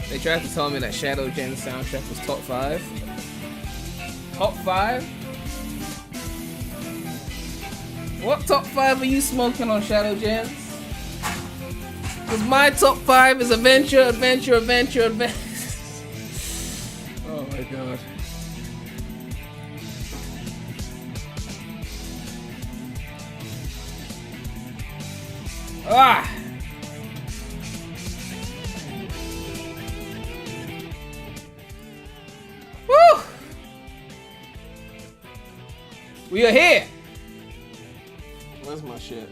They tried to tell me that Shadow Gen soundtrack was top 5. Top 5? What top 5 are you smoking on Shadow Gens? Cause my top 5 is adventure, adventure, adventure, adventure. Oh my god. Ah! Woo! We are here! Where's my shit?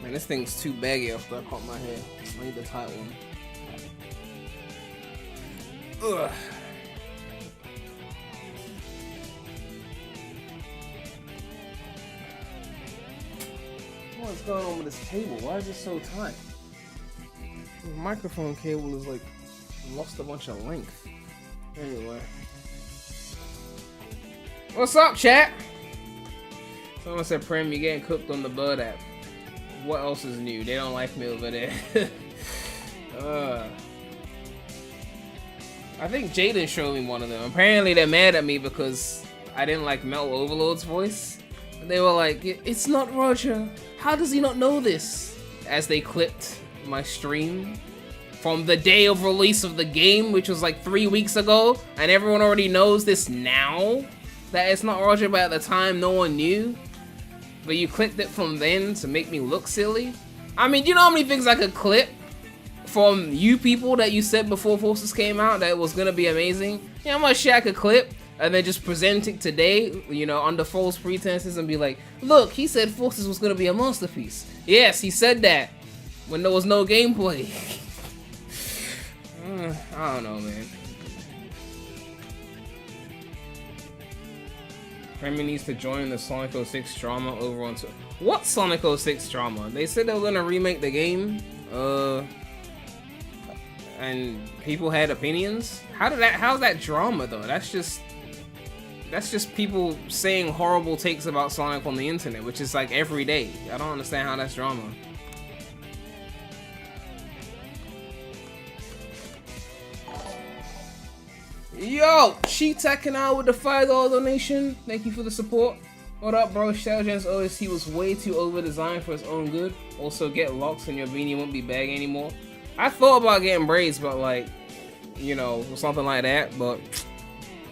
Man, this thing's too baggy after I cut my hair. I need the tight one. Ugh. What's going on with this cable? Why is it so tight? The microphone cable is like lost a bunch of length. Anyway. What's up, chat? Someone said, Prem, you're getting cooked on the Bird app. What else is new? They don't like me over there. I think Jaden showed me one of them. Apparently they're mad at me because I didn't like Metal Overlord's voice. They were like, it's not Roger. How does he not know this? As they clipped my stream from the day of release of the game, which was like 3 weeks ago, and everyone already knows this now, that it's not Roger, but at the time no one knew. But you clipped it from then to make me look silly. I mean, do you know how many things I could clip from you people that you said before Forces came out that it was gonna be amazing? You know how much shit I could clip and then just present it today, you know, under false pretenses and be like, look, he said Forces was gonna be a masterpiece. Yes, he said that when there was no gameplay. I don't know, man. Remy needs to join the Sonic 06 drama over on... What Sonic 06 drama? They said they were gonna remake the game, and people had opinions. How's that drama though? That's just people saying horrible takes about Sonic on the internet, which is like every day. I don't understand how that's drama. Yo, Cheetah out with the $5 donation. Thank you for the support. What up, bro? Shadowgen's OST was way too over-designed for its own good. Also, get locks and your beanie won't be baggy anymore. I thought about getting braids, but like, you know, something like that. But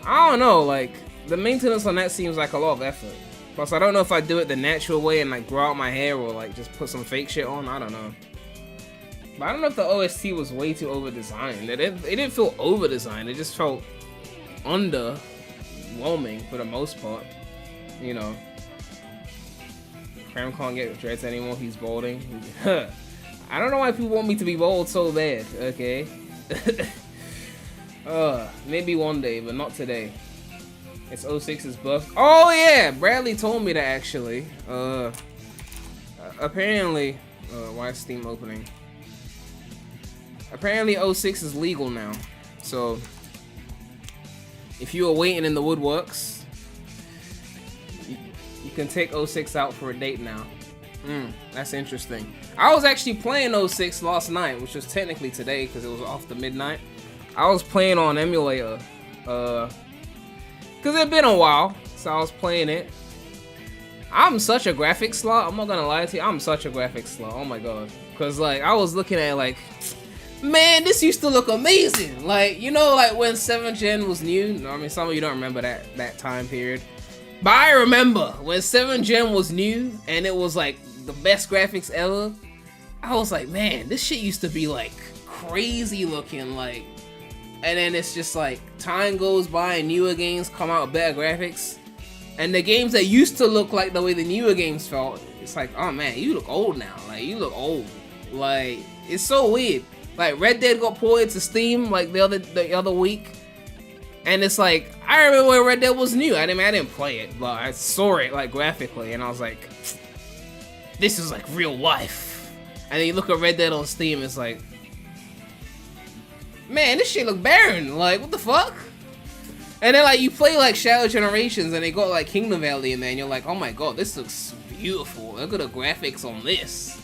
I don't know. Like, the maintenance on that seems like a lot of effort. Plus, I don't know if I do it the natural way and like grow out my hair or like just put some fake shit on. I don't know. But I don't know if the OST was way too over-designed. It didn't feel over-designed. It just felt underwhelming for the most part. You know. Cram can't get dreads anymore. He's balding. I don't know why people want me to be bald so bad. Okay. Maybe one day, but not today. It's 06's birth. Oh yeah! Bradley told me that actually. Apparently. Why is Steam opening? Apparently 06 is legal now, so if you are waiting in the woodworks, you can take 06 out for a date now. That's interesting. I was actually playing 06 last night, which was technically today because it was after midnight. I was playing on emulator, because it had been a while, so I was playing it. I'm such a graphics slut, I'm not gonna lie to you, I'm such a graphics slut, oh my god. Because like, I was looking at it like, man, this used to look amazing. Like, you know, like when 7th Gen was new. No, I mean, some of you don't remember that time period. But I remember when 7th Gen was new and it was like the best graphics ever. I was like, man, this shit used to be like crazy looking. Like, and then it's just like time goes by and newer games come out with better graphics. And the games that used to look like the way the newer games felt, it's like, oh man, you look old now. Like, you look old. Like, it's so weird. Like, Red Dead got ported to Steam like the other week, and it's like, I remember when Red Dead was new. I didn't play it, but I saw it like graphically, and I was like, this is like real life. And then you look at Red Dead on Steam, it's like, man, this shit look barren. Like, what the fuck? And then like you play like Shadow Generations, and they got like Kingdom Valley in there, and you're like, oh my god, this looks beautiful. Look at the graphics on this.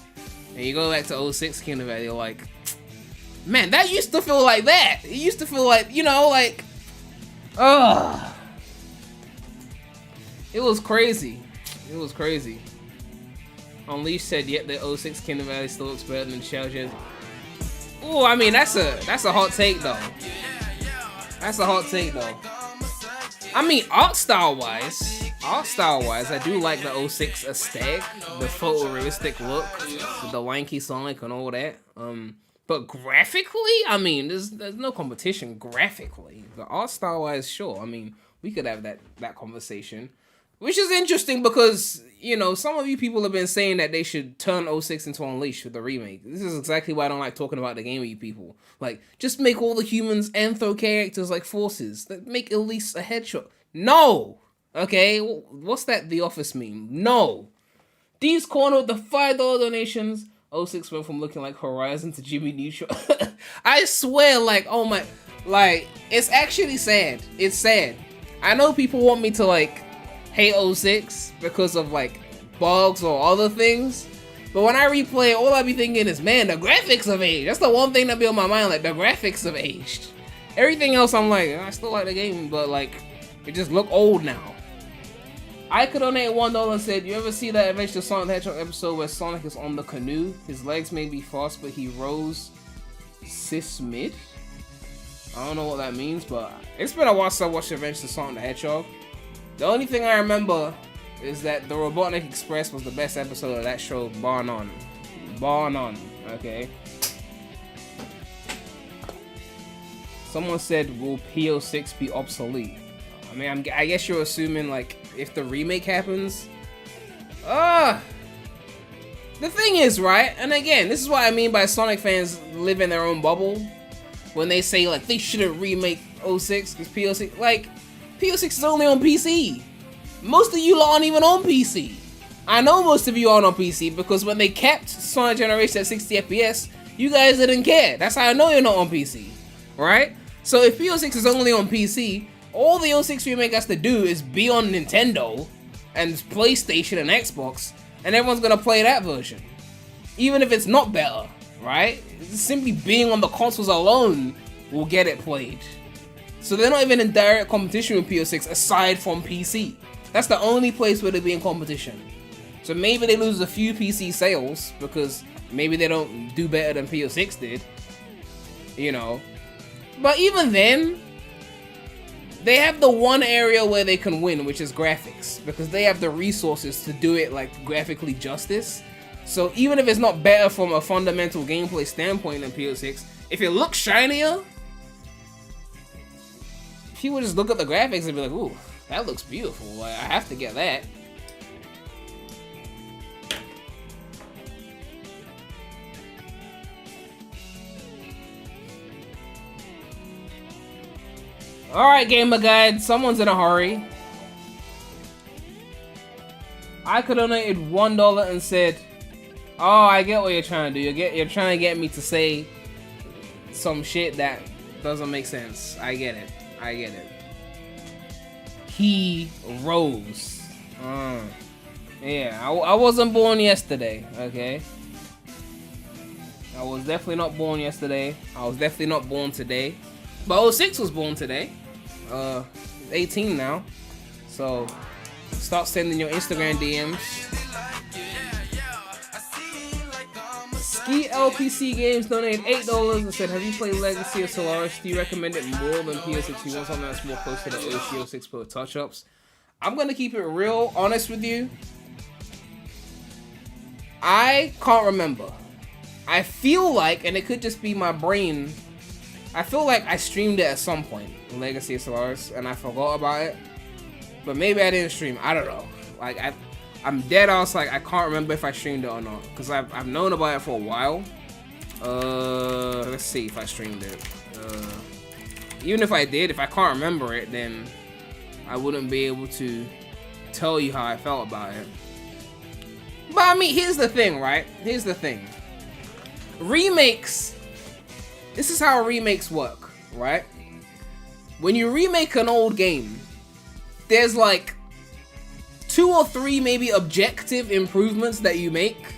And you go back to 06 Kingdom Valley, you're like, man, that used to feel like that. It used to feel like, you know, like, ugh. It was crazy. It was crazy. Unleashed said, yet the 06 Kingdom Valley still looks better than Shadow Gen. Ooh, I mean, that's a hot take though. That's a hot take though. I mean, art style wise, I do like the 06 aesthetic, the photorealistic look, with the lanky Sonic and all that. But graphically, I mean, there's no competition graphically. But art style wise, sure. I mean, we could have that conversation, which is interesting because, you know, some of you people have been saying that they should turn 06 into Unleashed with the remake. This is exactly why I don't like talking about the game with you people. Like, just make all the humans anthro characters like forces. Make at least a headshot. No! Okay, what's that The Office meme? No! These corner with the $5 donations. 06 went from looking like Horizon to Jimmy Neutron. I swear, like, oh my... Like, it's actually sad. It's sad. I know people want me to, like, hate 06 because of, like, bugs or other things. But when I replay it, all I be thinking is, man, the graphics have aged. That's the one thing that be on my mind, like, the graphics have aged. Everything else, I'm like, I still like the game, but, like, it just look old now. I could donate $1 and said, you ever see that Adventure Sonic the Hedgehog episode where Sonic is on the canoe? His legs may be fast, but he rows cis mid? I don't know what that means, but it's been a while since I watched Adventure Sonic the Hedgehog. The only thing I remember is that the Robotnik Express was the best episode of that show, bar none. Bar none, okay? Someone said, will PO6 be obsolete? I mean, I guess you're assuming, like, if the remake happens. The thing is, right, and again, this is what I mean by Sonic fans live in their own bubble. When they say, like, they shouldn't remake 06, because PO6, like, PO6 is only on PC. Most of you aren't even on PC. I know most of you aren't on PC, because when they kept Sonic Generation at 60 FPS, you guys didn't care. That's how I know you're not on PC, right? So if PO6 is only on PC, all the 06 remake has to do is be on Nintendo and PlayStation and Xbox, and everyone's gonna play that version. Even if it's not better, right? Simply being on the consoles alone will get it played. So they're not even in direct competition with PO6 aside from PC. That's the only place where they'll be in competition. So maybe they lose a few PC sales because maybe they don't do better than PO6 did, you know. But even then, they have the one area where they can win, which is graphics, because they have the resources to do it like graphically justice. So even if it's not better from a fundamental gameplay standpoint than PO6, if it looks shinier, people just look at the graphics and be like, ooh, that looks beautiful, like, I have to get that. Alright, Gamer Guide, someone's in a hurry. I could donated $1 and said, oh, I get what you're trying to do. You're trying to get me to say some shit that doesn't make sense. I get it. I get it. He rose. Yeah, I wasn't born yesterday, okay? I was definitely not born yesterday. I was definitely not born today. But 06 was born today. 18 now. So start sending your Instagram DMs. Ski LPC Games donated $8 and said, have you played Legacy of Solaris? Do you recommend it more than PS6? You want something that's more close to the OG 06 Pro touch-ups? I'm gonna keep it real honest with you. I can't remember. I feel like, and it could just be my brain, I feel like I streamed it at some point, Legacy of Solaris, and I forgot about it. But maybe I didn't stream. I don't know. Like I'm dead ass. Like I can't remember if I streamed it or not, because I've known about it for a while. Let's see if I streamed it. Even if I did, if I can't remember it, then I wouldn't be able to tell you how I felt about it. But I mean, here's the thing, right? Here's the thing. Remakes, this is how remakes work, right? When you remake an old game, there's like 2 or 3 maybe objective improvements that you make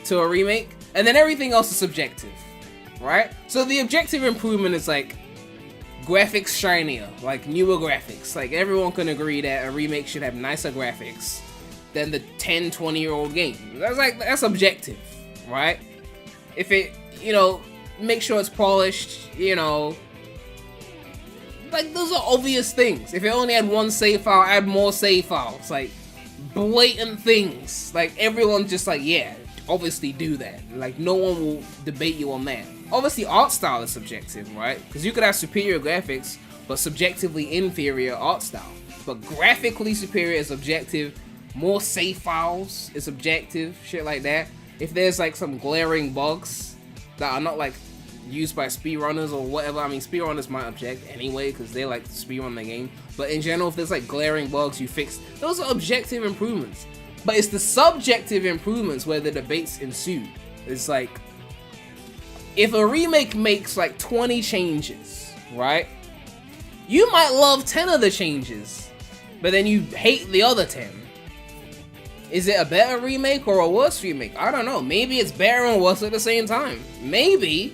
to a remake, and then everything else is subjective, right? So the objective improvement is like graphics shinier, like newer graphics. Like everyone can agree that a remake should have nicer graphics than the 10, 20-year-old game. That's objective, right? If it, you know, make sure it's polished, you know, like those are obvious things. If it only had 1 save file, add more save files. Like blatant things. Like everyone's just like, yeah, obviously do that. Like no one will debate you on that. Obviously art style is subjective, right? Because you could have superior graphics, but subjectively inferior art style. But graphically superior is objective. More save files is objective. Shit like that. If there's like some glaring bugs that are not like used by speedrunners or whatever. I mean, speedrunners might object anyway because they like to speedrun the game. But in general, if there's like glaring bugs you fix, those are objective improvements. But it's the subjective improvements where the debates ensue. It's like, if a remake makes like 20 changes, right? You might love 10 of the changes, but then you hate the other 10. Is it a better remake or a worse remake? I don't know. Maybe it's better and worse at the same time. Maybe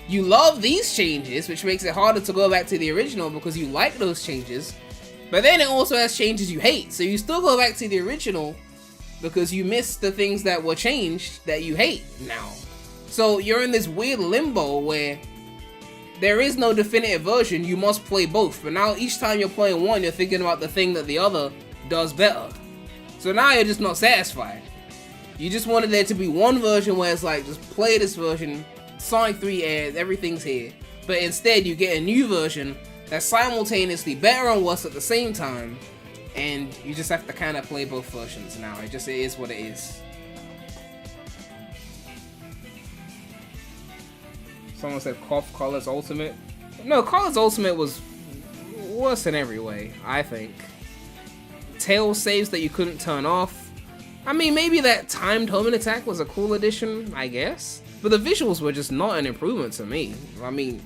you love these changes, which makes it harder to go back to the original because you like those changes. But then it also has changes you hate. So you still go back to the original because you miss the things that were changed that you hate now. So you're in this weird limbo where there is no definitive version. You must play both. But now each time you're playing one, you're thinking about the thing that the other does better. So now you're just not satisfied. You just wanted there to be one version where it's like, just play this version, Sonic 3 airs, everything's here. But instead you get a new version that's simultaneously better and worse at the same time. And you just have to kind of play both versions now. It is what it is. Someone said Cough Colors Ultimate. No, Colors Ultimate was worse in every way, I think. Tail saves that you couldn't turn off. I mean, maybe that timed homing attack was a cool addition, I guess. But the visuals were just not an improvement to me. I mean,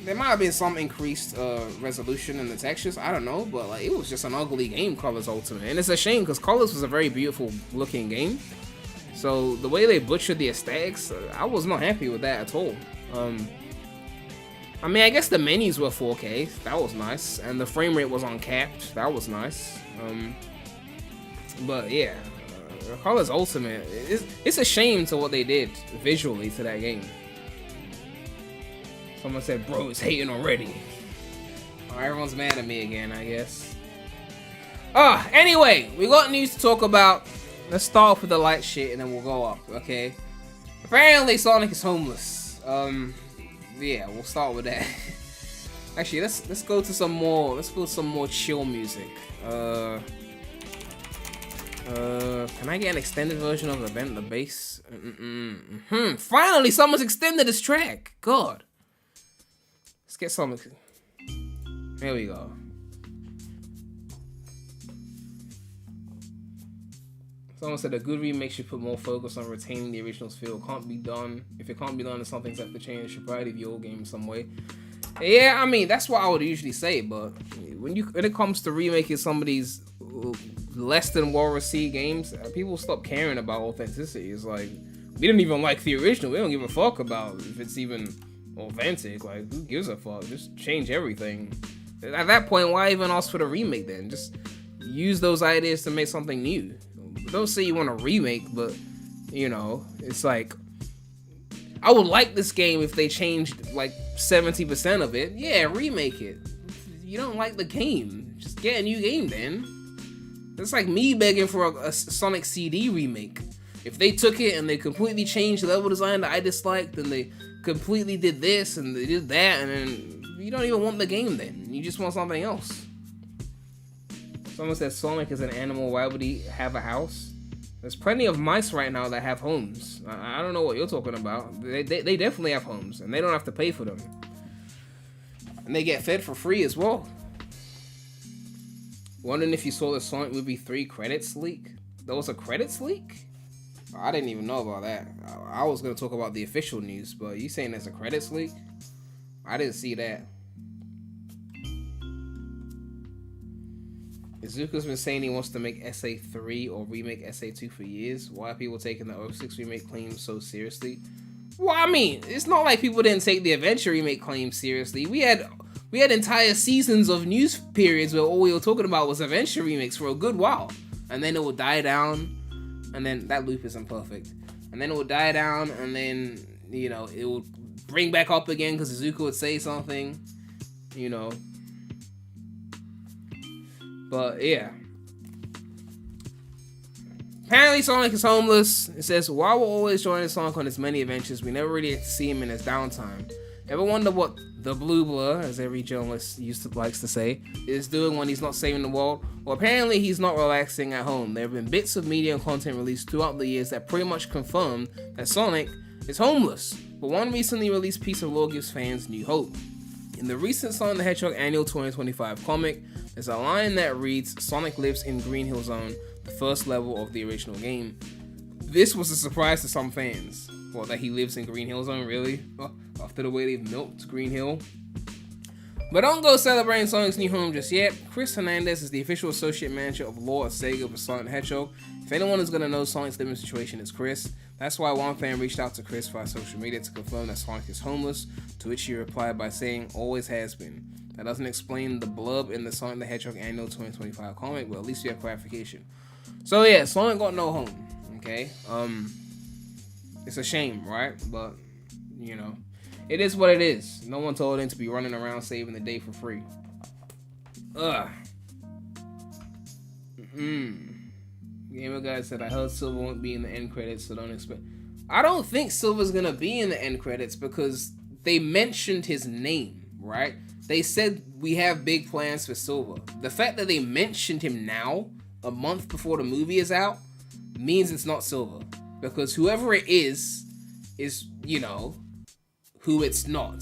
there might have been some increased resolution in the textures, I don't know. But like, it was just an ugly game, Colors Ultimate. And it's a shame, because Colors was a very beautiful looking game. So the way they butchered the aesthetics, I was not happy with that at all. I mean, I guess the menus were 4K, that was nice, and the frame rate was uncapped, that was nice. But yeah, Colors Ultimate, it's a shame to what they did visually to that game. Someone said, bro, it's hating already. Oh, everyone's mad at me again, I guess. Anyway, we got news to talk about. Let's start off with the light shit and then we'll go up, okay? Apparently Sonic is homeless. Yeah, we'll start with that. Actually, let's go to some more chill music. Can I get an extended version of Event the Bass? Finally, someone's extended this track. God. Let's get some. There we go. Someone said a good remake should put more focus on retaining the original's feel. Can't be done. If it can't be done, then some things have to change. It should probably be the old game in some way. Yeah, I mean, that's what I would usually say, but when it comes to remaking some of these less than well-received games, people stop caring about authenticity. It's like, we didn't even like the original. We don't give a fuck about if it's even authentic. Like, who gives a fuck? Just change everything. At that point, why even ask for the remake then? Just use those ideas to make something new. Don't say you want a remake, but, you know, it's like, I would like this game if they changed like 70% of it. Yeah, remake it. If you don't like the game, just get a new game then. It's like me begging for a Sonic CD remake. If they took it and they completely changed the level design that I disliked, and they completely did this and they did that, and then you don't even want the game then. You just want something else. Someone said Sonic is an animal, why would he have a house? There's plenty of mice right now that have homes. I don't know what you're talking about. They definitely have homes, and they don't have to pay for them. And they get fed for free as well. Wondering if you saw the Sonic Movie 3 credits leak? There was a credits leak? I didn't even know about that. I was going to talk about the official news, but you saying there's a credits leak? I didn't see that. Izuku's been saying he wants to make SA3 or remake SA2 for years. Why are people taking the 06 remake claims so seriously? Well, I mean, it's not like people didn't take the Adventure remake claims seriously. We had entire seasons of news periods where all we were talking about was Adventure remakes for a good while. And then it would die down. And then that loop isn't perfect. And then it would die down, and then, you know, it would bring back up again because Izuku would say something, you know. But yeah. Apparently Sonic is homeless. It says, while we're always joining Sonic on his many adventures, we never really get to see him in his downtime. Ever wonder what the blue blur, as every journalist likes to say, is doing when he's not saving the world? Well, apparently he's not relaxing at home. There have been bits of media and content released throughout the years that pretty much confirm that Sonic is homeless. But one recently released piece of lore gives fans new hope. In the recent Sonic the Hedgehog Annual 2025 comic, there's a line that reads, Sonic lives in Green Hill Zone, the first level of the original game. This was a surprise to some fans. What, that he lives in Green Hill Zone, really? Oh, after the way they've milked Green Hill? But don't go celebrating Sonic's new home just yet. Chris Hernandez is the official associate manager of lore at Sega for Sonic the Hedgehog. If anyone is going to know Sonic's living situation, it's Chris. That's why one fan reached out to Chris via social media to confirm that Sonic is homeless, to which he replied by saying, always has been. That doesn't explain the blurb in the Sonic the Hedgehog Annual 2025 comic, but at least we have clarification. So yeah, Sonic got no home, okay? It's a shame, right? But, you know, it is what it is. No one told him to be running around saving the day for free. Ugh. Gamer Guy said, I heard Silver won't be in the end credits, so don't expect... I don't think Silver's gonna be in the end credits because they mentioned his name, right? They said we have big plans for Silver. The fact that they mentioned him now, a month before the movie is out, means it's not Silver. Because whoever it is, you know, who it's not.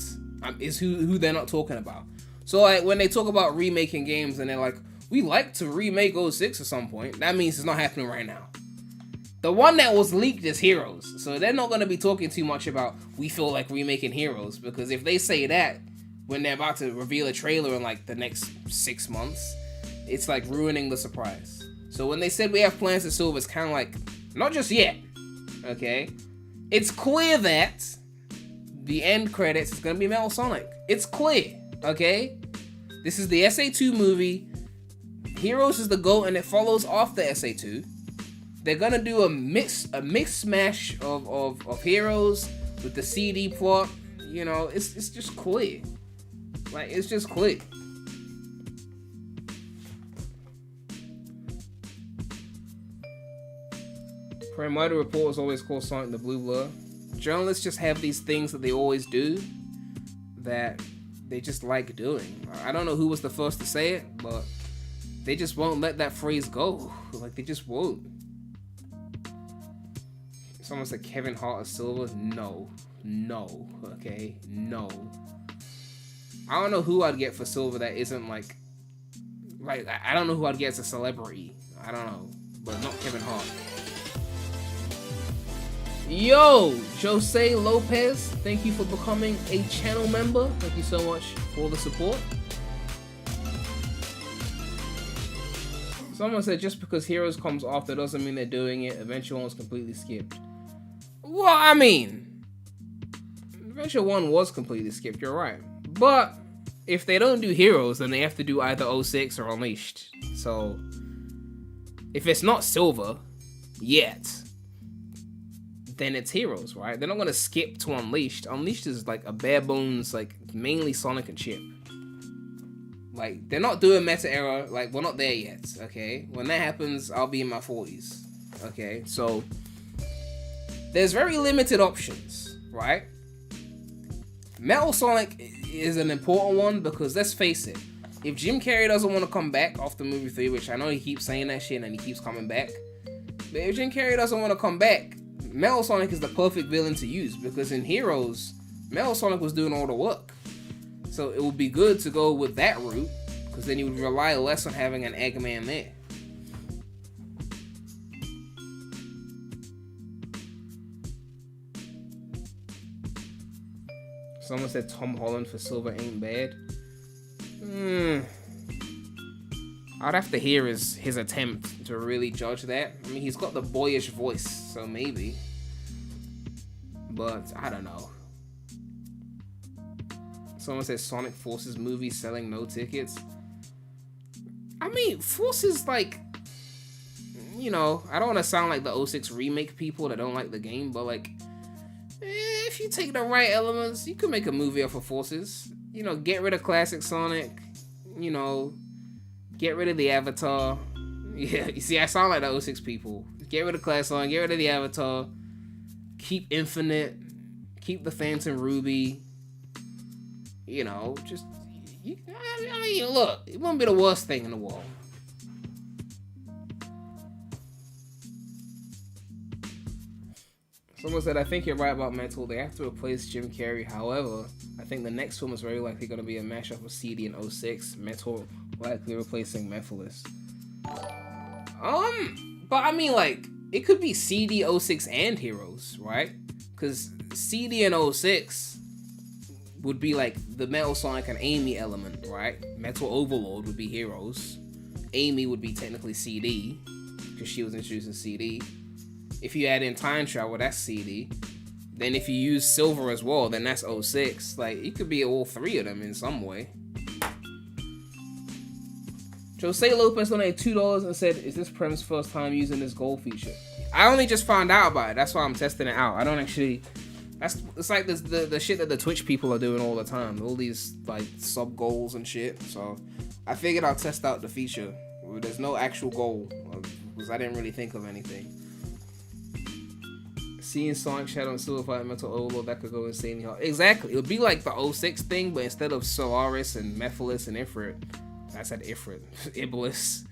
Is who they're not talking about. So, like, when they talk about remaking games and they're like, we like to remake 06 at some point, that means it's not happening right now. The one that was leaked is Heroes. So they're not going to be talking too much about, we feel like remaking Heroes. Because if they say that, when they're about to reveal a trailer in, like, the next 6 months, it's, like, ruining the surprise. So when they said we have plans to Silver, it's kind of like, not just yet. Okay? It's clear that the end credits is going to be Metal Sonic. It's clear. Okay? This is the SA2 movie. Heroes is the GOAT, and it follows off the SA2. They're going to do a mix smash of Heroes with the CD plot. You know, it's just clear. Like, it's just clear. Premydaremy reporters always call Sonic the Blue Blur. Journalists just have these things that they always do that they just like doing. I don't know who was the first to say it, but they just won't let that phrase go. Like, they just won't. Someone said Kevin Hart is Silver. No, okay, no. I don't know who I'd get for Silver that isn't like I don't know who I'd get as a celebrity. I don't know, but not Kevin Hart. Yo, Jose Lopez, thank you for becoming a channel member. Thank you so much for the support. Someone said just because Heroes comes after doesn't mean they're doing it. Adventure 1 was completely skipped. Well, I mean, Adventure 1 was completely skipped, you're right. But if they don't do Heroes, then they have to do either 06 or Unleashed. So, if it's not Silver yet, then it's Heroes, right? They're not going to skip to Unleashed. Unleashed is like a bare bones, like mainly Sonic and Chip. Like, they're not doing meta era. Like, we're not there yet, okay? When that happens, I'll be in my 40s, okay? So, there's very limited options, right? Metal Sonic is an important one because, let's face it, if Jim Carrey doesn't want to come back after movie 3, which I know he keeps saying that shit and he keeps coming back, But if Jim Carrey doesn't want to come back, Metal Sonic is the perfect villain to use, because in Heroes, Metal Sonic was doing all the work. So it would be good to go with that route, because then you would rely less on having an Eggman there. Someone said Tom Holland for Silver ain't bad. I'd have to hear his attempt to really judge that. I mean, he's got the boyish voice, so maybe. But I don't know. Someone says Sonic Forces movie selling no tickets. I mean, Forces, like, you know, I don't want to sound like the 06 remake people that don't like the game, but like, if you take the right elements, you could make a movie off of Forces. You know, get rid of classic Sonic. You know, get rid of the Avatar. Yeah, you see, I sound like the 06 people. Get rid of classic Sonic, get rid of the Avatar. Keep Infinite. Keep the Phantom Ruby. You know, just, I mean, look, it wouldn't be the worst thing in the world. Someone said, I think you're right about Metal. They have to replace Jim Carrey. However, I think the next film is very likely going to be a mashup of CD and 06. Metal likely replacing Mephiles. But I mean, like, it could be CD, 06, and Heroes, right? Because CD and 06 would be like the Metal Sonic and Amy element, right? Metal Overlord would be Heroes. Amy would be technically CD, because she was introduced in CD. If you add in Time Travel, that's CD. Then if you use Silver as well, then that's 06. Like, it could be all three of them in some way. Jose Lopez donated $2 and said, is this Prem's first time using this goal feature? I only just found out about it. That's why I'm testing it out. I don't actually... It's like the shit that the Twitch people are doing all the time. All these, like, sub goals and shit. So, I figured I'll test out the feature. There's no actual goal, because I didn't really think of anything. Seeing Sonic, Shadow, and Silver Fight Metal Overlord, that could go insane. Exactly. It would be like the 06 thing, but instead of Solaris and Mephiles and Ifrit, I said Ifrit, Iblis,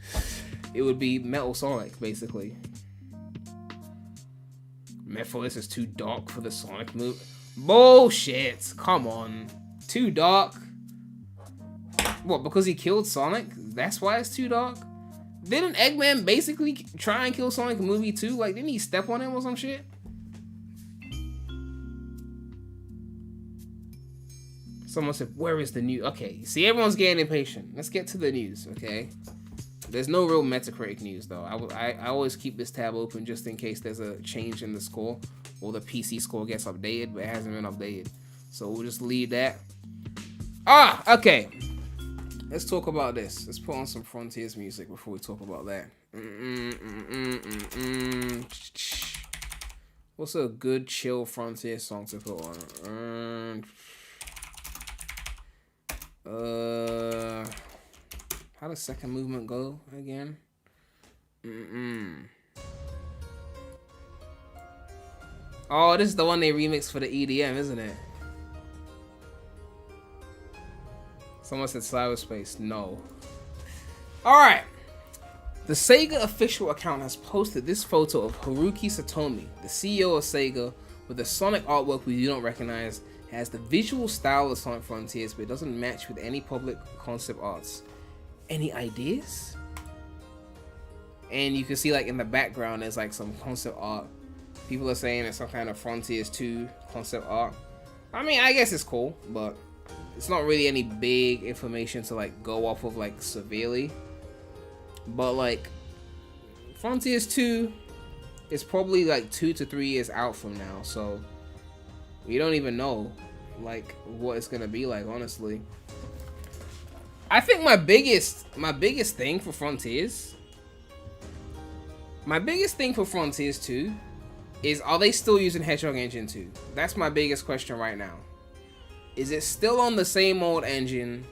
it would be Metal Sonic, basically. Mephiles is too dark for the Sonic move. Bullshit! Come on. Too dark? What, because he killed Sonic? That's why it's too dark? Didn't Eggman basically try and kill Sonic in movie 2? Like, didn't he step on him or some shit? Someone said, where is the news? Okay, see, everyone's getting impatient. Let's get to the news, okay? There's no real Metacritic news, though. I always keep this tab open just in case there's a change in the score or the PC score gets updated, but it hasn't been updated. So we'll just leave that. Okay. Let's talk about this. Let's put on some Frontiers music before we talk about that. What's a good chill Frontier song to put on? How does second movement go again? Oh, this is the one they remixed for the EDM, isn't it? Someone said cyberspace. No. Alright. The Sega official account has posted this photo of Haruki Satomi, the CEO of Sega, with the Sonic artwork we don't recognize. It has the visual style of Sonic Frontiers, but it doesn't match with any public concept arts. Any ideas? And you can see, like, in the background there's like some concept art. People are saying it's some kind of Frontiers 2 concept art. I mean, I guess it's cool, but it's not really any big information to like go off of like severely. But like Frontiers 2 is probably like 2 to 3 years out from now, so we don't even know like what it's gonna be like, honestly. I think my biggest thing for Frontiers 2 is, are they still using Hedgehog Engine 2? That's my biggest question right now. Is it still on the same old engine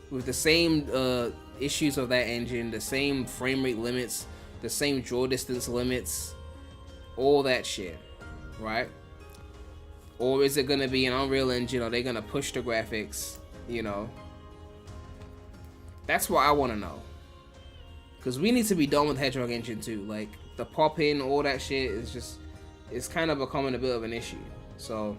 with the same issues of that engine, the same frame rate limits, the same draw distance limits, all that shit, right? Or is it gonna be an Unreal Engine? Are they gonna push the graphics? You know, that's what I want to know. Because we need to be done with Hedgehog Engine 2. Like, the popping, all that shit is just, it's kind of becoming a bit of an issue. So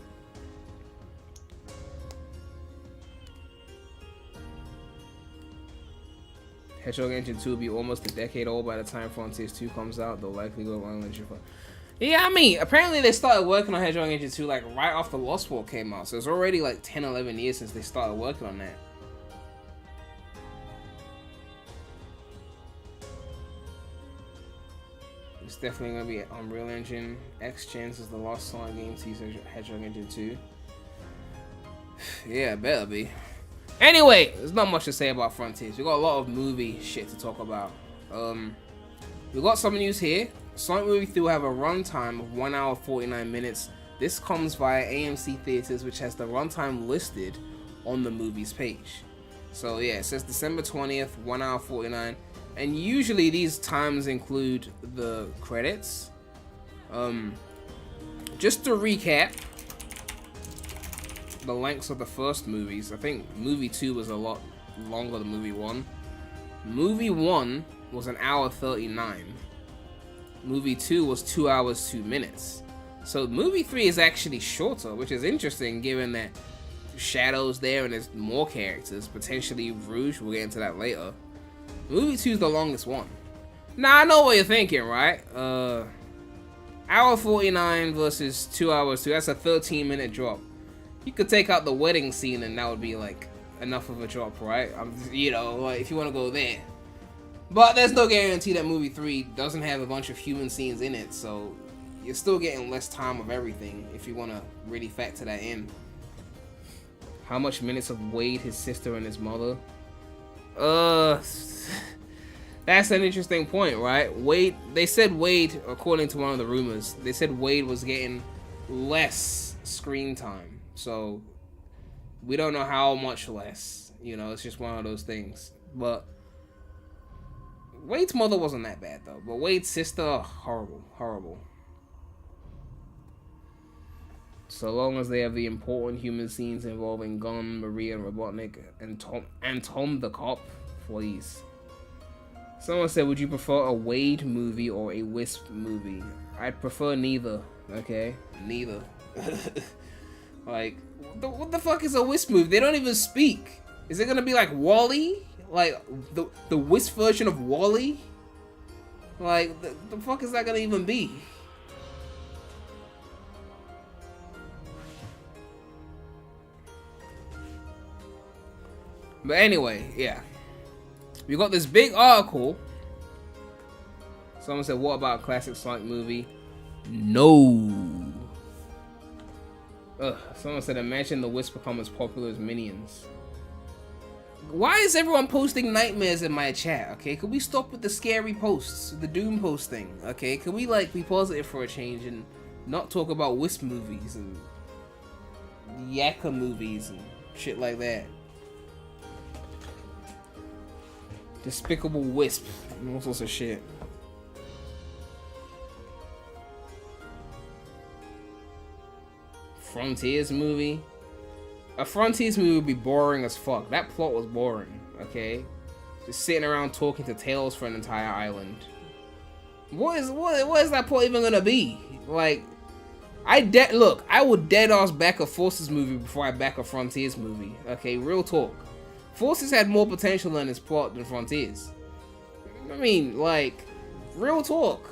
Hedgehog Engine 2 will be almost a decade old by the time Frontiers 2 comes out. They'll likely go on Engine 4. Yeah, I mean, apparently they started working on Hedgehog Engine 2 like right after Lost World came out. So it's already like 10, 11 years since they started working on that. It's definitely gonna be Unreal Engine. X chances the Lost Sonic game teaser Hedgehog Engine 2. Yeah, better be. Anyway, there's not much to say about Frontiers. We got a lot of movie shit to talk about. We got some news here. Sonic Movie 3 will have a runtime of 1 hour 49 minutes. This comes via AMC Theaters, which has the runtime listed on the movie's page. So yeah, it says December 20th, 1 hour 49. And usually these times include the credits. Just to recap the lengths of the first movies, I think movie 2 was a lot longer than movie 1. Movie 1 was 1 hour 39. Movie 2 was 2 hours 2 minutes. So movie 3 is actually shorter, which is interesting given that Shadow's there and there's more characters, potentially Rouge, we'll get into that later. Movie 2 is the longest one. Now I know what you're thinking, right? Hour 49 versus 2 hours 2, that's a 13-minute drop. You could take out the wedding scene and that would be like enough of a drop, right? You know, like if you want to go there. But there's no guarantee that movie 3 doesn't have a bunch of human scenes in it, so you're still getting less time of everything if you want to really factor that in. How much minutes of Wade, his sister, and his mother? That's an interesting point, right? Wade, they said Wade, according to one of the rumors, they said Wade was getting less screen time. So we don't know how much less, you know, it's just one of those things. But Wade's mother wasn't that bad though, but Wade's sister, horrible, horrible. So long as they have the important human scenes involving Gunn, Maria, and Robotnik, and Tom the cop, please. Someone said, would you prefer a Wade movie or a Wisp movie? I'd prefer neither, okay? Neither. Like, what the fuck is a Wisp movie? They don't even speak. Is it gonna be like WALL-E? Like, the Wisp version of WALL-E? Like, the fuck is that gonna even be? But anyway, yeah. We got this big article. Someone said, what about a classic Sonic movie? No. Someone said, imagine the Wisp become as popular as Minions. Why is everyone posting nightmares in my chat? Okay, could we stop with the scary posts, the doom posting? Okay, could we like be positive for a change and not talk about Wisp movies and Yakka movies and shit like that? Despicable Wisp and all sorts of shit. Frontiers movie. A Frontiers movie would be boring as fuck. That plot was boring, okay? Just sitting around talking to Tails for an entire island. What is that plot even gonna be? Like, look, I would dead ass back a Forces movie before I back a Frontiers movie. Okay, real talk. Forces had more potential in its plot than Frontiers. I mean, like, real talk.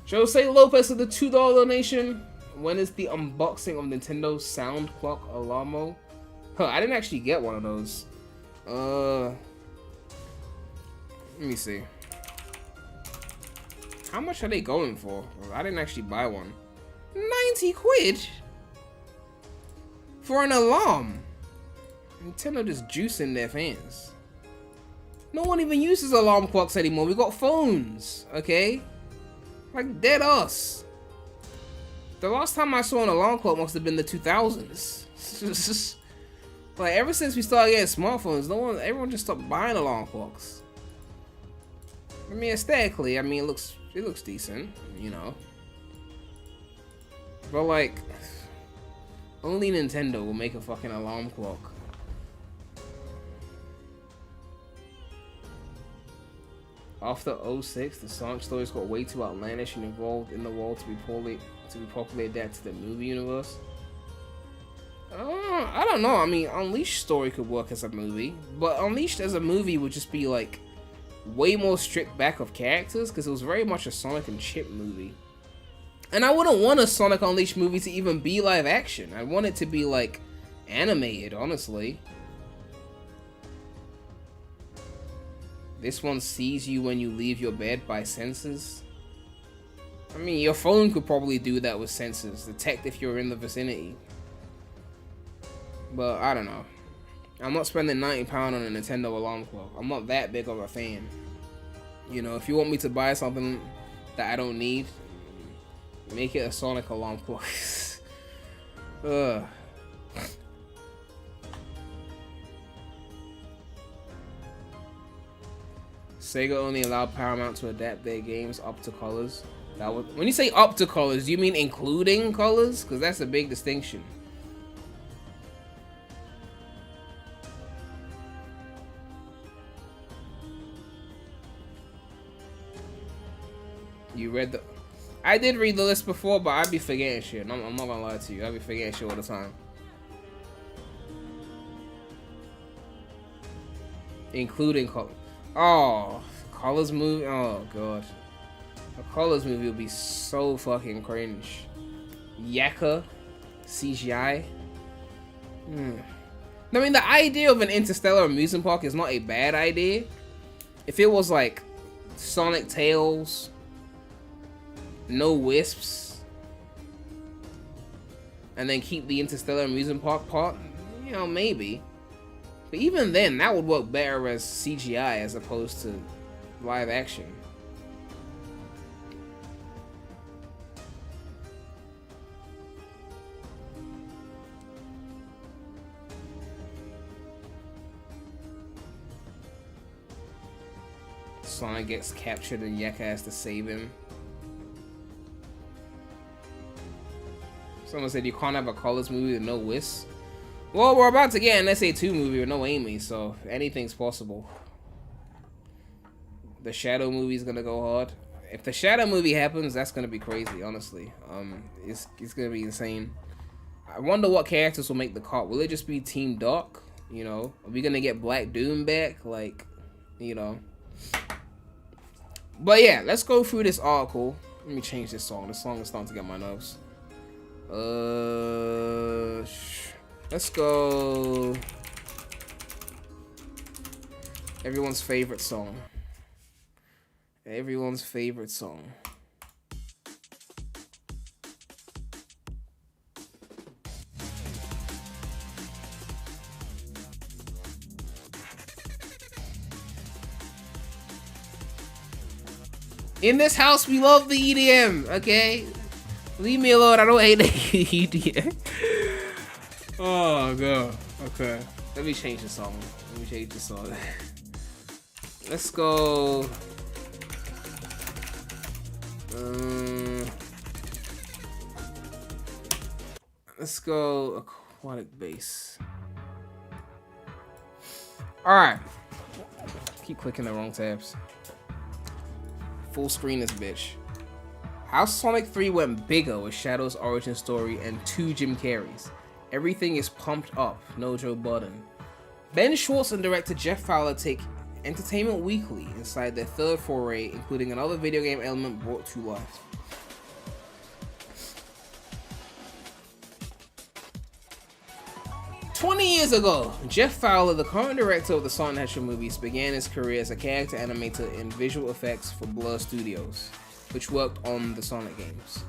Jose Lopez of the $2 donation. When is the unboxing of Nintendo Sound Clock Alamo? Huh, I didn't actually get one of those. Let me see. How much are they going for? I didn't actually buy one. 90 quid? For an alarm? Nintendo just juicing their fans. No one even uses alarm clocks anymore. We got phones, okay? Like, dead ass. The last time I saw an alarm clock must have been the 2000s. Like, ever since we started getting smartphones, everyone just stopped buying alarm clocks. I mean, aesthetically, I mean, it looks decent, you know. But like, only Nintendo will make a fucking alarm clock. After 06, the Sonic stories got way too outlandish and involved in the world to be properly adapted to the movie universe. I don't know. I mean, Unleashed story could work as a movie, but Unleashed as a movie would just be like way more stripped back of characters because it was very much a Sonic and Chip movie. And I wouldn't want a Sonic Unleashed movie to even be live action. I want it to be like animated, honestly. This one sees you when you leave your bed by sensors. I mean, your phone could probably do that with sensors, detect if you're in the vicinity. But I don't know. I'm not spending £90 on a Nintendo alarm clock. I'm not that big of a fan. You know, if you want me to buy something that I don't need, make it a Sonic alarm clock. Ugh. Sega only allowed Paramount to adapt their games up to colors. When you say up to colors, do you mean including colors? Because that's a big distinction. You read the... I did read the list before, but I'd be forgetting shit. I'm not gonna lie to you. I'd be forgetting shit all the time. Including color. Oh, Colors movie. Oh god, a Colors movie would be so fucking cringe. Yakka, CGI. I mean, the idea of an interstellar amusement park is not a bad idea. If it was like Sonic Tails, no wisps, and then keep the interstellar amusement park part, you know, maybe. But even then, that would work better as CGI as opposed to live action. Sonic gets captured and Yakka has to save him. Someone said you can't have a Colors movie with no Whis. Well, we're about to get an SA2 movie with no Amy, so anything's possible. The Shadow movie's gonna go hard. If the Shadow movie happens, that's gonna be crazy, honestly. It's gonna be insane. I wonder what characters will make the cut. Will it just be Team Dark? You know, are we gonna get Black Doom back? Like, you know. But yeah, let's go through this article. Let me change this song. This song is starting to get my nerves. Let's go. Everyone's favorite song. Everyone's favorite song. In this house, we love the EDM, okay? Leave me alone, I don't hate the EDM. Oh, God. Okay. Let me change the song. Let's go. Let's go aquatic bass. Alright. Keep clicking the wrong tabs. Full screen this bitch. How Sonic 3 went bigger with Shadow's origin story and 2 Jim Carreys. Everything is pumped up, no Joe Budden. Ben Schwartz and director Jeff Fowler take Entertainment Weekly inside their third foray, including another video game element brought to life. "20 years ago, Jeff Fowler, the current director of the Sonic the Hedgehog movies, began his career as a character animator in visual effects for Blur Studios, which worked on the Sonic games.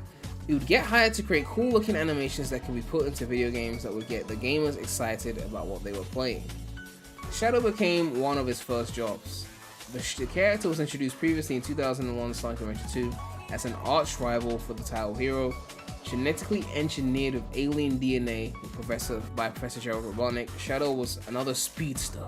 He would get hired to create cool looking animations that could be put into video games that would get the gamers excited about what they were playing. Shadow became one of his first jobs. The character was introduced previously in 2001 Sonic Adventure 2 as an arch rival for the title hero. Genetically engineered with alien DNA by Professor Gerald Robotnik, Shadow was another speedster,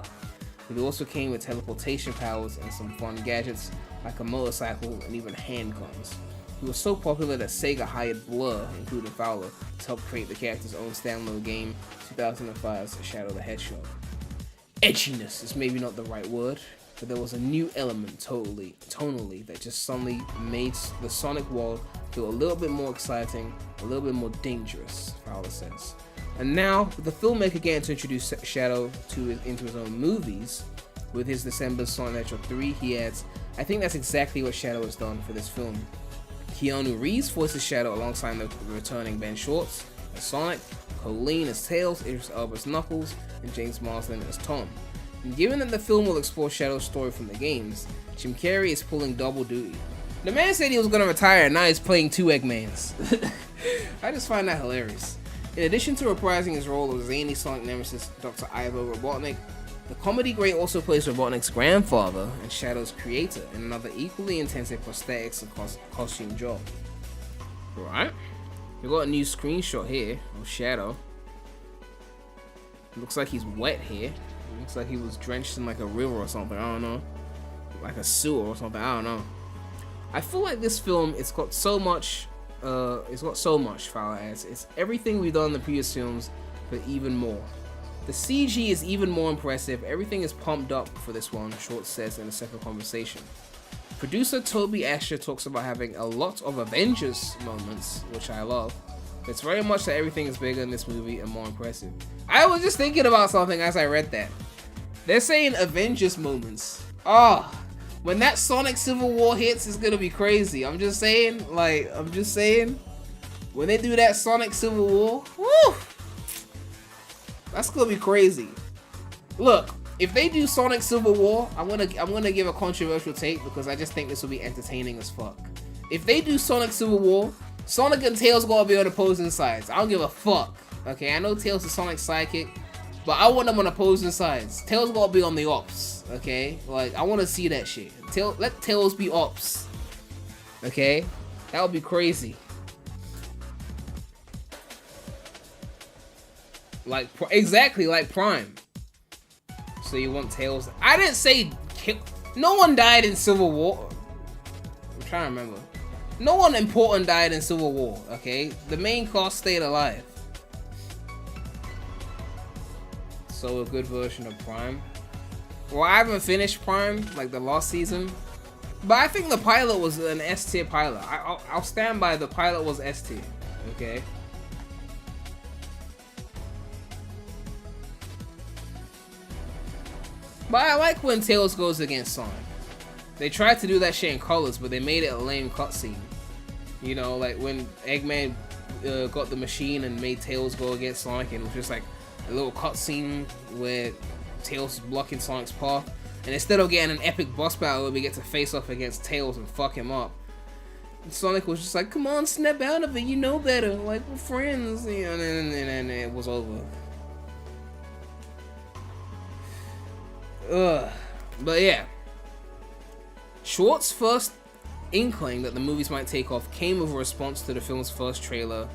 but he also came with teleportation powers and some fun gadgets like a motorcycle and even handguns. He was so popular that Sega hired Blur, including Fowler, to help create the character's own standalone game, 2005's Shadow the Hedgehog. Edginess is maybe not the right word, but there was a new element tonally that just suddenly made the Sonic world feel a little bit more exciting, a little bit more dangerous, Fowler says. And now, with the filmmaker getting to introduce Shadow into his own movies, with his December Sonic the Hedgehog 3, he adds, "I think that's exactly what Shadow has done for this film." Keanu Reeves voices Shadow alongside the returning Ben Schwartz as Sonic, Colleen as Tails, Idris Elba as Knuckles, and James Marsden as Tom. And given that the film will explore Shadow's story from the games, Jim Carrey is pulling double duty. The man said he was gonna retire and now he's playing two Eggmans. I just find that hilarious. In addition to reprising his role of zany Sonic nemesis Dr. Ivo Robotnik, the comedy great also plays Robotnik's grandfather and Shadow's creator in another equally intensive prosthetics and costume job. Right? We got a new screenshot here of Shadow. Looks like he's wet here. Looks like he was drenched in like a river or something, I don't know. Like a sewer or something, I don't know. I feel like this film, it's got so much, Fowler adds. It's everything we've done in the previous films, but even more. The CG is even more impressive, everything is pumped up for this one, Schwartz says in a separate conversation. Producer Toby Asher talks about having a lot of Avengers moments, which I love. It's very much that everything is bigger in this movie and more impressive. I was just thinking about something as I read that. They're saying Avengers moments. Oh, when that Sonic Civil War hits, it's gonna be crazy. I'm just saying, when they do that Sonic Civil War, woo, that's gonna be crazy. Look, if they do Sonic Civil War, I'm gonna give a controversial take because I just think this will be entertaining as fuck. If they do Sonic Civil War, Sonic and Tails gotta be on opposing sides. I don't give a fuck. Okay, I know Tails is Sonic's sidekick, but I want them on opposing sides. Tails gotta be on the ops. Okay, like I want to see that shit. Let Tails be ops. Okay, that would be crazy. Like exactly like Prime. So you want Tails? I didn't say kill. No one died in Civil War. I'm trying to remember. No one important died in Civil War, okay? The main cast stayed alive. So a good version of Prime. Well, I haven't finished Prime, like the last season. But I think the pilot was an S-tier pilot. I'll stand by the pilot was S-tier, okay? But I like when Tails goes against Sonic. They tried to do that shit in Colors, but they made it a lame cutscene. You know, like when Eggman got the machine and made Tails go against Sonic, and it was just like a little cutscene where Tails is blocking Sonic's path. And instead of getting an epic boss battle where we get to face off against Tails and fuck him up, Sonic was just like, come on, snap out of it, you know better, like, we're friends, you know, and it was over. But yeah. Schwartz's first inkling that the movies might take off came with a response to the film's first trailer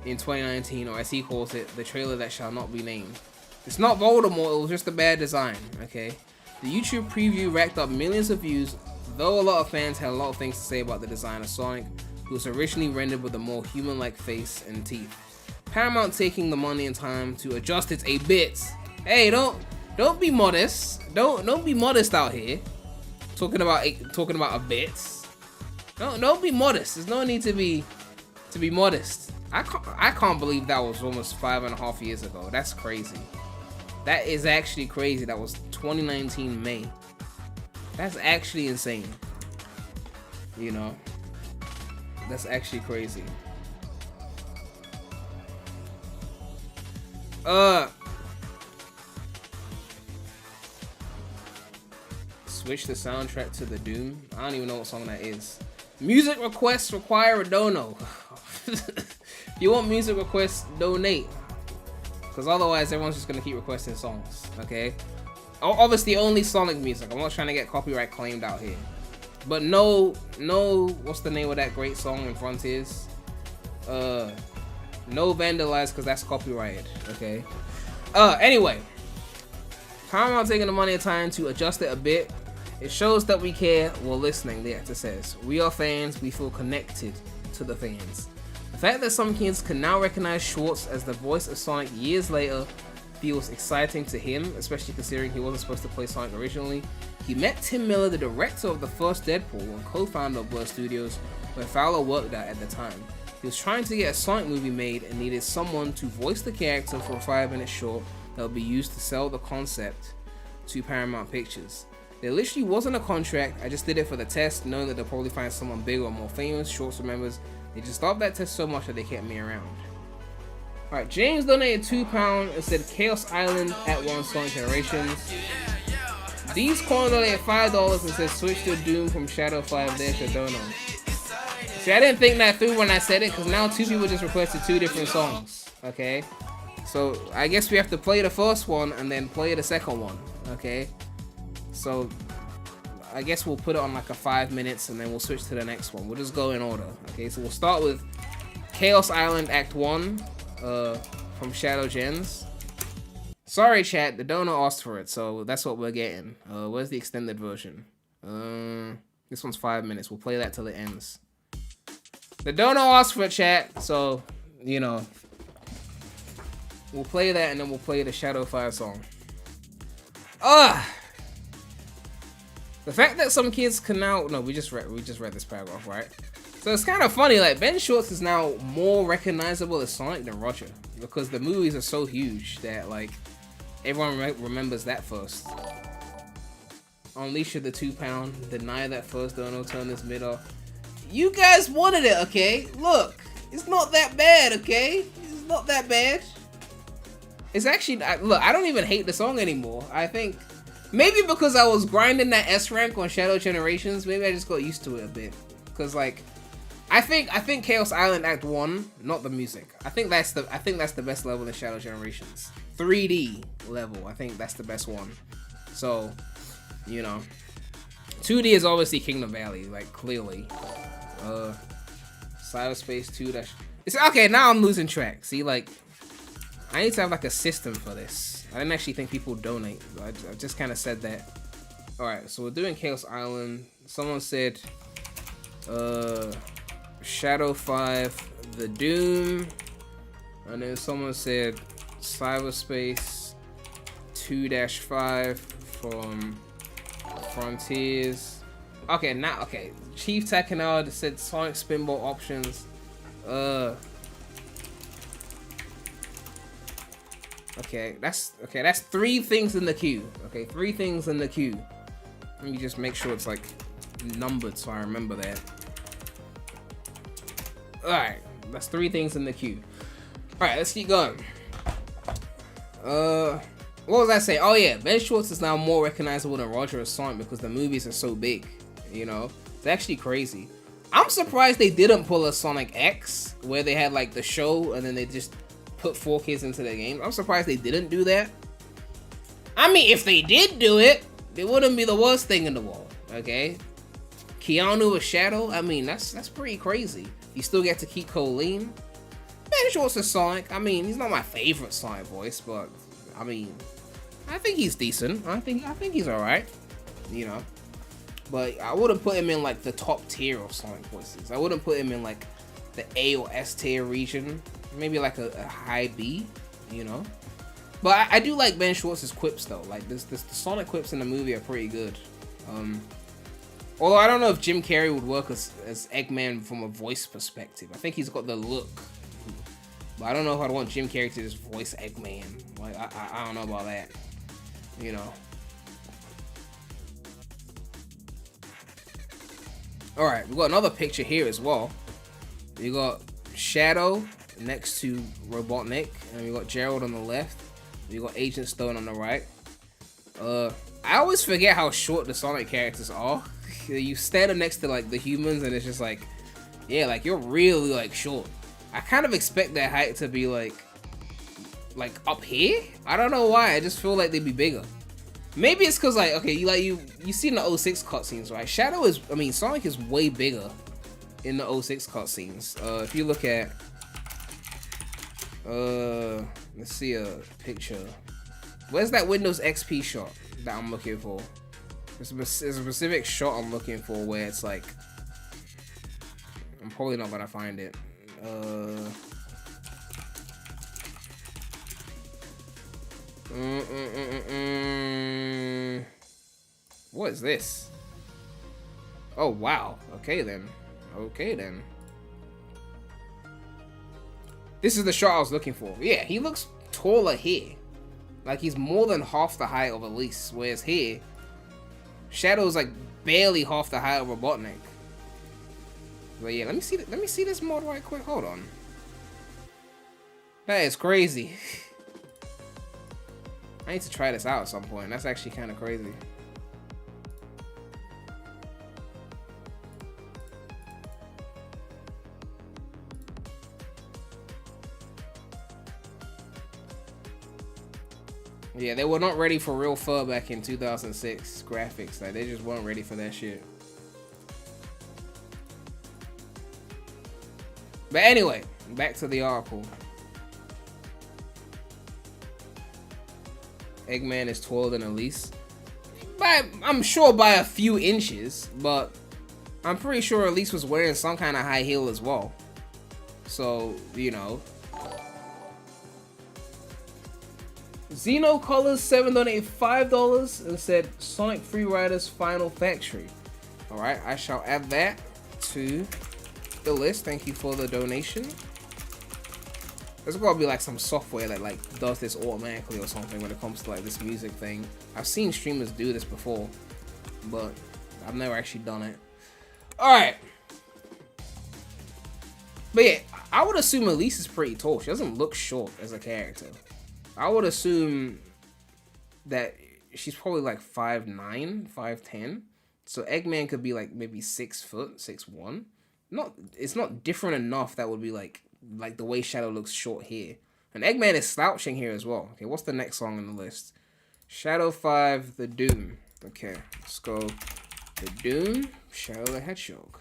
in 2019, or as he calls it, the trailer that shall not be named. It's not Voldemort, it was just a bad design, okay? The YouTube preview racked up millions of views, though a lot of fans had a lot of things to say about the design of Sonic, who was originally rendered with a more human-like face and teeth. Paramount taking the money and time to adjust its a bit. Hey, don't be modest. Don't be modest out here. Talking about a bit. Don't be modest. There's no need to be modest. I can't believe that was almost 5.5 years ago. That's crazy. That is actually crazy. That was 2019 May. That's actually insane. You know, that's actually crazy. Switch the soundtrack to the Doom. I don't even know what song that is. Music requests require a dono. If you want music requests, donate. Because otherwise, everyone's just gonna keep requesting songs. Okay. Obviously, only Sonic music. I'm not trying to get copyright claimed out here. But no, what's the name of that great song in Frontiers? No vandalize because that's copyrighted. Okay. Anyway, Paramount taking the money and time to adjust it a bit. It shows that we care, we're listening, the actor says. We are fans, we feel connected to the fans. The fact that some kids can now recognize Schwartz as the voice of Sonic years later feels exciting to him, especially considering he wasn't supposed to play Sonic originally. He met Tim Miller, the director of the first Deadpool and co-founder of Blur Studios, where Fowler worked at the time. He was trying to get a Sonic movie made and needed someone to voice the character for a 5-minute short that would be used to sell the concept to Paramount Pictures. There literally wasn't a contract, I just did it for the test, knowing that they'll probably find someone bigger or more famous. Schwartz remembers, they just stopped that test so much that they kept me around. Alright, James donated £2 and said Chaos Island at one Sonic Generations. These Corn donated $5 and said switch to Doom from Shadow 5, there's your dono. See, I didn't think that through when I said it, because now 2 people just requested 2 different songs, okay? So, I guess we have to play the first one and then play the second one, okay? So, I guess we'll put it on like a 5 minutes and then we'll switch to the next one. We'll just go in order, okay? So, we'll start with Chaos Island Act 1 from Shadow Gens. Sorry, chat, the donor asked for it, so that's what we're getting. Where's the extended version? This one's 5 minutes. We'll play that till it ends. The donor asked for it, chat, so, you know. We'll play that and then we'll play the Shadow 5 song. The fact that some kids can now... No, we just read this paragraph, right? So it's kind of funny, like, Ben Schwartz is now more recognizable as Sonic than Roger. Because the movies are so huge that, like, everyone remembers that first. Unleash the £2, deny that first dono, turn this mid off. You guys wanted it, okay? Look, it's not that bad, okay? It's not that bad. It's actually, look, I don't even hate the song anymore. I think, maybe because I was grinding that S rank on Shadow Generations, maybe I just got used to it a bit. Because, like, I think Chaos Island Act 1, not the music. I think that's the best level in Shadow Generations. 3D level, I think that's the best one. So, you know, 2D is obviously Kingdom Valley, like, clearly. Cyberspace 2 dash. It's okay, now I'm losing track. See, like, I need to have like a system for this. I didn't actually think people donate. I just kind of said that. Alright, so we're doing Chaos Island. Someone said Shadow 5, the Doom. And then someone said Cyberspace 2-5 from Frontiers. Okay, now, okay. Chief Takanawa said Sonic Spinball options. Okay, that's 3 things in the queue. Okay, 3 things in the queue. Let me just make sure it's like numbered so I remember that. Alright, that's 3 things in the queue. Alright, let's keep going. What was I saying? Oh yeah, Ben Schwartz is now more recognizable than Roger as Sonic because the movies are so big. You know, it's actually crazy. I'm surprised they didn't pull a Sonic X where they had like the show and then they just put 4 kids into the game. I'm surprised they didn't do that. I mean, if they did do it, it wouldn't be the worst thing in the world, okay? Keanu with Shadow, I mean, that's pretty crazy. You still get to keep Colleen. Ben Schwartz is Sonic. I mean, he's not my favorite Sonic voice, but I mean, I think he's decent. I think he's alright, you know. But I wouldn't put him in like the top tier of Sonic voices. I wouldn't put him in like the A or S tier region. Maybe like a high B, you know. But I do like Ben Schwartz's quips though. Like the Sonic quips in the movie are pretty good. Although I don't know if Jim Carrey would work as Eggman from a voice perspective. I think he's got the look. But I don't know if I'd want Jim Carrey to just voice Eggman. Like I don't know about that. You know. Alright, we got another picture here as well. We got Shadow next to Robotnik, and we got Gerald on the left. We got Agent Stone on the right. I always forget how short the Sonic characters are. You stand them next to like the humans, and it's just like, yeah, like you're really like short. I kind of expect their height to be like up here. I don't know why. I just feel like they'd be bigger. Maybe it's cause like, okay, you seen the 06 cutscenes, right? Sonic is way bigger in the 06 cutscenes. If you look at Let's see a picture. Where's that Windows XP shot that I'm looking for? There's a specific shot I'm looking for where it's like, I'm probably not gonna find it. What is this? Oh wow. Okay then. Okay then. This is the shot I was looking for. Yeah, he looks taller here. Like he's more than half the height of Elise, whereas here, Shadow's like barely half the height of Robotnik. But yeah, let me see this mod right quick. Hold on. That is crazy. I need to try this out at some point. That's actually kind of crazy. Yeah, they were not ready for real fur back in 2006 graphics. Like, they just weren't ready for that shit. But anyway, back to the article. Eggman is taller than Elise. I'm sure by a few inches, but I'm pretty sure Elise was wearing some kind of high heel as well. So, you know. Xeno Colors 7 donated $5 and said Sonic Free Riders Final Factory. Alright, I shall add that to the list. Thank you for the donation. There's gotta be like some software that like does this automatically or something when it comes to like this music thing. I've seen streamers do this before, but I've never actually done it. Alright. But yeah, I would assume Elise is pretty tall. She doesn't look short as a character. I would assume that she's probably like 5'9", 5'10". So Eggman could be like maybe 6 foot, 6'1". It's not different enough that would be like the way Shadow looks short here. And Eggman is slouching here as well. Okay, what's the next song on the list? Shadow 5, The Doom. Okay, let's go. The Doom, Shadow the Hedgehog.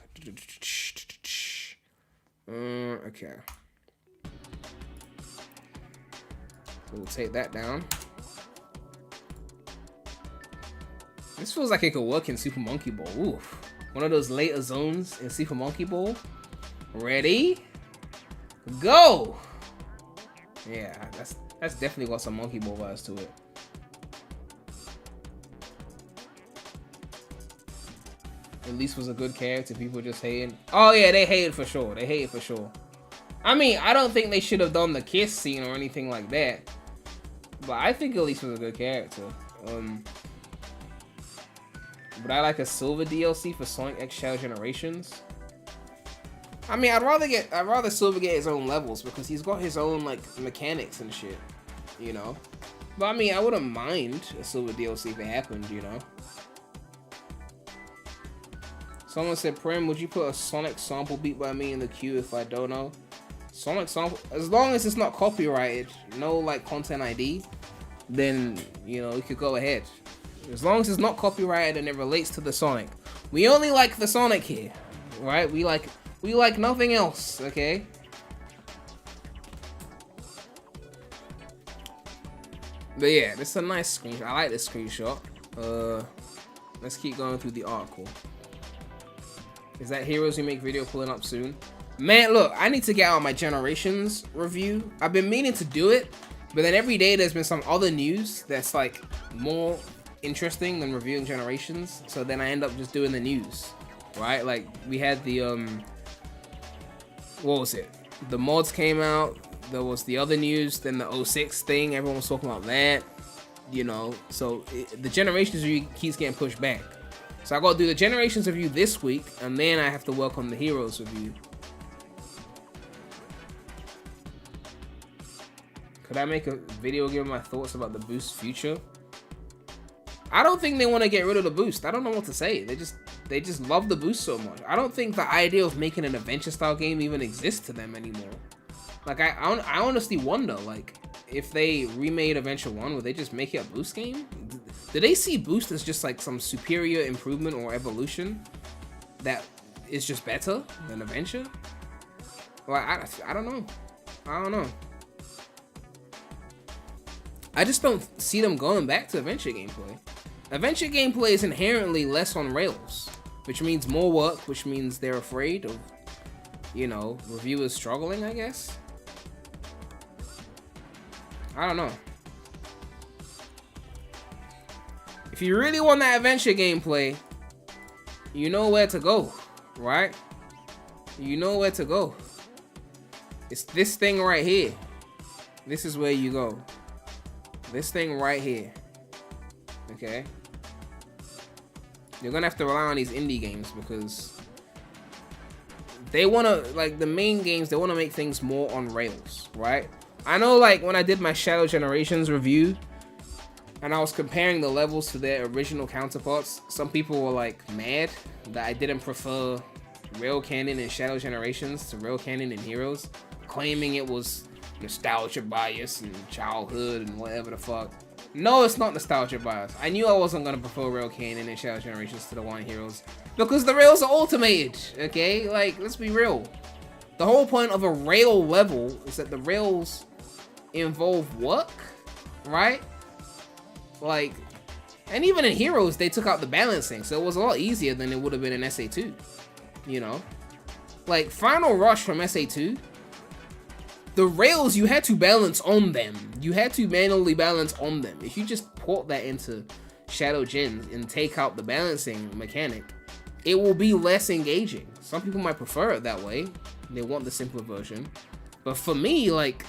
Okay. So we'll take that down. This feels like it could work in Super Monkey Ball. Oof. One of those later zones in Super Monkey Ball. Ready? Go! Yeah, that's definitely got some Monkey Ball vibes to it. Elise was a good character, people just hating. Oh yeah, they hated for sure. They hated for sure. I mean, I don't think they should have done the kiss scene or anything like that. But I think Elise was a good character. Would I like a silver DLC for Sonic X Shadow Generations? I mean, I'd rather Silver get his own levels because he's got his own like mechanics and shit, you know. But I mean, I wouldn't mind a silver DLC if it happened, you know. Someone said, Prem, would you put a Sonic sample beat by me in the queue if I don't know? Sonic sample, as long as it's not copyrighted, no like content ID, then you know you could go ahead. As long as it's not copyrighted and it relates to the Sonic. We only like the Sonic here, right? We like nothing else, okay? But yeah, this is a nice screenshot. I like this screenshot. Let's keep going through the article. Is that Heroes Who Make Video pulling up soon? Man, look, I need to get out my Generations review. I've been meaning to do it, but then every day there's been some other news that's like more interesting than reviewing Generations. So then I end up just doing the news, right? Like we had the what was it? The mods came out. There was the other news. Then the 06 thing. Everyone was talking about that. You know, so the Generations review keeps getting pushed back. So I gotta do the Generations review this week, and then I have to work on the Heroes review. Could I make a video giving my thoughts about the boost future? I don't think they want to get rid of the boost. I don't know what to say. They just love the boost so much. I don't think the idea of making an adventure style game even exists to them anymore. Like I honestly wonder, like, if they remade Adventure 1, would they just make it a boost game? Do they see boost as just like some superior improvement or evolution that is just better than Adventure? Well, I don't know. I don't know. I just don't see them going back to adventure gameplay. Adventure gameplay is inherently less on rails, which means more work, which means they're afraid of, you know, reviewers struggling, I guess. I don't know. If you really want that adventure gameplay, you know where to go, right? You know where to go. It's this thing right here. This is where you go. This thing right here. Okay? You're gonna have to rely on these indie games because they wanna, like, the main games, they wanna make things more on rails, right? I know, like, when I did my Shadow Generations review and I was comparing the levels to their original counterparts, some people were, like, mad that I didn't prefer Rail Canyon and Shadow Generations to Rail Canyon and Heroes, claiming it was nostalgia bias and childhood and whatever the fuck. No, it's not nostalgia bias. I knew I wasn't gonna prefer Rail Canyon and Shadow Generations to the One Heroes because the rails are automated, okay? Like, let's be real. The whole point of a rail level is that the rails involve work, right? Like, and even in Heroes, they took out the balancing, so it was a lot easier than it would have been in SA2, you know? Like, Final Rush from SA2, the rails, you had to balance on them. You had to manually balance on them. If you just port that into Shadow Gen and take out the balancing mechanic, it will be less engaging. Some people might prefer it that way. They want the simpler version. But for me, like,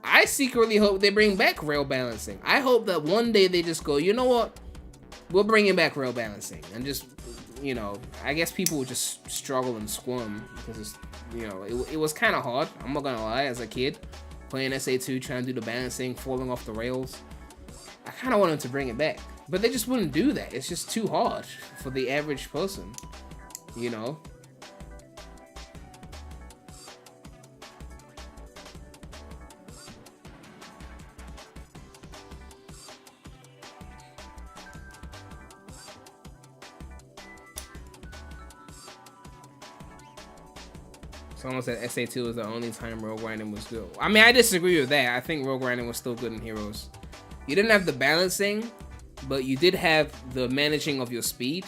I secretly hope they bring back rail balancing. I hope that one day they just go, you know what? We're bringing back rail balancing. And just, you know, I guess people would just struggle and squirm because it's, you know, it was kind of hard. I'm not gonna lie, as a kid, playing SA2, trying to do the balancing, falling off the rails. I kind of wanted to bring it back. But they just wouldn't do that. It's just too hard for the average person, you know? Someone said SA2 was the only time rail grinding was good. I mean, I disagree with that. I think rail grinding was still good in Heroes. You didn't have the balancing, but you did have the managing of your speed.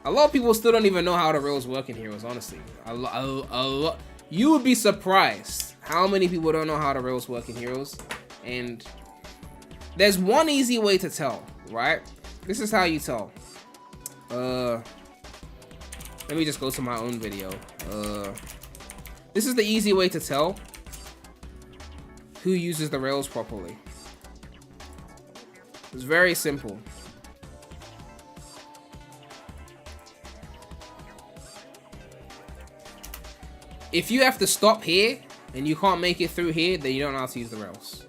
A lot of people still don't even know how the rails work in Heroes, honestly. You would be surprised how many people don't know how the rails work in Heroes. And there's one easy way to tell, right? This is how you tell. Let me just go to my own video. This is the easy way to tell who uses the rails properly. It's very simple. If you have to stop here and you can't make it through here, then you don't know how to use the rails.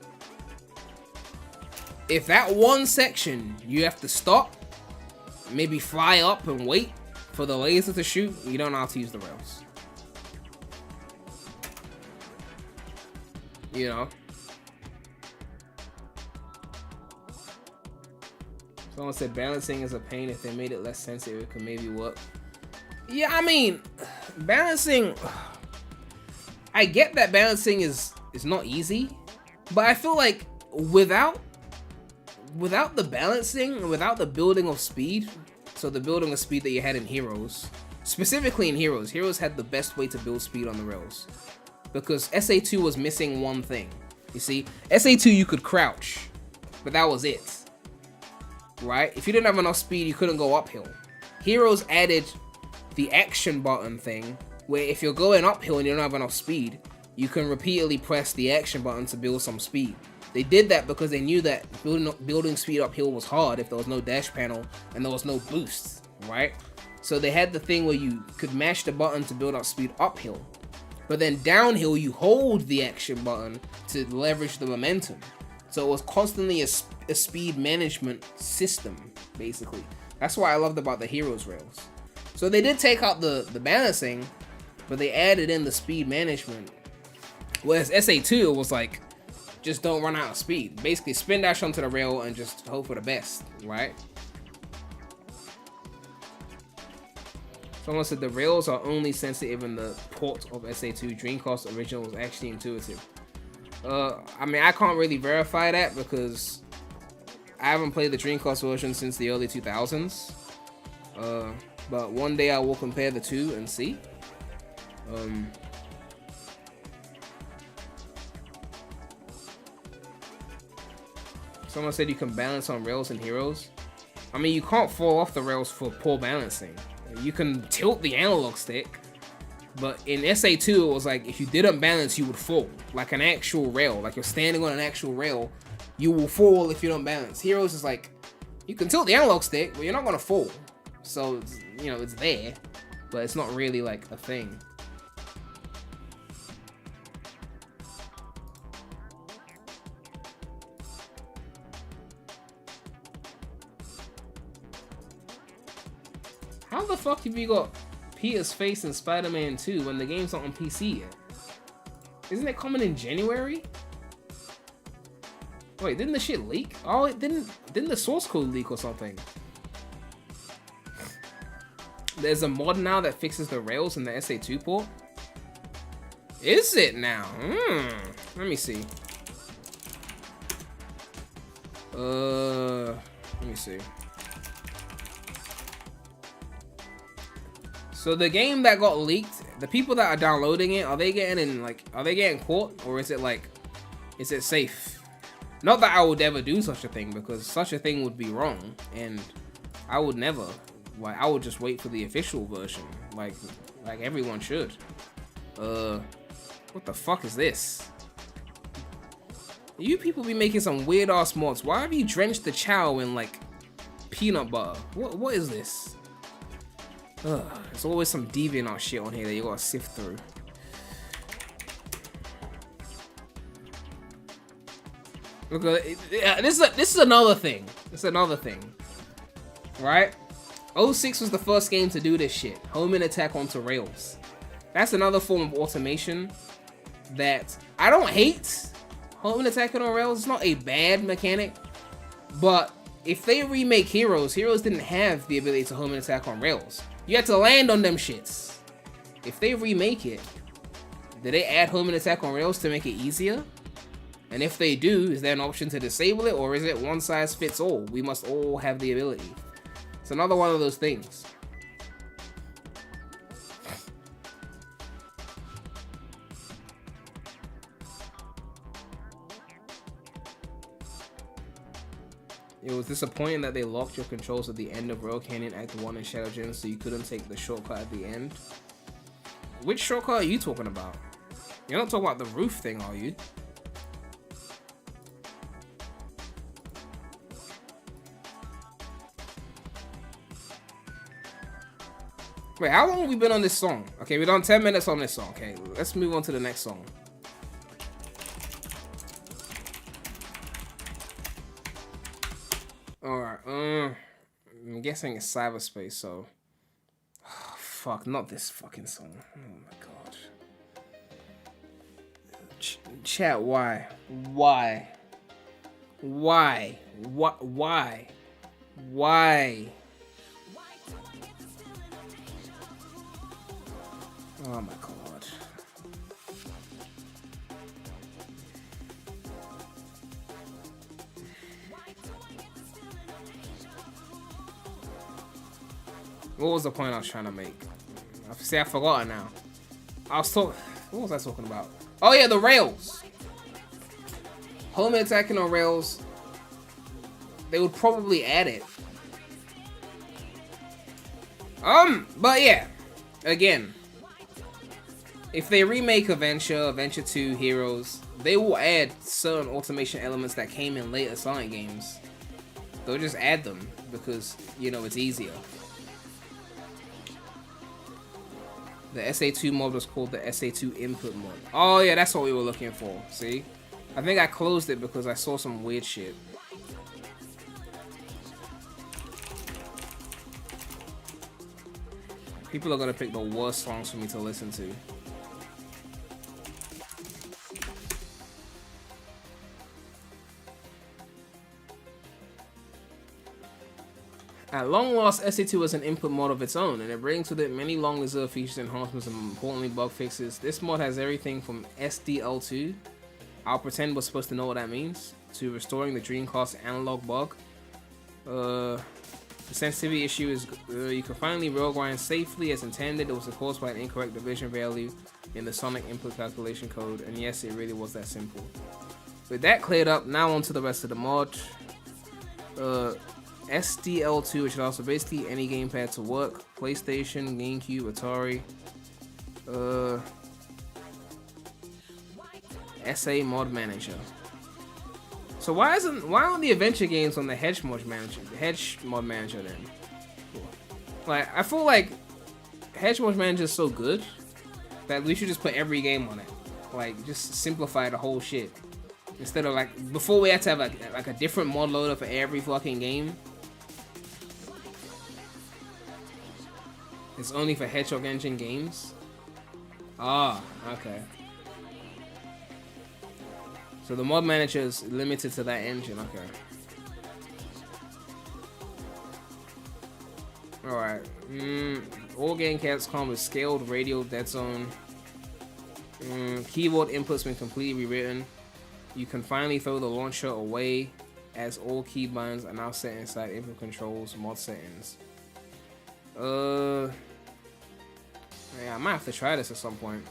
If that one section you have to stop, maybe fly up and wait for the laser to shoot, you don't know how to use the rails. You know? Someone said balancing is a pain. If they made it less sensitive, it could maybe work. Yeah, I mean, balancing... I get that balancing is not easy, but I feel like without the balancing, without the building of speed, so the building of speed that you had in Heroes, specifically in Heroes, Heroes had the best way to build speed on the rails. Because SA2 was missing one thing. You see, SA2 you could crouch, but that was it. Right? If you didn't have enough speed, you couldn't go uphill. Heroes added the action button thing, where if you're going uphill and you don't have enough speed, you can repeatedly press the action button to build some speed. They did that because they knew that building speed uphill was hard if there was no dash panel and there was no boost, right? So they had the thing where you could mash the button to build up speed uphill. But then downhill, you hold the action button to leverage the momentum. So it was constantly a speed management system, basically. That's what I loved about the Heroes rails. So they did take out the balancing, but they added in the speed management. Whereas SA2 was like, just don't run out of speed. Basically, spin dash onto the rail and just hope for the best, right? Someone said the rails are only sensitive in the port of SA2. Dreamcast original was actually intuitive. I mean, I can't really verify that because I haven't played the Dreamcast version since the early 2000s. But one day I will compare the two and see. Someone said you can balance on rails in Heroes. I mean, you can't fall off the rails for poor balancing. You can tilt the analog stick, but in SA2 it was like if you didn't balance, you would fall. Like an actual rail, like you're standing on an actual rail, you will fall if you don't balance. Heroes is like, you can tilt the analog stick, but you're not gonna fall. So, you know, it's there, but it's not really like a thing. How the fuck have you got Peter's face in Spider-Man 2 when the game's not on PC yet? Isn't it coming in January? Wait, didn't the shit leak? Oh, it didn't the source code leak or something? There's a mod now that fixes the rails in the SA2 port. Is it now? Let me see. Let me see. So the game that got leaked, the people that are downloading it, are they getting caught, or is it safe? Not that I would ever do such a thing, because such a thing would be wrong, and I would never. Like, I would just wait for the official version, like everyone should. What the fuck is this? You people be making some weird ass mods. Why have you drenched the chow in like peanut butter? What is this? There's always some DeviantArt shit on here that you gotta sift through. Look at it. This is another thing. This is another thing, right? 06 was the first game to do this shit. Homing attack onto rails. That's another form of automation that I don't hate. Homing attacking on rails is not a bad mechanic, but if they remake Heroes didn't have the ability to home and attack on rails. You had to land on them shits. If they remake it, do they add home and attack on rails to make it easier? And if they do, is there an option to disable it, or is it one size fits all? We must all have the ability. It's another one of those things. It was disappointing that they locked your controls at the end of Royal Canyon Act 1 and Shadow Gems, so you couldn't take the shortcut at the end. Which shortcut are you talking about? You're not talking about the roof thing, are you? Wait, how long have we been on this song? Okay, we're done 10 minutes on this song. Okay, let's move on to the next song. Alright, I'm guessing it's cyberspace, so... Oh, fuck, not this fucking song. Oh my god. Chat, why? Why? Why? Why? Why? Oh my god. What was the point I was trying to make? See, I've forgotten now. What was I talking about? Oh yeah, the rails. Home attacking on rails. They would probably add it. But yeah. Again. If they remake Adventure 2, Heroes, they will add certain automation elements that came in later Sonic games. They'll just add them because, you know, it's easier. The SA2 mod was called the SA2 input mod. Oh yeah, that's what we were looking for. See? I think I closed it because I saw some weird shit. People are gonna pick the worst songs for me to listen to. At long last, SA2 is an input mod of its own, and it brings with it many long-deserved features, enhancements, and importantly bug fixes. This mod has everything from SDL2. I'll pretend we're supposed to know what that means. To restoring the Dreamcast analog bug. The sensitivity issue is you can finally rail grind safely as intended. It was caused by an incorrect division value in the Sonic input calculation code, and yes, it really was that simple. With that cleared up, now on to the rest of the mod. SDL2, which allows for basically any gamepad to work. PlayStation, GameCube, Atari. SA Mod Manager. So why aren't the adventure games on the Hedge Mod Manager then? Like, I feel like Hedge Mod Manager is so good that we should just put every game on it. Like, just simplify the whole shit. Instead of like, before we had to have like a different mod loader for every fucking game. It's only for Hedgehog Engine games. Ah, okay. So the mod manager is limited to that engine, okay. Alright. All game caps come with scaled radio dead zone. Keyboard inputs been completely rewritten. You can finally throw the launcher away as all keybinds are now set inside input controls mod settings. Yeah, I might have to try this at some point.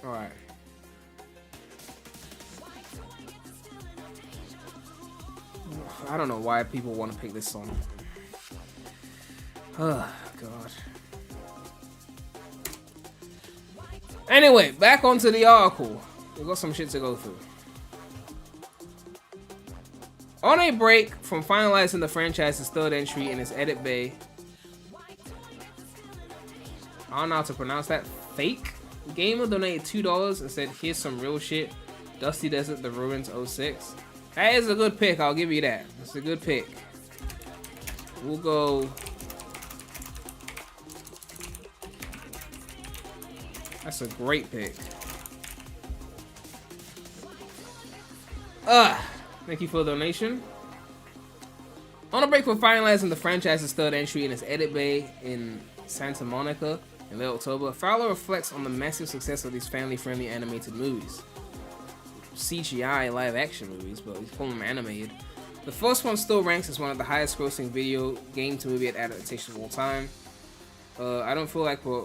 Alright. I don't know why people want to pick this song. Oh, God. Anyway, back onto the article. We've got some shit to go through. On a break from finalizing the franchise's third entry in its edit bay, I don't know how to pronounce that. Fake Gamer donated $2 and said, "Here's some real shit. Dusty Desert, The Ruins 06. That is a good pick, I'll give you that. It's a good pick. We'll go. That's a great pick. Thank you for the donation. On a break from finalizing the franchise's third entry in its edit bay in Santa Monica in late October, Fowler reflects on the massive success of these family-friendly animated movies. CGI live-action movies, but we call them animated. The first one still ranks as one of the highest-grossing video game to movie adaptations of all time. I don't feel like we're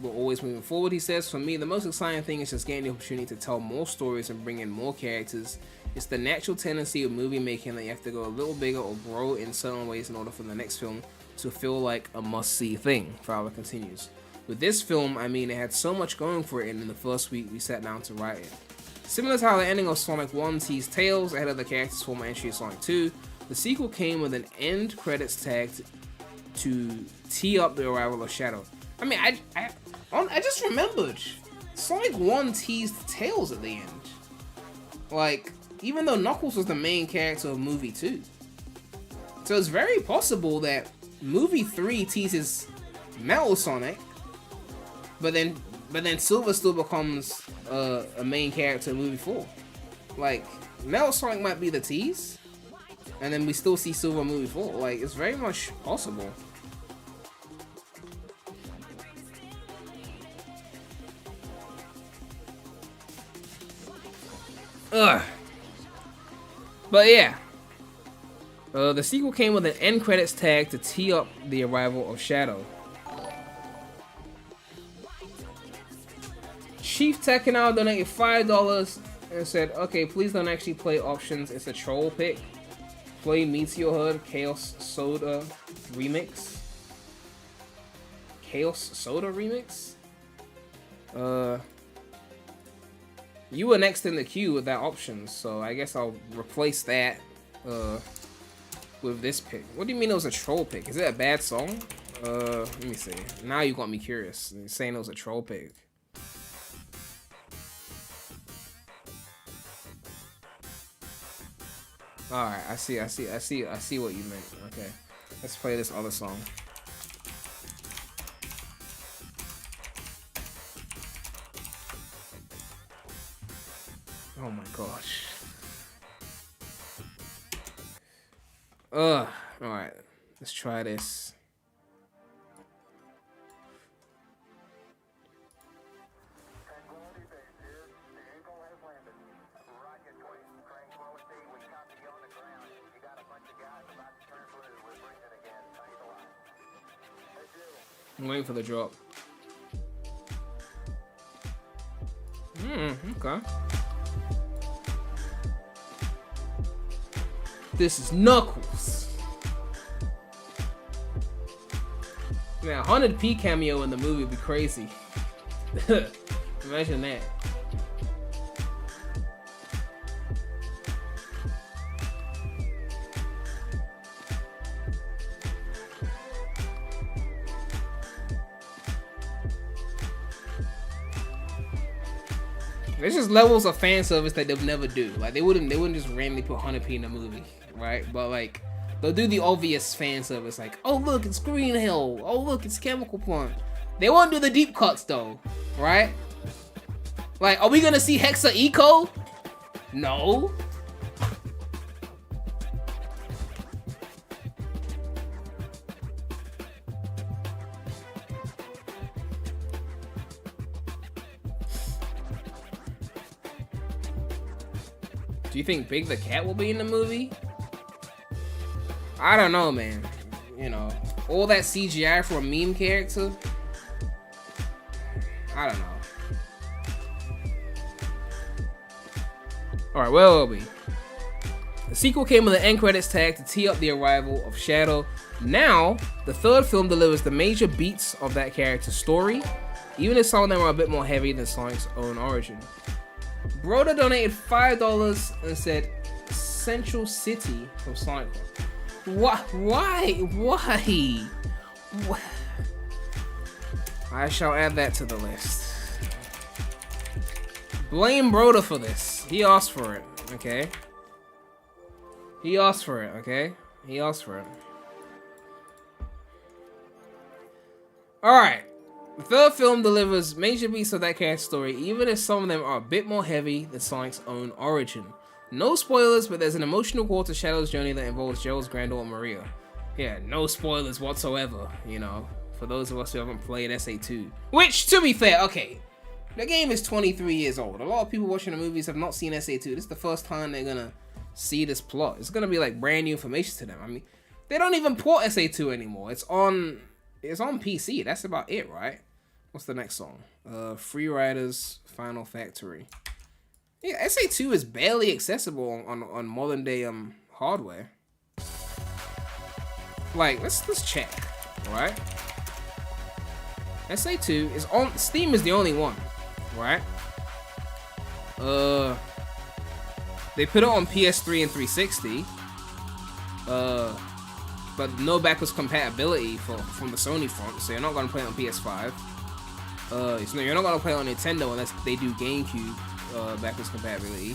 always moving forward, he says. For me, the most exciting thing is just getting the opportunity to tell more stories and bring in more characters. It's the natural tendency of movie making that you have to go a little bigger or grow in certain ways in order for the next film to feel like a must-see thing, Fowler continues. With this film, I mean, it had so much going for it, and in the first week we sat down to write it. Similar to how the ending of Sonic 1 teased Tails ahead of the character's former entry in Sonic 2, the sequel came with an end credits tag to tee up the arrival of Shadow. I mean, I just remembered, Sonic 1 teased Tails at the end. Like, even though Knuckles was the main character of movie 2. So it's very possible that movie 3 teases Metal Sonic, but then Silver still becomes a main character in movie 4. Like, Metal Sonic might be the tease, and then we still see Silver in movie 4. Like, it's very much possible. Ugh. But yeah. The sequel came with an end credits tag to tee up the arrival of Shadow. Chief Tekken donated $5 and said, "Okay, please don't actually play options. It's a troll pick. Play Meteor Hood Chaos Soda Remix." Chaos Soda Remix? You were next in the queue with that option, so I guess I'll replace that with this pick. What do you mean it was a troll pick? Is it a bad song? Let me see. Now you got me curious. You're saying it was a troll pick. Alright, I see what you meant. Okay. Let's play this other song. Oh my gosh. Alright. Let's try this. I'm waiting for the drop. Okay. This is Knuckles. Man, 100p cameo in the movie would be crazy. Imagine that. There's just levels of fan service that they'll never do. Like they wouldn't just randomly put 100p in the movie, right? But like they'll do the obvious fan service, like, oh look, it's Green Hill. Oh look, it's Chemical Plant. They won't do the deep cuts though, right? Like, are we gonna see Hexa Eco? No. Do you think Big the Cat will be in the movie? I don't know, man. You know, all that CGI for a meme character. I don't know. Alright, where will we? The sequel came with an end credits tag to tee up the arrival of Shadow. Now, the third film delivers the major beats of that character's story, even if some of them are a bit more heavy than Sonic's own origin. Broda donated $5 and said Central City from Sonic. What? Why? Why? What? I shall add that to the list. Blame Broda for this. He asked for it, okay? He asked for it, okay? He asked for it. Alright. The third film delivers major beats of that character's story, even if some of them are a bit more heavy than Sonic's own origin. No spoilers, but there's an emotional core to Shadow's journey that involves Gerald's granddaughter Maria. Yeah, no spoilers whatsoever, you know, for those of us who haven't played SA2. Which, to be fair, okay, the game is 23 years old. A lot of people watching the movies have not seen SA2. This is the first time they're gonna see this plot. It's gonna be like brand new information to them. I mean, they don't even port SA2 anymore. It's on PC. That's about it, right? What's the next song? Free Riders Final Factory. Yeah, SA2 is barely accessible on modern day hardware. Like, let's check, right? SA2 is on Steam is the only one, right? They put it on PS3 and 360. But no backwards compatibility from the Sony front, so you're not gonna play it on PS5. So you're not gonna play it on Nintendo unless they do GameCube backwards compatibility.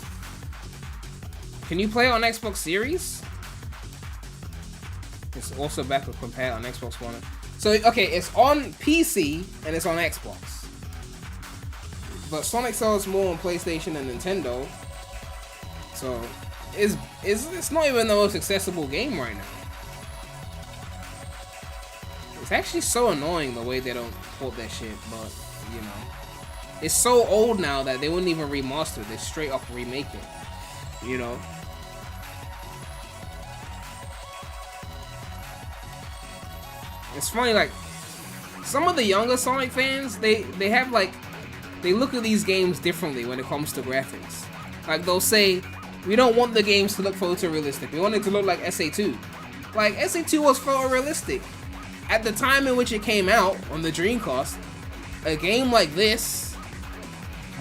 Can you play it on Xbox Series? It's also backwards compatible on Xbox One. So okay, it's on PC and it's on Xbox. But Sonic sells more on PlayStation and Nintendo. So it's not even the most accessible game right now. It's actually so annoying the way they don't port that shit, but you know, it's so old now that they wouldn't even remaster it. They straight up remake it, you know. It's funny, like some of the younger Sonic fans, they have like, they look at these games differently when it comes to graphics. Like they'll say, we don't want the games to look photorealistic. We want it to look like SA2. Like SA2 was photorealistic. At the time in which it came out on the Dreamcast, a game like this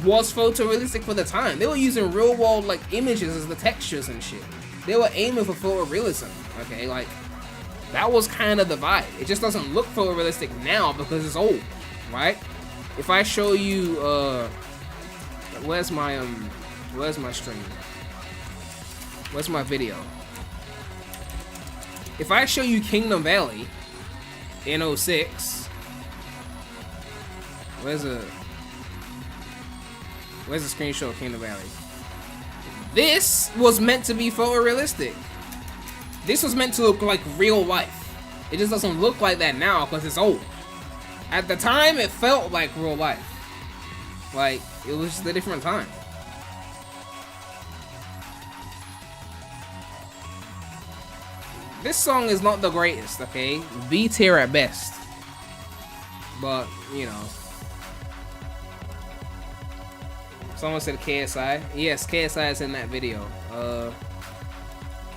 was photorealistic for the time. They were using real world like images as the textures and shit. They were aiming for photorealism, okay? Like, that was kind of the vibe. It just doesn't look photorealistic now because it's old, right? If I show you, where's my stream? Where's my video? If I show you Kingdom Valley in 06, where's a screenshot of Kingdom Valley? This was meant to be photorealistic. This was meant to look like real life. It just doesn't look like that now because it's old. At the time, it felt like real life. Like, it was just a different time. This song is not the greatest, okay? B tier at best. But, you know. Someone said KSI. Yes, KSI is in that video.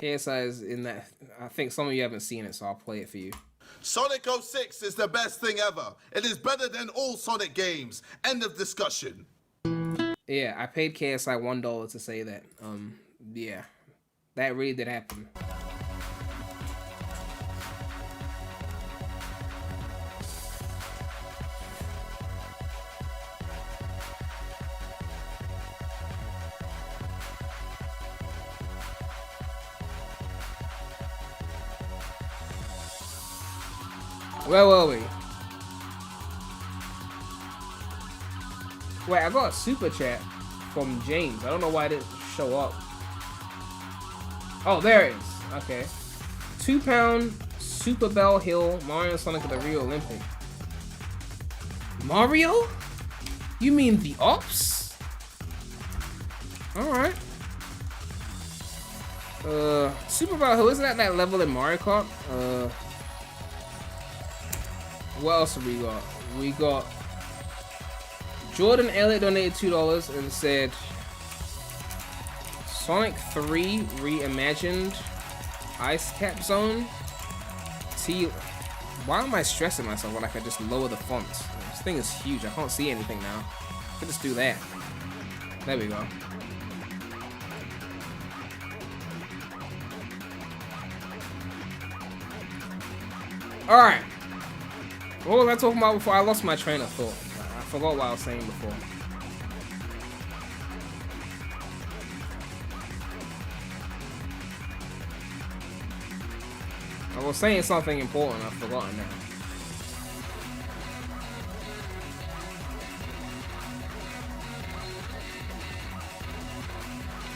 KSI is in that. I think some of you haven't seen it, so I'll play it for you. Sonic 06 is the best thing ever. It is better than all Sonic games. End of discussion. Yeah, I paid KSI $1 to say that. Yeah, that really did happen. Where were we? Wait, I got a super chat from James. I don't know why it didn't show up. Oh, there it is. Okay. £2 Super Bell Hill Mario and Sonic at the Rio Olympic. Mario? You mean the Ops? Alright. Super Bell Hill, isn't that level in Mario Kart? What else have we got? We got Jordan Elliott donated $2 and said Sonic 3 reimagined Ice Cap Zone. Why am I stressing myself when I could just lower the fonts? This thing is huge. I can't see anything now. I could just do that. There we go. Alright. What was I talking about before? I lost my train of thought. I forgot what I was saying before. I was saying something important. I've forgotten now.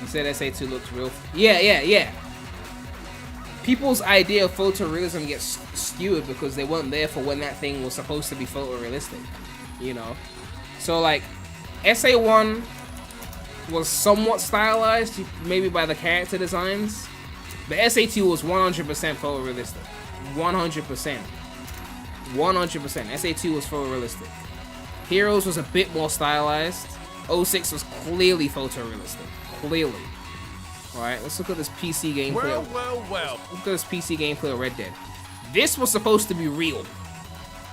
You said SA2 looks real. Yeah. People's idea of photorealism gets skewed because they weren't there for when that thing was supposed to be photorealistic, you know? So, like, SA1 was somewhat stylized, maybe by the character designs, but SA2 was 100% photorealistic. 100%. 100%. SA2 was photorealistic. Heroes was a bit more stylized. 06 was clearly photorealistic. Clearly. Alright, let's look at this PC gameplay. Well. Look at this PC gameplay of Red Dead. This was supposed to be real.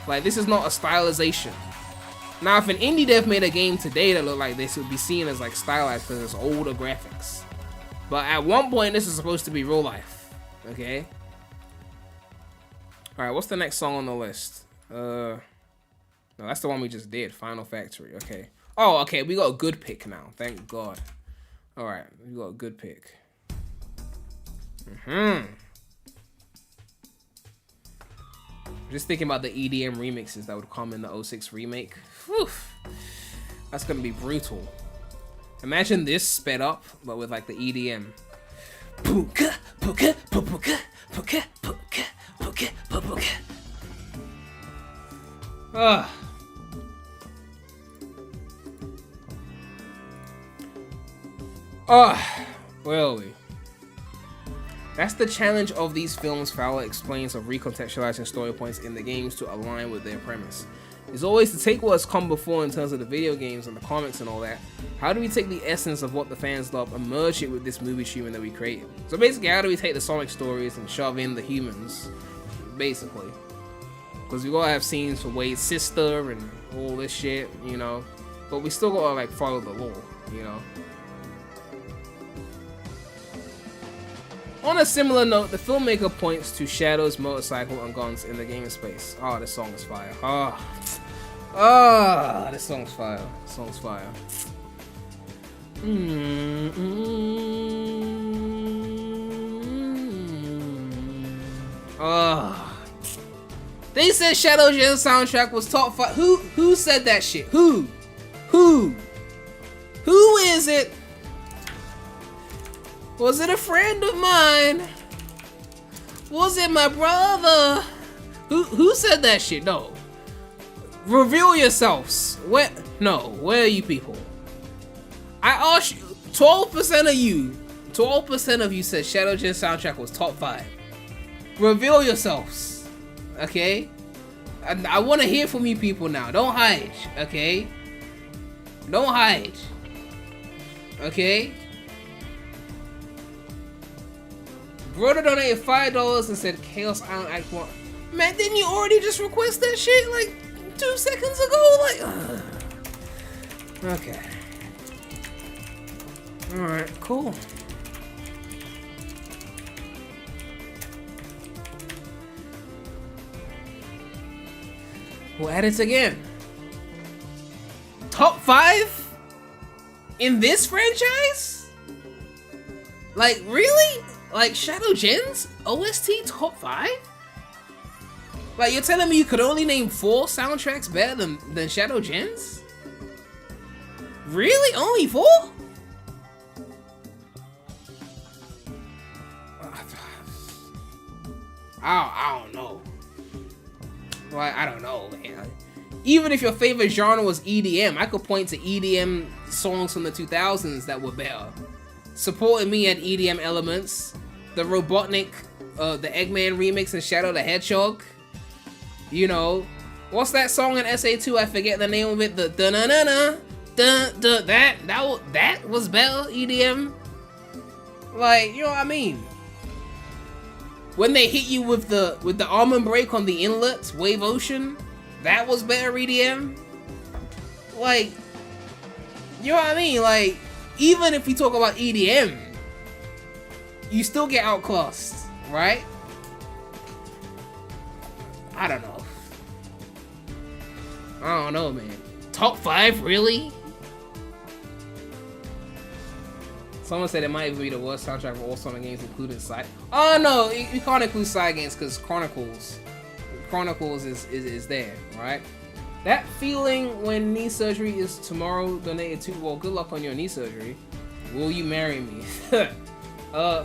Like, this is not a stylization. Now, if an indie dev made a game today that looked like this, it would be seen as, like, stylized because it's older graphics. But at one point, this is supposed to be real life. Okay? Alright, what's the next song on the list? No, that's the one we just did. Final Factory. Okay. Oh, okay, we got a good pick now. Thank God. Alright, we got a good pick. Just thinking about the EDM remixes that would come in the 06 remake. Whew. That's gonna be brutal. Imagine this sped up, but with like the EDM. Puka, puka, puka, puka, puka, puka, puka. Ugh. Where are we? That's the challenge of these films, Fowler explains, of recontextualizing story points in the games to align with their premise. It's always to take what's come before in terms of the video games and the comics and all that. How do we take the essence of what the fans love and merge it with this movie streaming that we created? So basically, how do we take the Sonic stories and shove in the humans? Basically. Because we gotta have scenes for Wade's sister and all this shit, you know. But we still gotta like follow the law, you know. On a similar note, the filmmaker points to Shadow's motorcycle and guns in the game space. Oh, this song is fire. This song's fire. This song's fire. They said Shadow Gen soundtrack was top 5. Who said that shit? Who is it? Was it a friend of mine? Was it my brother? Who said that shit? No. Reveal yourselves. Where are you people? I asked you, 12% of you, 12% of you said Shadow Gen soundtrack was top 5. Reveal yourselves. Okay? I want to hear from you people now. Don't hide, okay? Don't hide. Okay? Brother donated $5 and said Chaos Island Act 1. Man, didn't you already just request that shit like 2 seconds ago? Like, okay. Alright, cool. We'll add it again. Top 5? In this franchise? Like, really? Like, Shadow Gens? OST top 5? Like, you're telling me you could only name 4 soundtracks better than Shadow Gens? Really? Only 4? I don't know. Like, I don't know, man. Even if your favorite genre was EDM, I could point to EDM songs from the 2000s that were better. Supporting me at EDM Elements, the Robotnik, the Eggman remix and Shadow the Hedgehog. You know, what's that song in SA2? I forget the name of it. The da-na-na-na, da-da, that was better EDM. Like, you know what I mean? When they hit you with the almond break on the inlets, Wave Ocean, that was better EDM. Like, you know what I mean? Like, even if we talk about EDM, you still get outclassed, right? I don't know. I don't know, man. Top 5, really? Someone said it might even be the worst soundtrack for all Sonic games, including side. Oh no, you can't include side games because Chronicles is there, right? That feeling when knee surgery is tomorrow. Donated to. Well, good luck on your knee surgery. Will you marry me?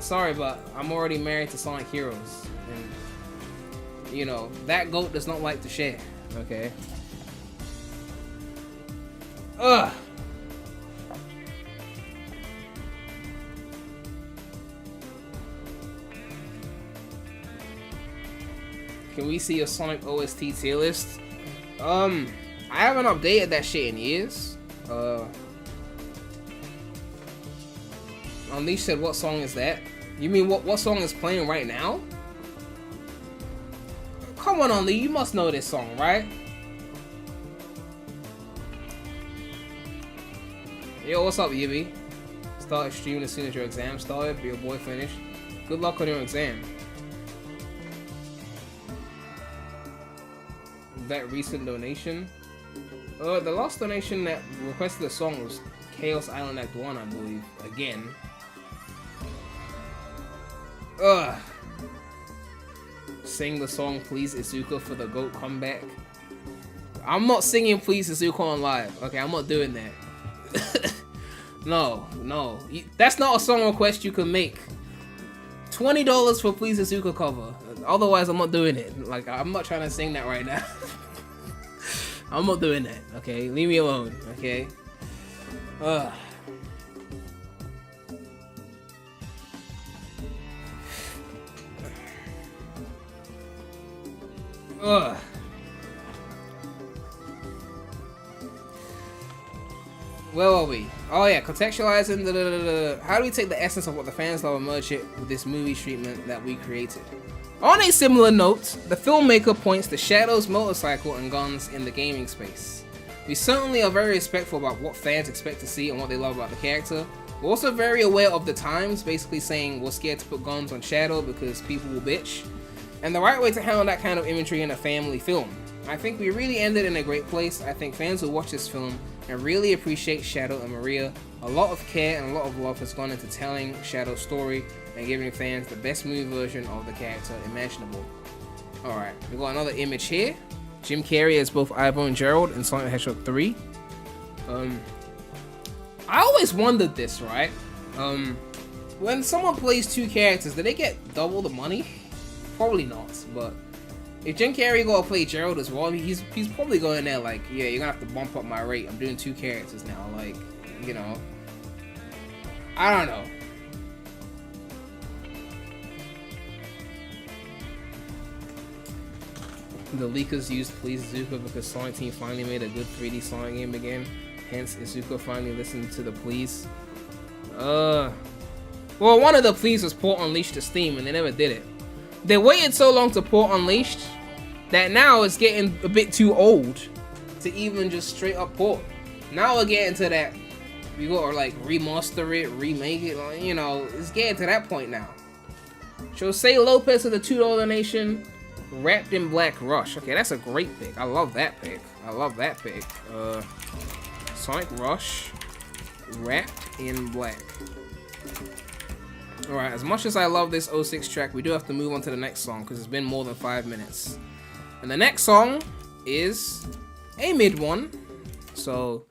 Sorry, but I'm already married to Sonic Heroes, and you know that goat does not like to share. Okay. Ugh. Can we see a Sonic OST tier list? I haven't updated that shit in years. Unleash said, what song is that? You mean what song is playing right now? Come on, Unleash, you must know this song, right? Yo, what's up, Yibby? Start streaming as soon as your exam started, but your boy finished. Good luck on your exam. That recent donation. The last donation that requested a song was Chaos Island Act 1, I believe. Again. Ugh. Sing the song Please Izuka for the GOAT comeback. I'm not singing Please Izuka on live. Okay, I'm not doing that. No. That's not a song request you can make. $20 for Please Izuka cover. Otherwise, I'm not doing it. Like, I'm not trying to sing that right now. I'm not doing that, okay? Leave me alone, okay? Ugh. Ugh. Where are we? Oh yeah, contextualizing. How do we take the essence of what the fans love and merge it with this movie treatment that we created? On a similar note, the filmmaker points to Shadow's motorcycle and guns in the gaming space. We certainly are very respectful about what fans expect to see and what they love about the character. We're also very aware of the times, basically saying we're scared to put guns on Shadow because people will bitch, and the right way to handle that kind of imagery in a family film. I think we really ended in a great place. I think fans will watch this film and really appreciate Shadow and Maria. A lot of care and a lot of love has gone into telling Shadow's story and giving fans the best movie version of the character imaginable. Alright, we got another image here. Jim Carrey as both Ivo and Gerald in Sonic the Hedgehog 3. I always wondered this, right? When someone plays 2 characters, do they get double the money? Probably not, but if Jim Carrey gotta play Gerald as well, he's probably going there like, yeah, you're gonna have to bump up my rate. I'm doing 2 characters now, like, you know. I don't know. The leakers used Please Izuka because Sonic Team finally made a good 3D Sonic game again. Hence, Izuka finally listened to the pleas. Well, one of the pleas was port Unleashed to Steam, and they never did it. They waited so long to port Unleashed that now it's getting a bit too old to even just straight up port. Now we're getting to that. We gotta like remaster it, remake it. You know, it's getting to that point now. Jose Lopez of the $2 donation. Wrapped in Black Rush. Okay, that's a great pick. I love that pick. Sonic Rush. Wrapped in Black. Alright, as much as I love this 06 track, we do have to move on to the next song because it's been more than 5 minutes. And the next song is a mid one. So,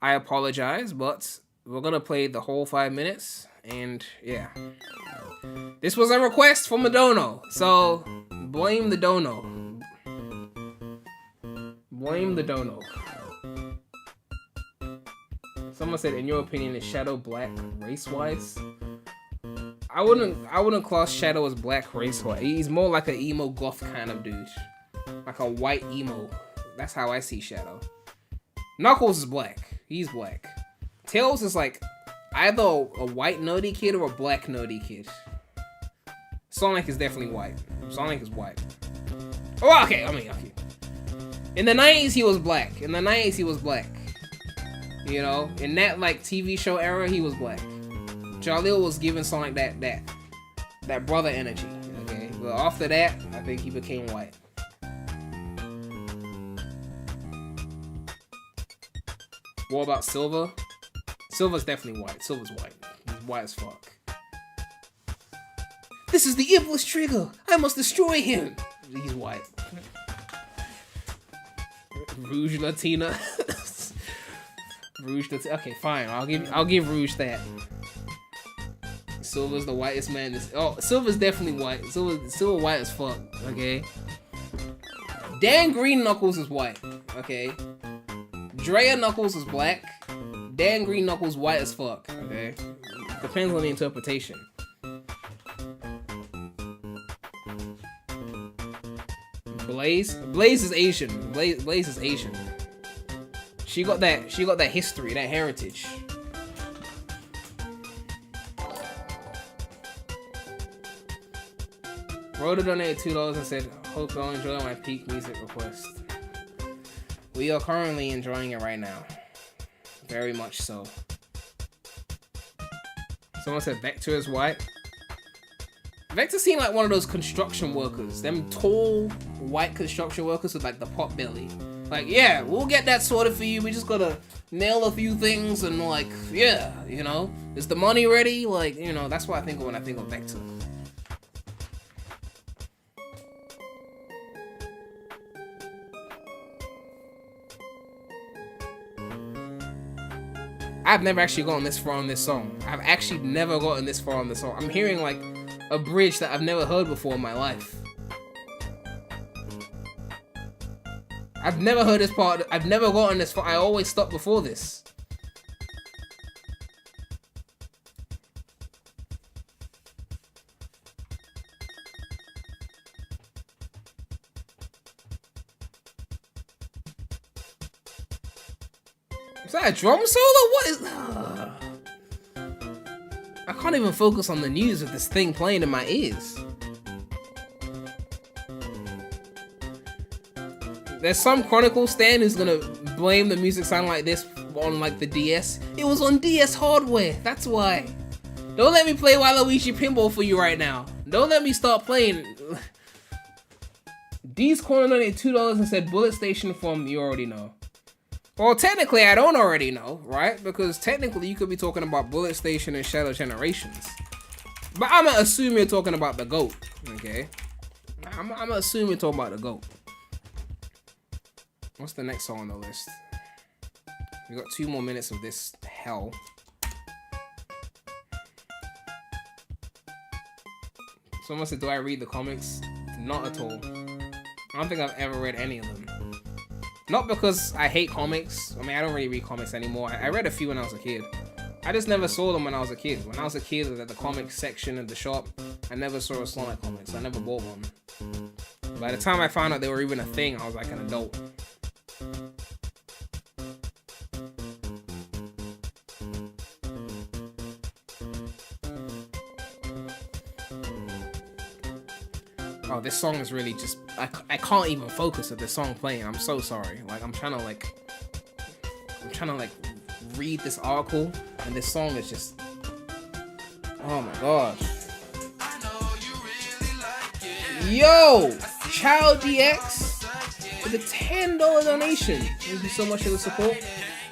I apologize, but we're gonna play the whole 5 minutes. And, yeah. This was a request from a dono, so blame the dono. Blame the dono. Someone said, in your opinion, is Shadow black race-wise? I wouldn't class Shadow as black race-wise. He's more like an emo goth kind of dude. Like a white emo. That's how I see Shadow. Knuckles is black. He's black. Tails is like either a white nerdy kid or a black nerdy kid. Sonic is definitely white. Sonic is white. Oh, okay. Okay. In the 90s, he was black. You know, in that like TV show era, he was black. Jalil was giving Sonic that brother energy. Okay, but after that, I think he became white. What about Silver? Silver's definitely white. Silver's white. He's white as fuck. This is the evilest trigger. I must destroy him. He's white. Rouge Latina. Rouge Latina. Okay, fine. I'll give Rouge that. Silver's the whitest man. Silver's definitely white. Silver white as fuck. Okay. Dan Green Knuckles is white. Okay. Drea Knuckles is black. Dan Green Knuckles white as fuck. Okay. Depends on the interpretation. Blaze is Asian. Blaze is Asian. She got that history, that heritage. Rhoda donated $2 and said, hope y'all enjoy my peak music request. We are currently enjoying it right now. Very much so. Someone said Vector is white. Vector seemed like one of those construction workers. Them tall, white construction workers with like the pot belly. Like, yeah, we'll get that sorted for you. We just gotta nail a few things and like, yeah, you know. Is the money ready? Like, you know, that's what I think of when I think of Vector. I've never actually gotten this far on this song. I've actually never gotten this far on this song. I'm hearing like a bridge that I've never heard before in my life. I've never heard this part. I've never gotten this far. I always stop before this. Is that a drum solo? What is... I can't even focus on the news with this thing playing in my ears. There's some Chronicle stan who's gonna blame the music sound like this on like the DS. It was on DS hardware, that's why. Don't let me play Waluigi Pinball for you right now. Don't let me start playing. D's Corner donated $2 and said Bullet Station from You Already Know. Well, technically, I don't already know, right? Because technically, you could be talking about Bullet Station and Shadow Generations. But I'm gonna assume you're talking about the GOAT, okay? I'm gonna assume you're talking about the GOAT. What's the next song on the list? We got 2 more minutes of this hell. Someone said, do I read the comics? Not at all. I don't think I've ever read any of them. Not because I hate comics. I mean, I don't really read comics anymore. I read a few when I was a kid. I just never saw them when I was a kid. When I was a kid at the comics section at the shop, I never saw a Sonic comics. I never bought one. By the time I found out they were even a thing, I was like an adult. Oh, this song is really just... I can't even focus with this song playing. I'm so sorry. Like, I'm trying to read this article, and this song is just... Oh my god. Yo! Child DX with a $10 donation. Thank you so much for the support.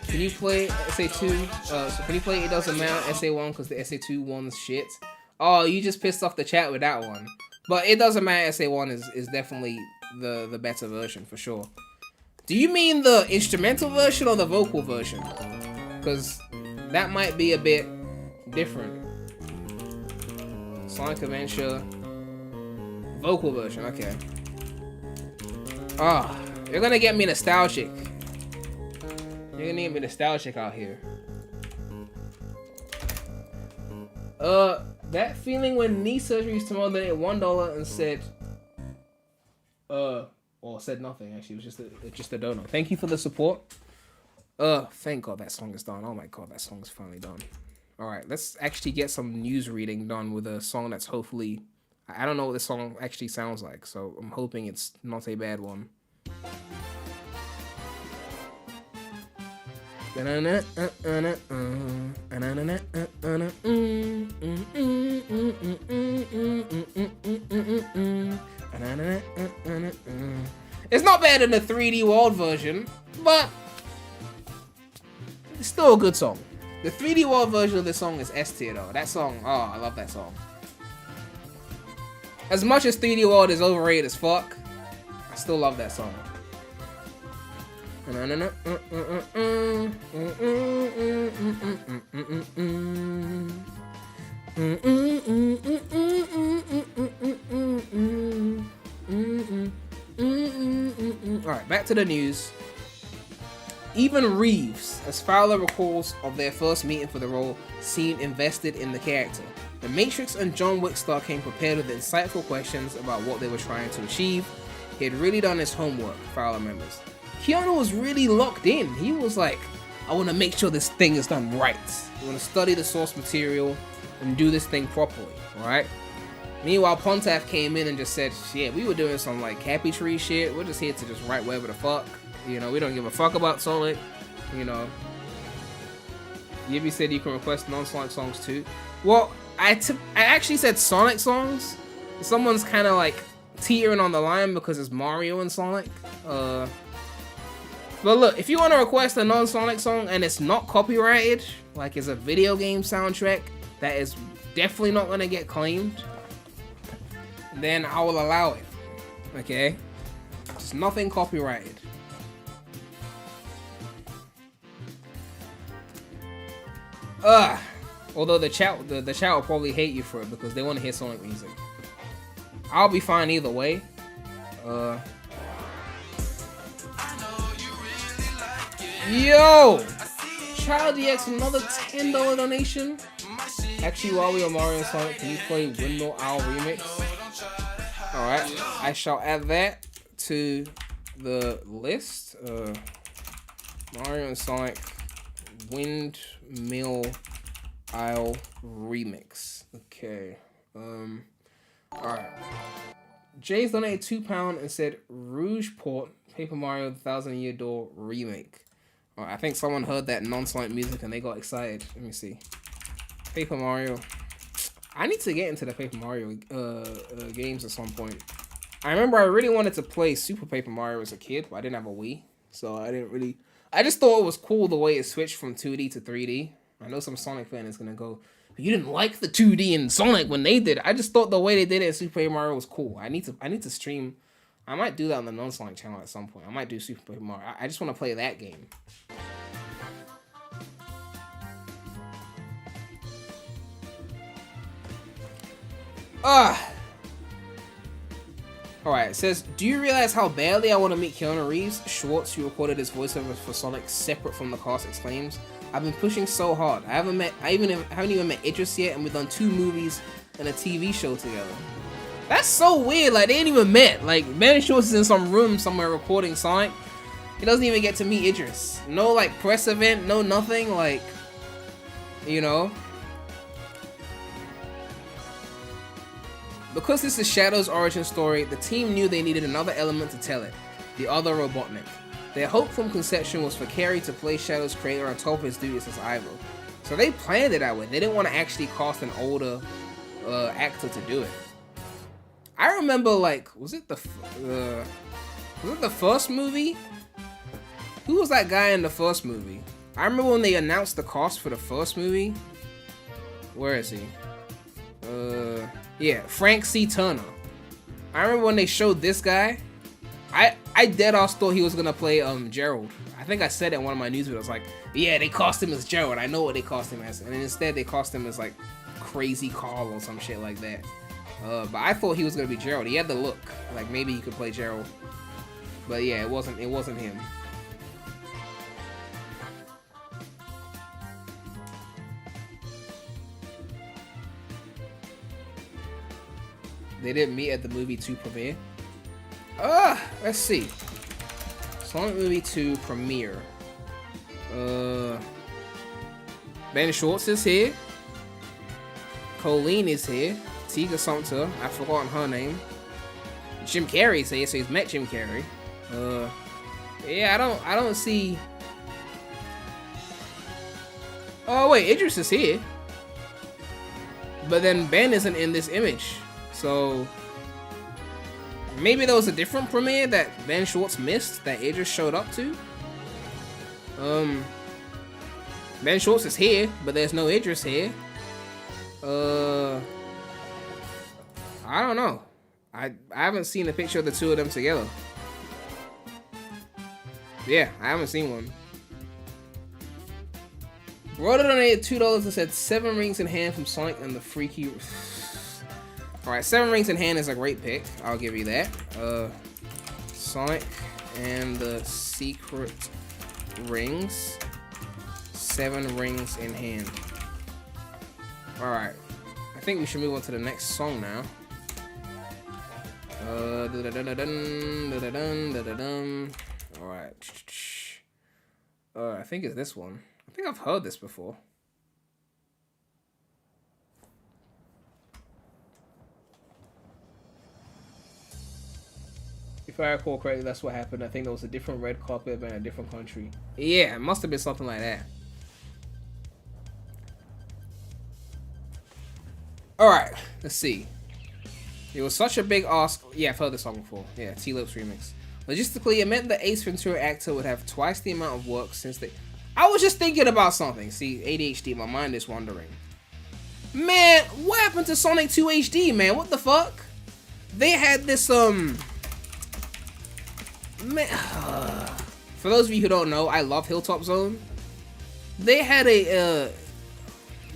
Can you play SA2? So can you play It Doesn't Matter SA1 because the SA2 one's shit? Oh, you just pissed off the chat with that one. But It Doesn't Matter SA1 is definitely the better version for sure. Do you mean the instrumental version or the vocal version? Because that might be a bit different. Sonic Adventure vocal version, okay. Ah, you're gonna get me nostalgic. You're gonna get me nostalgic out here. That feeling when knee surgery used to donate $1 and said, or said nothing. Actually, it was just a donor. Thank you for the support. Thank God that song is done. Oh my God, that song is finally done. All right, let's actually get some news reading done with a song that's hopefully. I don't know what this song actually sounds like, so I'm hoping it's not a bad one. It's not better than the 3D World version, but it's still a good song. The 3D World version of this song is S tier though. That song, oh, I love that song. As much as 3D World is overrated as fuck, I still love that song. Alright, back to the news. Even Reeves, as Fowler recalls of their first meeting for the role, seemed invested in the character. The Matrix and John Wick star came prepared with insightful questions about what they were trying to achieve. He had really done his homework, Fowler remembers. Keanu was really locked in. He was like, I want to make sure this thing is done right. I want to study the source material and do this thing properly, alright? Meanwhile, Pontaf came in and just said, shit, we were doing some like Happy Tree shit. We're just here to just write whatever the fuck. You know, we don't give a fuck about Sonic. You know. Yibby said you can request non-Sonic songs too. Well, I actually said Sonic songs. Someone's kind of like teetering on the line because it's Mario and Sonic. But look, if you want to request a non-Sonic song and it's not copyrighted, like it's a video game soundtrack that is definitely not going to get claimed, then I will allow it. Okay? It's nothing copyrighted. Although the chat will probably hate you for it because they want to hear Sonic music. I'll be fine either way. Yo! Child DX, another $10 donation. Actually, while we are Mario and Sonic, can you play Windmill Owl Remix? Alright, I shall add that to the list. Mario and Sonic Windmill Owl Remix. Okay. Alright. Jay's donated £2 and said Rouge Port Paper Mario 1000-Year Door Remake. I think someone heard that non-Sonic music and they got excited. Let me see. Paper Mario. I need to get into the Paper Mario games at some point. I remember I really wanted to play Super Paper Mario as a kid, but I didn't have a Wii. So I just thought it was cool the way it switched from 2D to 3D. I know some Sonic fan is going to go, you didn't like the 2D in Sonic when they did it. I just thought the way they did it in Super Paper Mario was cool. I need to stream. I might do that on the non-Sonic channel at some point. I might do Super Paper Mario. I just want to play that game. Alright, it says, do you realize how badly I want to meet Keanu Reeves? Schwartz, who recorded his voiceover for Sonic separate from the cast, exclaims, I've been pushing so hard. I haven't even met Idris yet, and we've done 2 movies and a TV show together. That's so weird. Like, they ain't even met. Like, Ben Schwartz is in some room somewhere recording Sonic. He doesn't even get to meet Idris. No, like, press event, no nothing. Like, you know. Because this is Shadow's origin story, the team knew they needed another element to tell it. The other Robotnik. Their hope from conception was for Carey to play Shadow's creator on top of his duties as Ivo. So they planned it that way. They didn't want to actually cast an older actor to do it. I remember, like, was it the first movie? Who was that guy in the first movie? I remember when they announced the cast for the first movie. Where is he? Yeah, Frank C. Turner. I remember when they showed this guy. I dead ass thought he was gonna play Gerald. I think I said it in one of my news videos, like, yeah, they cast him as Gerald. I know what they cast him as, and instead they cast him as like Crazy Carl or some shit like that. But I thought he was gonna be Gerald. He had the look, like maybe he could play Gerald. But yeah, it wasn't him. They didn't meet at the movie 2 premiere. Let's see. Sonic movie 2 premiere. Ben Schwartz is here. Colleen is here. Tika Sumpter, I've forgotten her name. Jim Carrey's here, so he's met Jim Carrey. Yeah, I don't see. Oh wait, Idris is here. But then Ben isn't in this image, so maybe there was a different premiere that Ben Schwartz missed that Idris showed up to. Ben Schwartz is here, but there's no Idris here. I don't know. I haven't seen a picture of the two of them together. Yeah, I haven't seen one. Rhoda donated $2 and said 7 rings in hand from Sonic and the Freaky. Alright, 7 rings in hand is a great pick. I'll give you that. Sonic and the Secret Rings. 7 rings in hand. Alright. I think we should move on to the next song now. Alright. I think it's this one. I think I've heard this before. If I recall correctly, that's what happened. I think there was a different red carpet event in a different country. Yeah, it must have been something like that. Alright, let's see. It was such a big ask. Yeah, I've heard this song before. Yeah, T-Lopes remix. Logistically, it meant the Ace Ventura actor would have twice the amount of work since they... I was just thinking about something. See, ADHD, my mind is wandering. Man, what happened to Sonic 2 HD, man? What the fuck? They had this, Man, for those of you who don't know, I love Hilltop Zone. They had a,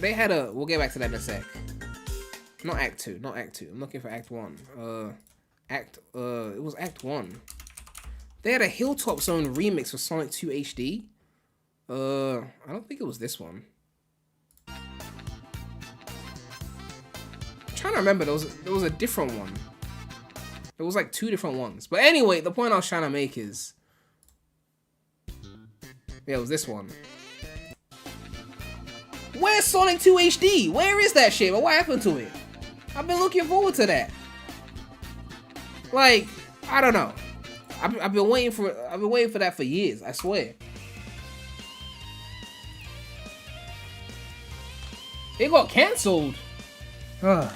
we'll get back to that in a sec. Not Act 2, not Act 2. I'm looking for Act 1. It was Act 1. They had a Hilltop Zone remix for Sonic 2 HD. I don't think it was this one. I'm trying to remember, there was a different one. There was like 2 different ones. But anyway, the point I was trying to make is... Yeah, it was this one. Where's Sonic 2 HD? Where is that shit? What happened to it? I've been looking forward to that. Like, I don't know. I've been waiting for that for years, I swear. It got cancelled. What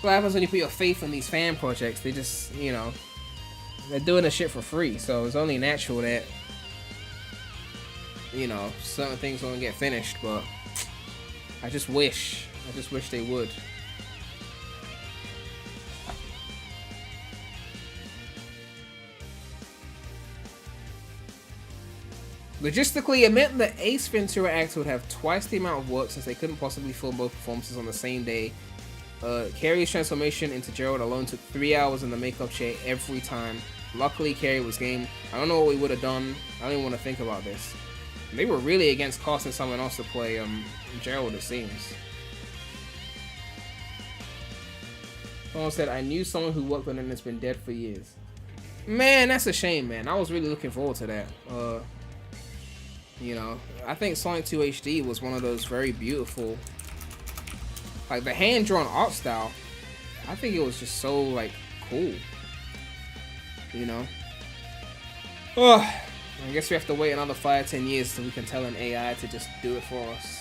happens when you put your faith in these fan projects? They just, you know, they're doing the shit for free, so it's only natural that, you know, certain things won't get finished, but I just wish they would. Logistically, it meant the Ace Ventura actor would have twice the amount of work since they couldn't possibly film both performances on the same day. Carey's transformation into Gerald alone took 3 hours in the makeup chair every time. Luckily, Carey was game. I don't know what we would have done. I don't even want to think about this. They were really against casting someone else to play Gerald, it seems. Someone said, I knew someone who worked on it and it's been dead for years. Man, that's a shame, man. I was really looking forward to that. You know, I think Sonic 2 HD was one of those very beautiful, like the hand-drawn art style. I think it was just so like cool. You know. Oh, I guess we have to wait another 5-10 years so we can tell an AI to just do it for us.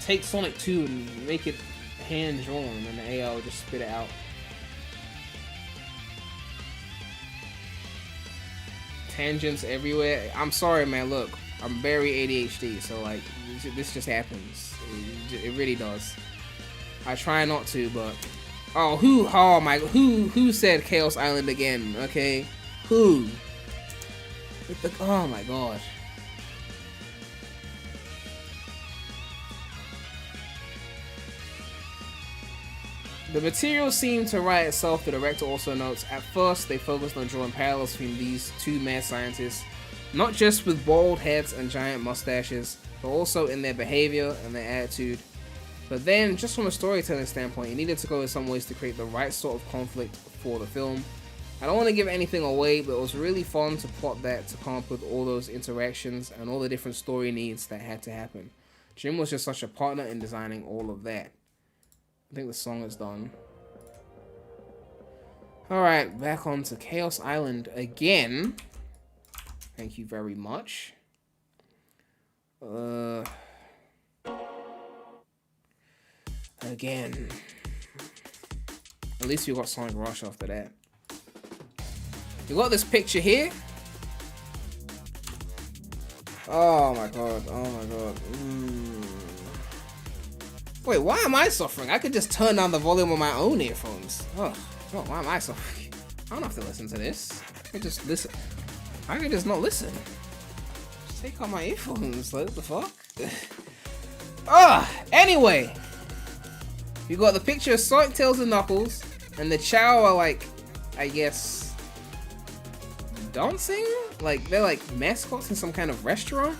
Take Sonic 2 and make it hand-drawn, and the AI will just spit it out. Tangents everywhere. I'm sorry, man. Look, I'm very ADHD, so like this just happens. It really does. I try not to, but who said Chaos Island again? Okay, who? Oh my god. The material seemed to write itself, the director also notes. At first, they focused on drawing parallels between these two mad scientists, not just with bald heads and giant mustaches, but also in their behavior and their attitude. But then, just from a storytelling standpoint, it needed to go in some ways to create the right sort of conflict for the film. I don't want to give anything away, but it was really fun to plot that, to come up with all those interactions and all the different story needs that had to happen. Jim was just such a partner in designing all of that. I think the song is done. Alright, back on to Chaos Island again. Thank you very much. Again. At least we got Sonic Rush after that. We got this picture here. Oh my god, oh my god. Wait, why am I suffering? I could just turn down the volume on my own earphones. Oh, why am I suffering? I don't have to listen to this. I could just listen. I could just not listen. Just take out my earphones. Like, what the fuck? Anyway. We got the picture of Sonic, Tails, and Knuckles. And the Chow are like, I guess, dancing? Like, they're like mascots in some kind of restaurant.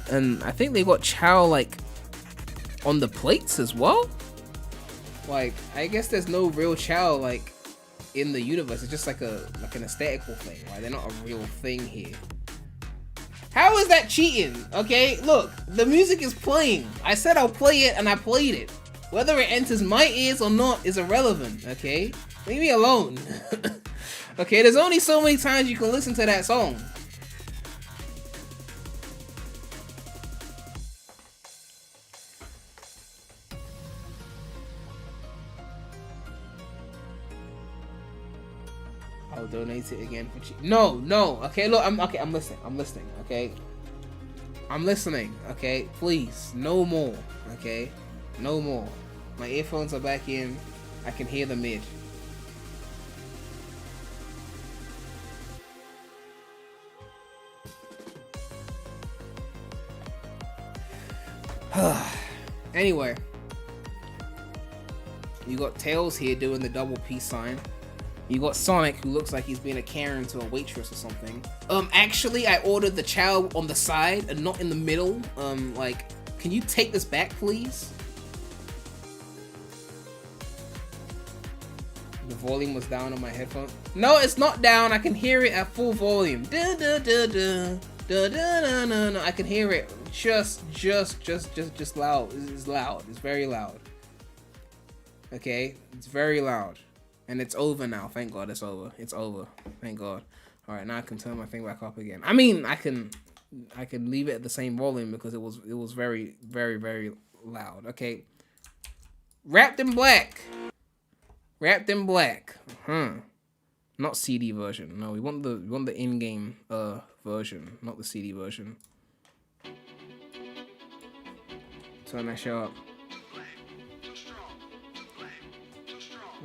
And I think they got Chow like on the plates as well. Like, I guess there's no real Chow like in the universe. It's just like an aesthetical thing. Like, they're not a real thing here. How is that cheating? Okay, look, the music is playing. I said I'll play it and I played it. Whether it enters my ears or not is irrelevant, okay? Leave me alone. Okay, there's only so many times you can listen to that song. I'll donate it again for No, okay, look, I'm listening, okay? I'm listening, okay? Please, no more, okay? No more. My earphones are back in. I can hear the mid. Anyway. You got Tails here doing the double peace sign. You got Sonic, who looks like he's being a Karen to a waitress or something. Actually, I ordered the chow on the side and not in the middle. Like, can you take this back, please? The volume was down on my headphones. No, it's not down. I can hear it at full volume. I can hear it. Just loud. It's loud. It's very loud. Okay, it's very loud. And it's over now. Thank God it's over. It's over. Thank God. All right, now I can turn my thing back up again. I mean, I can leave it at the same volume because it was very, very, very loud. Okay. Wrapped in black. Wrapped in black. Not CD version. No, we want the in-game version, not the CD version. Turn that show up.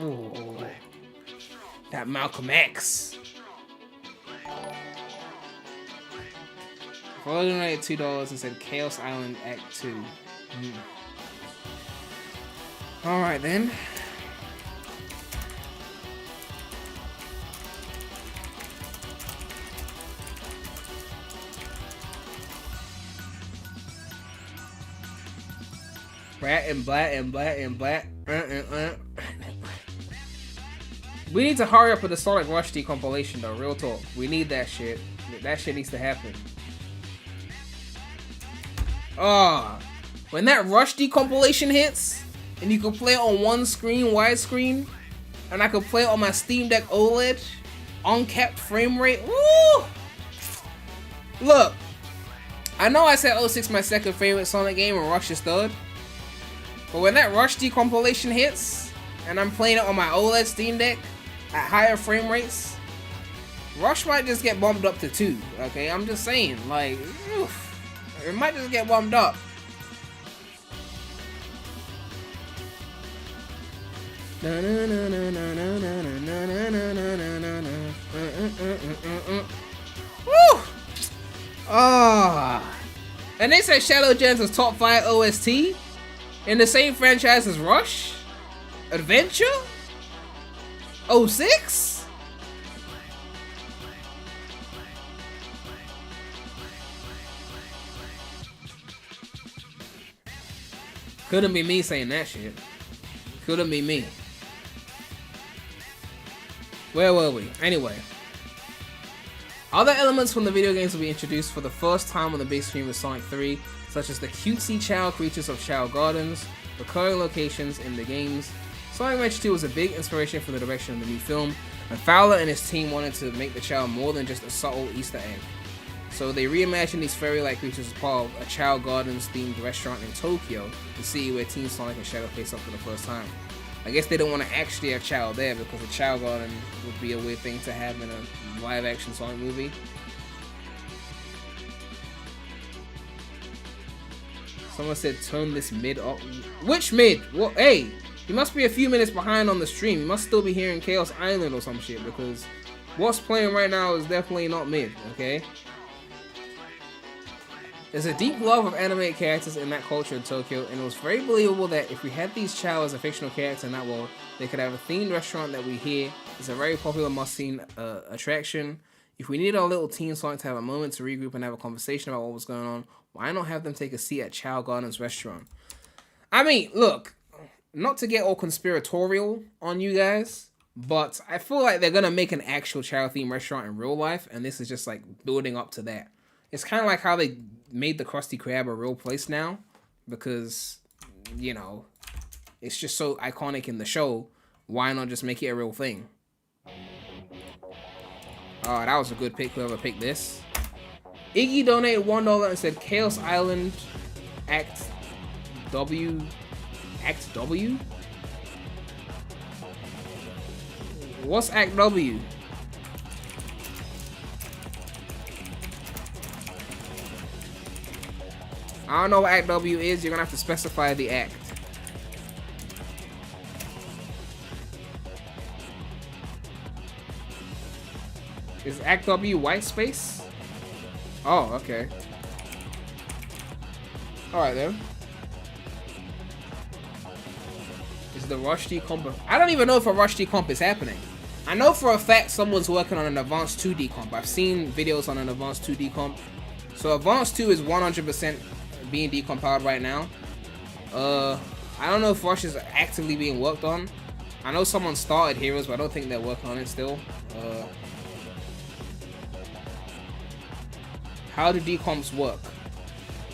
Ooh, that Malcolm X. I donated $2 and said Chaos Island Act 2. Alright then. Rat and black and black and black. We need to hurry up with the Sonic Rush compilation though, real talk. We need that shit. That shit needs to happen. When that Rush compilation hits, and you can play it on one screen, widescreen, and I can play it on my Steam Deck OLED, uncapped frame rate, woo! Look, I know I said 06 my second favorite Sonic game and Rush is third, but when that Rush compilation hits, and I'm playing it on my OLED Steam Deck at higher frame rates, Rush might just get bumped up to 2, okay? I'm just saying, like, oof, it might just get bumped up. Woo! And they said Shadow Gems is top 5 OST in the same franchise as Rush? Adventure? 06? Couldn't be me saying that shit. Couldn't be me. Where were we? Anyway. Other elements from the video games will be introduced for the first time on the big screen with Sonic 3, such as the cutesy Chao creatures of Chao Gardens, recurring locations in the games. Sonic Adventure 2 was a big inspiration for the direction of the new film, and Fowler and his team wanted to make the Chao more than just a subtle Easter egg. So they reimagined these fairy-like creatures as part of a Chao Gardens themed restaurant in Tokyo, the city where Team Sonic and Shadow face up for the first time. I guess they don't want to actually have Chao there because a Chao Garden would be a weird thing to have in a live-action Sonic movie. Someone said turn this mid up. Which mid? What? Hey, you must be a few minutes behind on the stream. You must still be hearing Chaos Island or some shit because what's playing right now is definitely not mid, okay? There's a deep love of animated characters in that culture in Tokyo, and it was very believable that if we had these Chao as a fictional character in that world, they could have a themed restaurant that we hear is a very popular must-see attraction. If we needed our little Team Sonic to have a moment to regroup and have a conversation about what was going on, why not have them take a seat at Chao Gardens restaurant? I mean, look, not to get all conspiratorial on you guys, but I feel like they're gonna make an actual Chao themed restaurant in real life, and this is just like building up to that. It's kind of like how they made the Krusty Krab a real place now, because, you know, it's just so iconic in the show. Why not just make it a real thing? Oh, that was a good pick. Whoever picked this. Iggy donated $1 and said Chaos Island Act W. Act W? What's Act W? I don't know what Act W is. You're gonna have to specify the act. Is Act W white space? Oh, okay. Alright then. Is the Rush comp? I don't even know if a Rush comp is happening. I know for a fact someone's working on an advanced 2D comp. I've seen videos on an advanced 2D comp. So advanced 2 is 100% being decompiled right now. I don't know if Rush is actively being worked on. I know someone started Heroes, but I don't think they're working on it still. How do decomps work?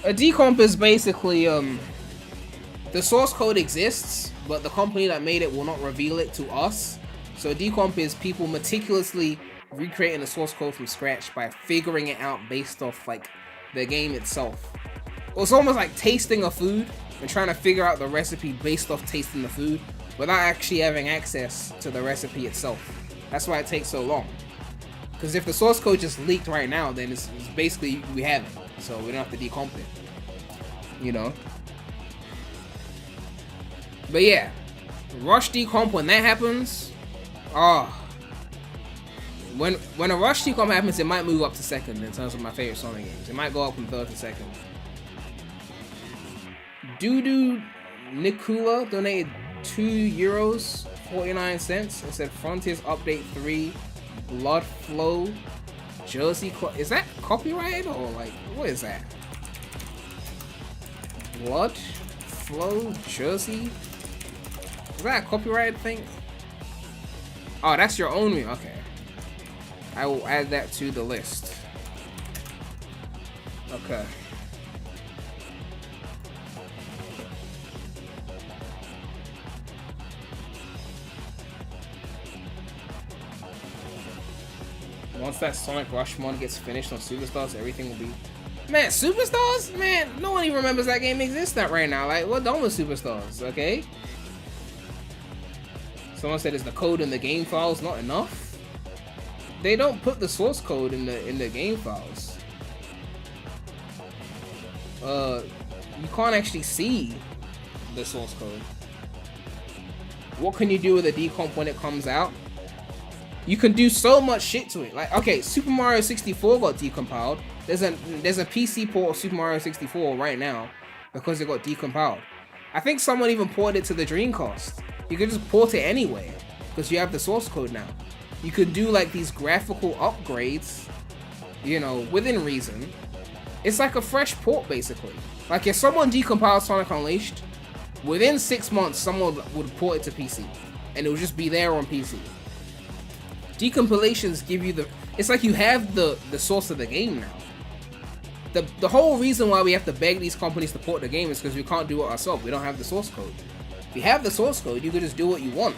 A decomp is basically the source code exists, but the company that made it will not reveal it to us. So a decomp is people meticulously recreating the source code from scratch by figuring it out based off like the game itself. It's almost like tasting a food and trying to figure out the recipe based off tasting the food without actually having access to the recipe itself. That's why it takes so long. Because if the source code just leaked right now, then it's basically we have it, so we don't have to decomp it. You know. But yeah, Rush decomp when that happens. When a Rush decomp happens, it might move up to second in terms of my favorite Sonic games. It might go up from third to second. Dudu Nikula donated €2.49 and said Frontiers Update 3 Blood Flow Jersey. Is that copyrighted or like what is that? Blood Flow Jersey? Is that a copyrighted thing? Oh, that's your own meme. Okay. I will add that to the list. Okay. Once that Sonic Rush mod gets finished on Superstars, everything will be... Man, Superstars? Man, no one even remembers that game exists right now. Like, we're done with Superstars, okay? Someone said, is the code in the game files not enough? They don't put the source code in the game files. You can't actually see the source code. What can you do with a decomp when it comes out? You can do so much shit to it. Like, okay, Super Mario 64 got decompiled. There's a PC port of Super Mario 64 right now because it got decompiled. I think someone even ported it to the Dreamcast. You could just port it anyway because you have the source code now. You could do like these graphical upgrades, you know, within reason. It's like a fresh port basically. Like if someone decompiled Sonic Unleashed, within 6 months someone would port it to PC and it would just be there on PC. Decompilations give you the... It's like you have the source of the game now. The whole reason why we have to beg these companies to port the game is because we can't do it ourselves. We don't have the source code. If you have the source code, you can just do what you want.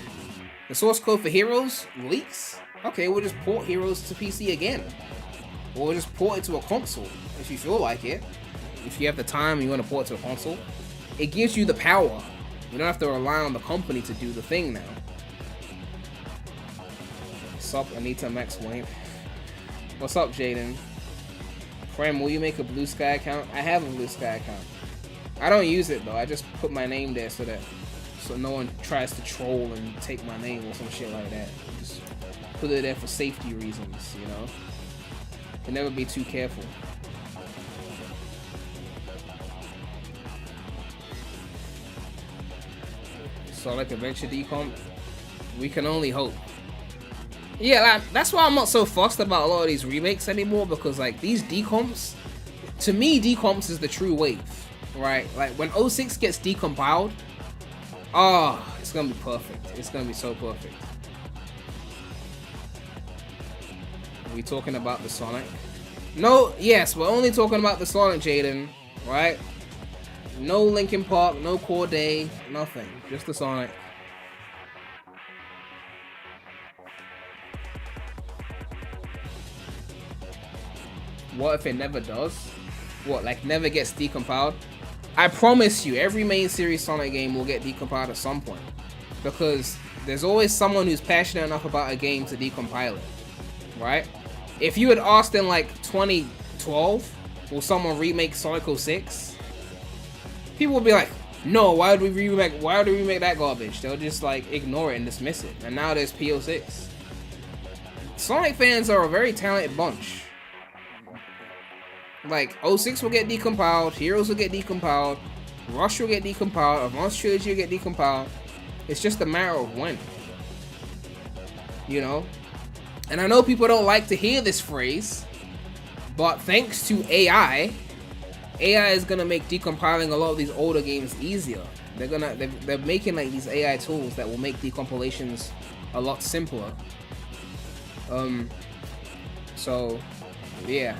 The source code for Heroes leaks. Okay, we'll just port Heroes to PC again. Or we'll just port it to a console if you feel like it. If you have the time and you want to port it to a console. It gives you the power. You don't have to rely on the company to do the thing now. What's up, Anita Max Wayne? What's up, Jaden? Prem, will you make a Blue Sky account? I have a Blue Sky account. I don't use it though. I just put my name there so no one tries to troll and take my name or some shit like that. Just put it there for safety reasons, you know. Can never be too careful. Sonic Adventure decomp? We can only hope. Yeah, like, that's why I'm not so fussed about a lot of these remakes anymore, because like these decomps, to me decomps is the true wave, right? Like when 06 gets decompiled, it's gonna be perfect. It's gonna be so perfect. Are we talking about the Sonic? No, yes, we're only talking about the Sonic, Jaden, right? No Linkin Park, no Corday, nothing, just the Sonic. What if it never does? What, like never gets decompiled? I promise you, every main series Sonic game will get decompiled at some point. Because there's always someone who's passionate enough about a game to decompile it. Right? If you had asked in like 2012, will someone remake Sonic 06? People would be like, no, why would we remake that garbage? They'll just like ignore it and dismiss it. And now there's P06. Sonic fans are a very talented bunch. Like, 06 will get decompiled, Heroes will get decompiled, Rush will get decompiled, Advanced Trilogy will get decompiled. It's just a matter of when. You know? And I know people don't like to hear this phrase, but thanks to AI is gonna make decompiling a lot of these older games easier. They're making like these AI tools that will make decompilations a lot simpler. So, yeah.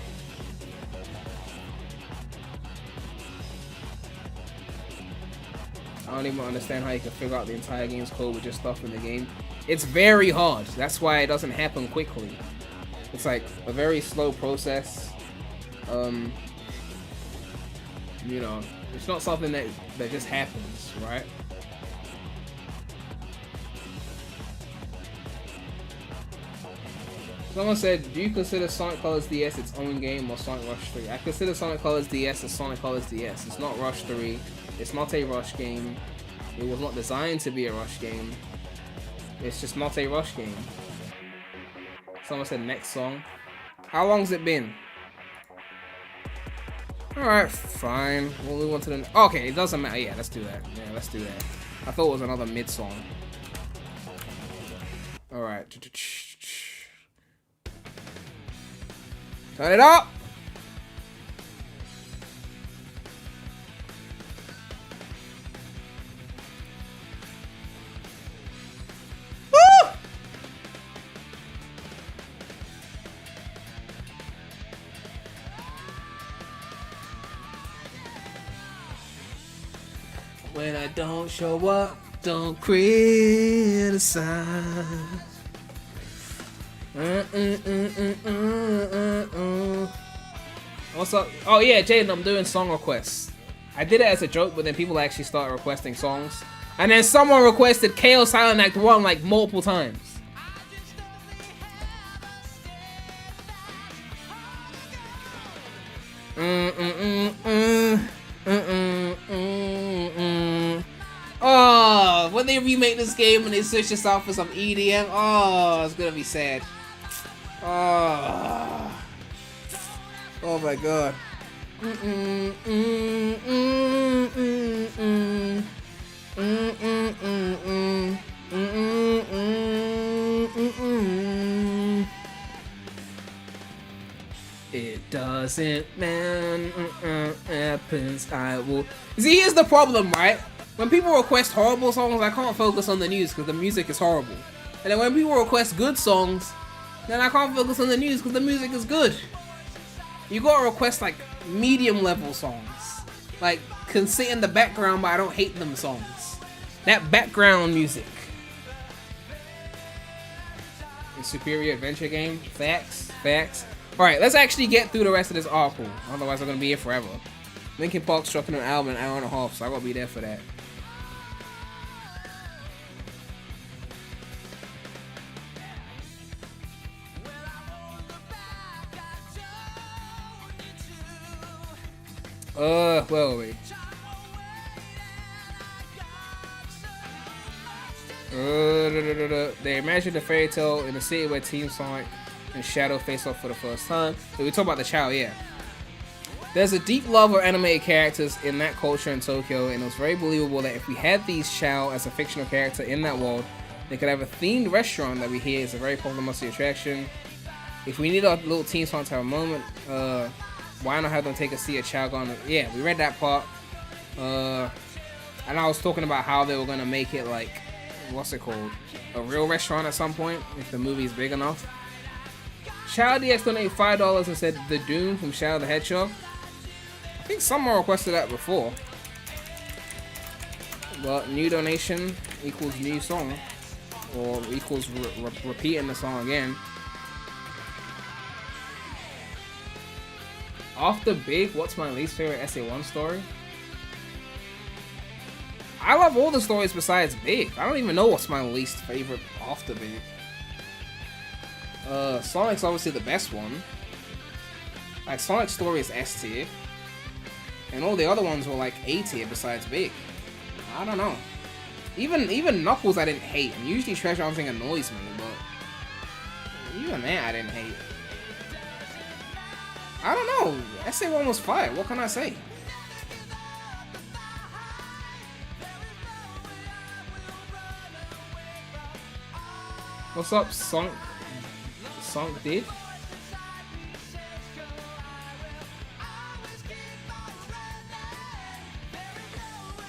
I don't even understand how you can figure out the entire game's code with just stuff in the game. It's very hard. That's why it doesn't happen quickly. It's like a very slow process. You know, it's not something that just happens, right? Someone said, do you consider Sonic Colors DS its own game or Sonic Rush 3? I consider Sonic Colors DS as Sonic Colors DS. It's not Rush 3. It's not a Rush game. It was not designed to be a Rush game. It's just not a Rush game. Someone said next song. How long's it been? Alright, fine. We'll move on to the... Okay, it doesn't matter. Yeah, let's do that. Yeah, let's do that. I thought it was another mid song. Alright. Turn it up! Woo! When I don't show up, don't criticize. What's up? Oh yeah, Jaden, I'm doing song requests. I did it as a joke, but then people actually started requesting songs. And then someone requested KO Silent Act 1 like multiple times. Oh, when they remake this game and they switch this out for some EDM, oh, it's gonna be sad. Oh, oh my god. It doesn't happens. I will. See, here's the problem, right? When people request horrible songs, I can't focus on the news because the music is horrible. And then when people request good songs, then I can't focus on the news because the music is good. You gotta request like medium level songs, like can sit in the background but I don't hate them songs. That background music. A superior adventure game. Facts. Alright, let's actually get through the rest of this article. Otherwise I'm gonna be here forever. Linkin Park's dropping an album in an hour and a half, so I gotta be there for that. Where are we? They imagined a fairy tale in a city where Team Sonic and Shadow face off for the first time. So we talk about the Chow, yeah. There's a deep love of animated characters in that culture in Tokyo, and it was very believable that if we had these Chow as a fictional character in that world, they could have a themed restaurant that we hear is a very popular must-see attraction. If we need our little Team Sonic to have a moment, why not have them take a seat at Chow Garden? Yeah, we read that part. And I was talking about how they were gonna make it like, what's it called? A real restaurant at some point, if the movie's big enough. Chow DX donated $5 and said The Doom from Shadow the Hedgehog. I think someone requested that before. But new donation equals new song. Or equals repeating the song again. After Big, what's my least favorite SA1 story? I love all the stories besides Big. I don't even know what's my least favorite after Big. Sonic's obviously the best one. Like, Sonic's story is S tier. And all the other ones were like A tier besides Big. I don't know. Even Knuckles I didn't hate. And usually treasure hunting annoys me, but even that I didn't hate. I don't know. SA1 was fire. What can I say? What's up, Sonic did?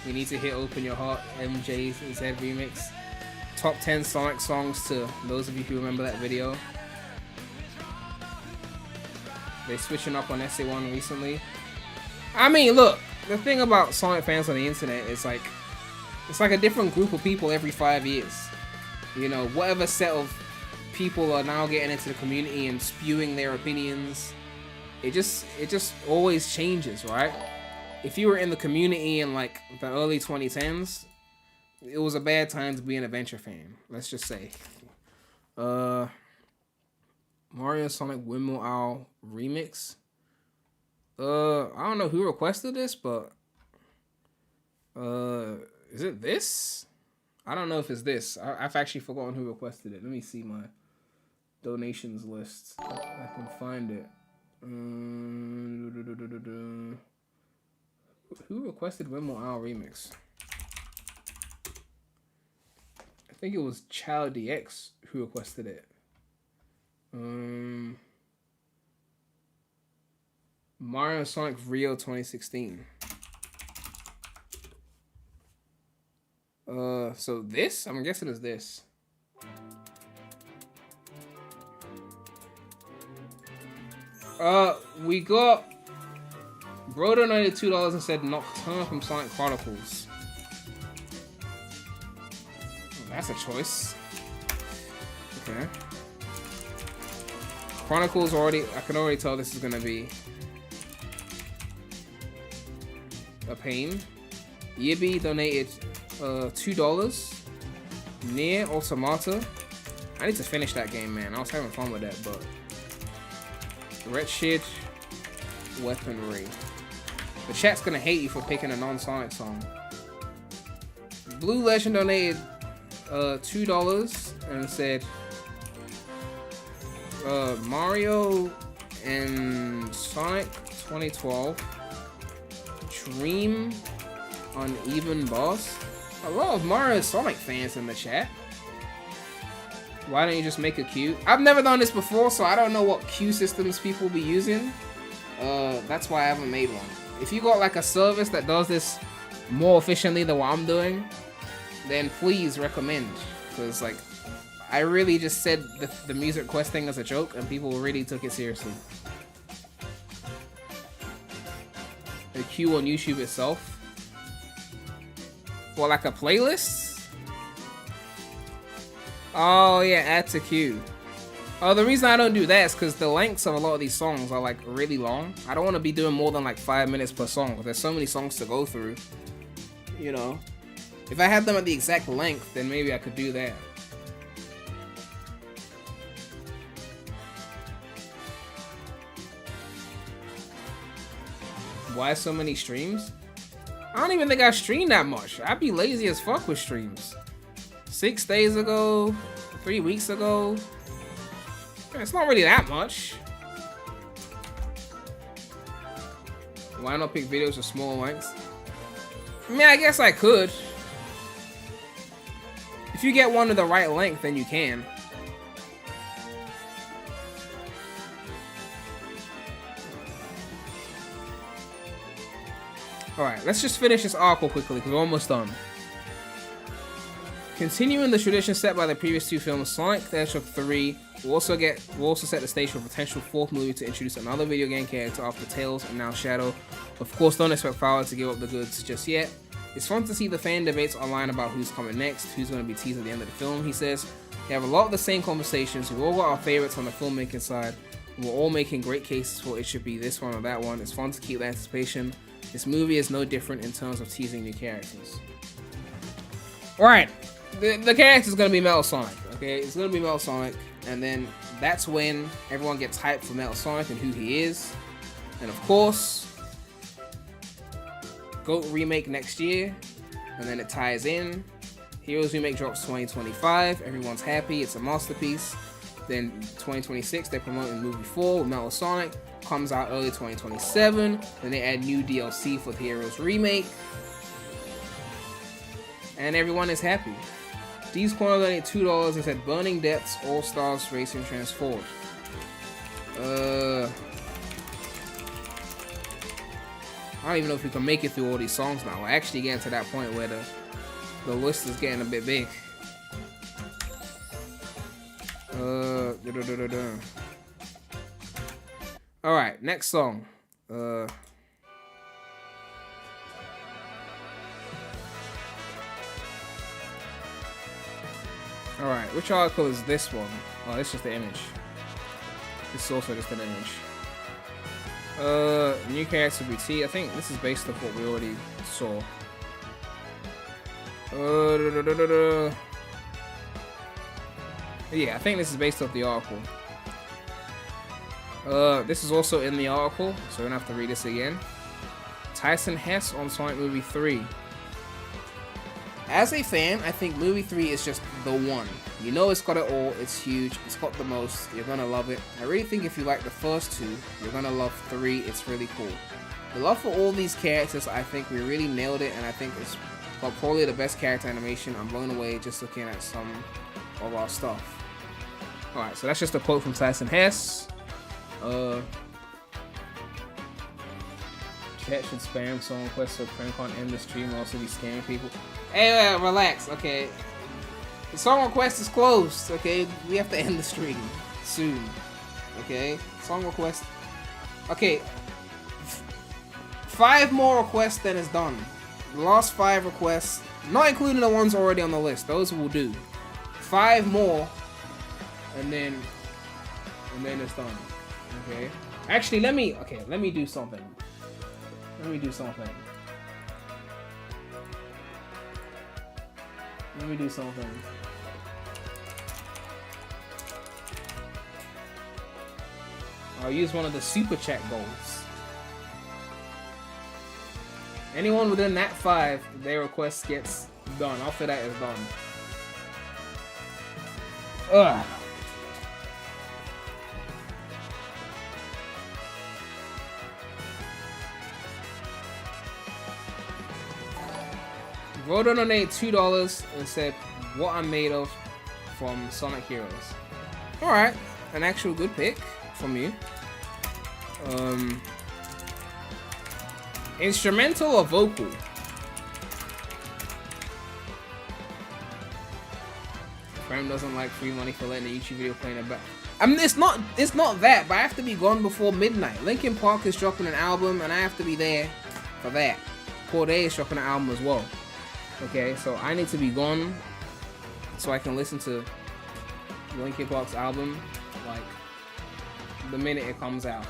We need to hit Open Your Heart, MJ's Z remix. Top 10 Sonic songs to those of you who remember that video. They're switching up on SA1 recently. I mean, look, the thing about Sonic fans on the internet is like, it's like a different group of people every 5 years. You know, whatever set of people are now getting into the community and spewing their opinions, it just always changes, right? If you were in the community in like the early 2010s, it was a bad time to be an adventure fan, let's just say. Mario Sonic Windmill Owl remix. I don't know who requested this, but is it this? I don't know if it's this. I've actually forgotten who requested it. Let me see my donations list. I can find it. Who requested Windmill Owl remix? I think it was Child DX who requested it. Mario Sonic Rio 2016. So this? I'm guessing it's this. We got Bro donated $2 and said Nocturne from Sonic Chronicles. That's a choice. Okay. Chronicles already. I can already tell this is gonna be a pain. Yibi donated $2. Near Automata. I need to finish that game, man. I was having fun with that, but Wretched Weaponry. The chat's gonna hate you for picking a non-Sonic song. Blue Legend donated $2 and said Mario and Sonic 2012 Dream Uneven Boss. A lot of Mario and Sonic fans in the chat. Why don't you just make a queue? I've never done this before, so I don't know what queue systems people be using. That's why I haven't made one. If you got like a service that does this more efficiently than what I'm doing, then please recommend. Because like, I really just said the music quest thing as a joke, and people really took it seriously. The queue on YouTube itself. Well, like a playlist? Oh yeah, add to queue. Oh, the reason I don't do that is because the lengths of a lot of these songs are like really long. I don't want to be doing more than like 5 minutes per song. There's so many songs to go through. You know, if I had them at the exact length, then maybe I could do that. Why so many streams? I don't even think I streamed that much. I'd be lazy as fuck with streams. 6 days ago, 3 weeks ago. It's not really that much. Why not pick videos with small lengths? I mean, I guess I could. If you get one of the right length, then you can. Alright, let's just finish this article quickly because we're almost done. Continuing the tradition set by the previous two films, Sonic the Hedgehog 3 will also set the stage for a potential fourth movie to introduce another video game character after Tails and now Shadow. Of course, don't expect Fowler to give up the goods just yet. It's fun to see the fan debates online about who's coming next, who's going to be teased at the end of the film, he says. We have a lot of the same conversations, we've all got our favorites on the filmmaking side, and we're all making great cases for it should be this one or that one. It's fun to keep the anticipation. This movie is no different in terms of teasing new characters. Alright, the character is going to be Metal Sonic, okay? It's going to be Metal Sonic, and then that's when everyone gets hyped for Metal Sonic and who he is. And of course, GOAT remake next year, and then it ties in. Heroes remake drops 2025, everyone's happy, it's a masterpiece. Then 2026, they're promoting movie 4 with Metal Sonic. Comes out early 2027. Then they add new DLC for the Heroes remake. And everyone is happy. These corner donated $2 and said Burning Depths All Stars Racing Transformed. I don't even know if we can make it through all these songs now. We're actually getting to that point where the list is getting a bit big. Alright, next song. Alright, which article is this one? Oh, this is just the image. This is also just an image. New character BT. I think this is based off what we already saw. Yeah, I think this is based off the article. This is also in the article, so we don't have to read this again. Tyson Hess on Sonic Movie 3. As a fan, I think Movie 3 is just the one. You know it's got it all, it's huge, it's got the most, you're gonna love it. I really think if you like the first two, you're gonna love 3, it's really cool. The love for all these characters, I think we really nailed it, and I think it's probably the best character animation. I'm blown away just looking at some of our stuff. Alright, so that's just a quote from Tyson Hess. Chat should spam song requests so Prank can't end the stream and also be scamming people. Hey, relax, okay. The song request is closed, okay? We have to end the stream soon, okay? Song request. Okay. 5 more requests, then it's done. The last 5 requests, Not including the ones already on the list. Those will do. 5 more, and then it's done. Okay. Actually, let me do something. Let me do something. I'll use one of the super chat goals. Anyone within that 5, their request gets done. After that is done. Ugh. Vote donated $2 and said what I'm made of from Sonic Heroes. Alright, an actual good pick from you. Instrumental or vocal? Prem doesn't like free money for letting a YouTube video play in the back. I mean, it's not that, but I have to be gone before midnight. Linkin Park is dropping an album, and I have to be there for that. Corday is dropping an album as well. Okay, so I need to be gone so I can listen to Linkin Park's album like the minute it comes out.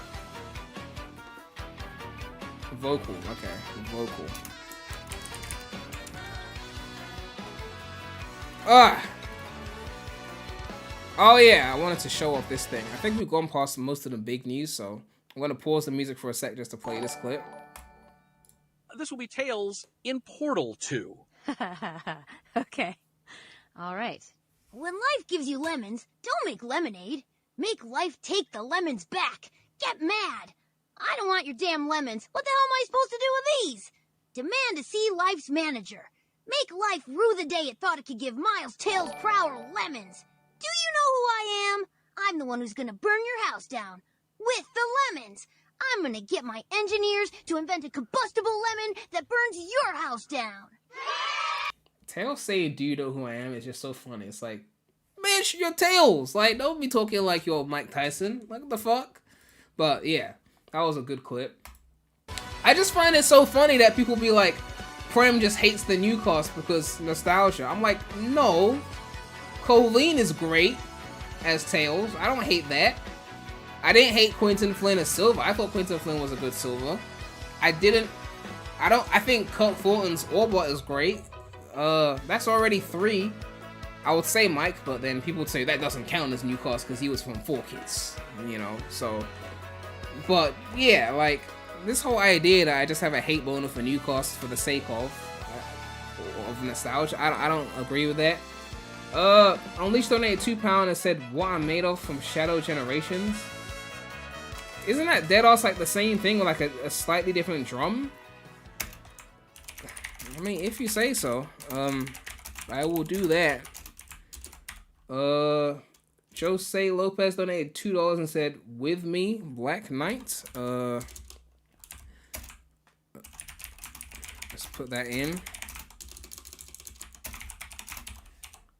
Vocal, okay, vocal. Oh yeah, I wanted to show off this thing. I think we've gone past most of the big news, so I'm gonna pause the music for a sec just to play this clip. This will be Tails in Portal 2. Okay. All right. When life gives you lemons, don't make lemonade. Make life take the lemons back. Get mad. I don't want your damn lemons. What the hell am I supposed to do with these? Demand to see life's manager. Make life rue the day it thought it could give Miles Tails Prower lemons. Do you know who I am? I'm the one who's gonna burn your house down. With the lemons. I'm gonna get my engineers to invent a combustible lemon that burns your house down. Tails saying, "Do you know who I am?" is just so funny. It's like, bitch, you're Tails. Like, don't be talking like you're Mike Tyson. Like, what the fuck? But yeah, that was a good clip. I just find it so funny that people be like, Prem just hates the new cast because nostalgia. I'm like, no. Colleen is great as Tails. I don't hate that. I didn't hate Quentin Flynn as Silver. I thought Quentin Flynn was a good Silver. I think Kurt Thornton's Orbot is great. That's already 3. I would say Mike, but then people would say that doesn't count as new cast because he was from 4Kids, you know, so. But yeah, like, this whole idea that I just have a hate boner for new cast for the sake of nostalgia, I don't agree with that. Unleashed donated £2 and said what I'm made of from Shadow Generations. Isn't that deadass like the same thing with like a slightly different drum? I mean, if you say so, I will do that. Jose Lopez donated $2 and said, "With me, Black Knight." Let's put that in.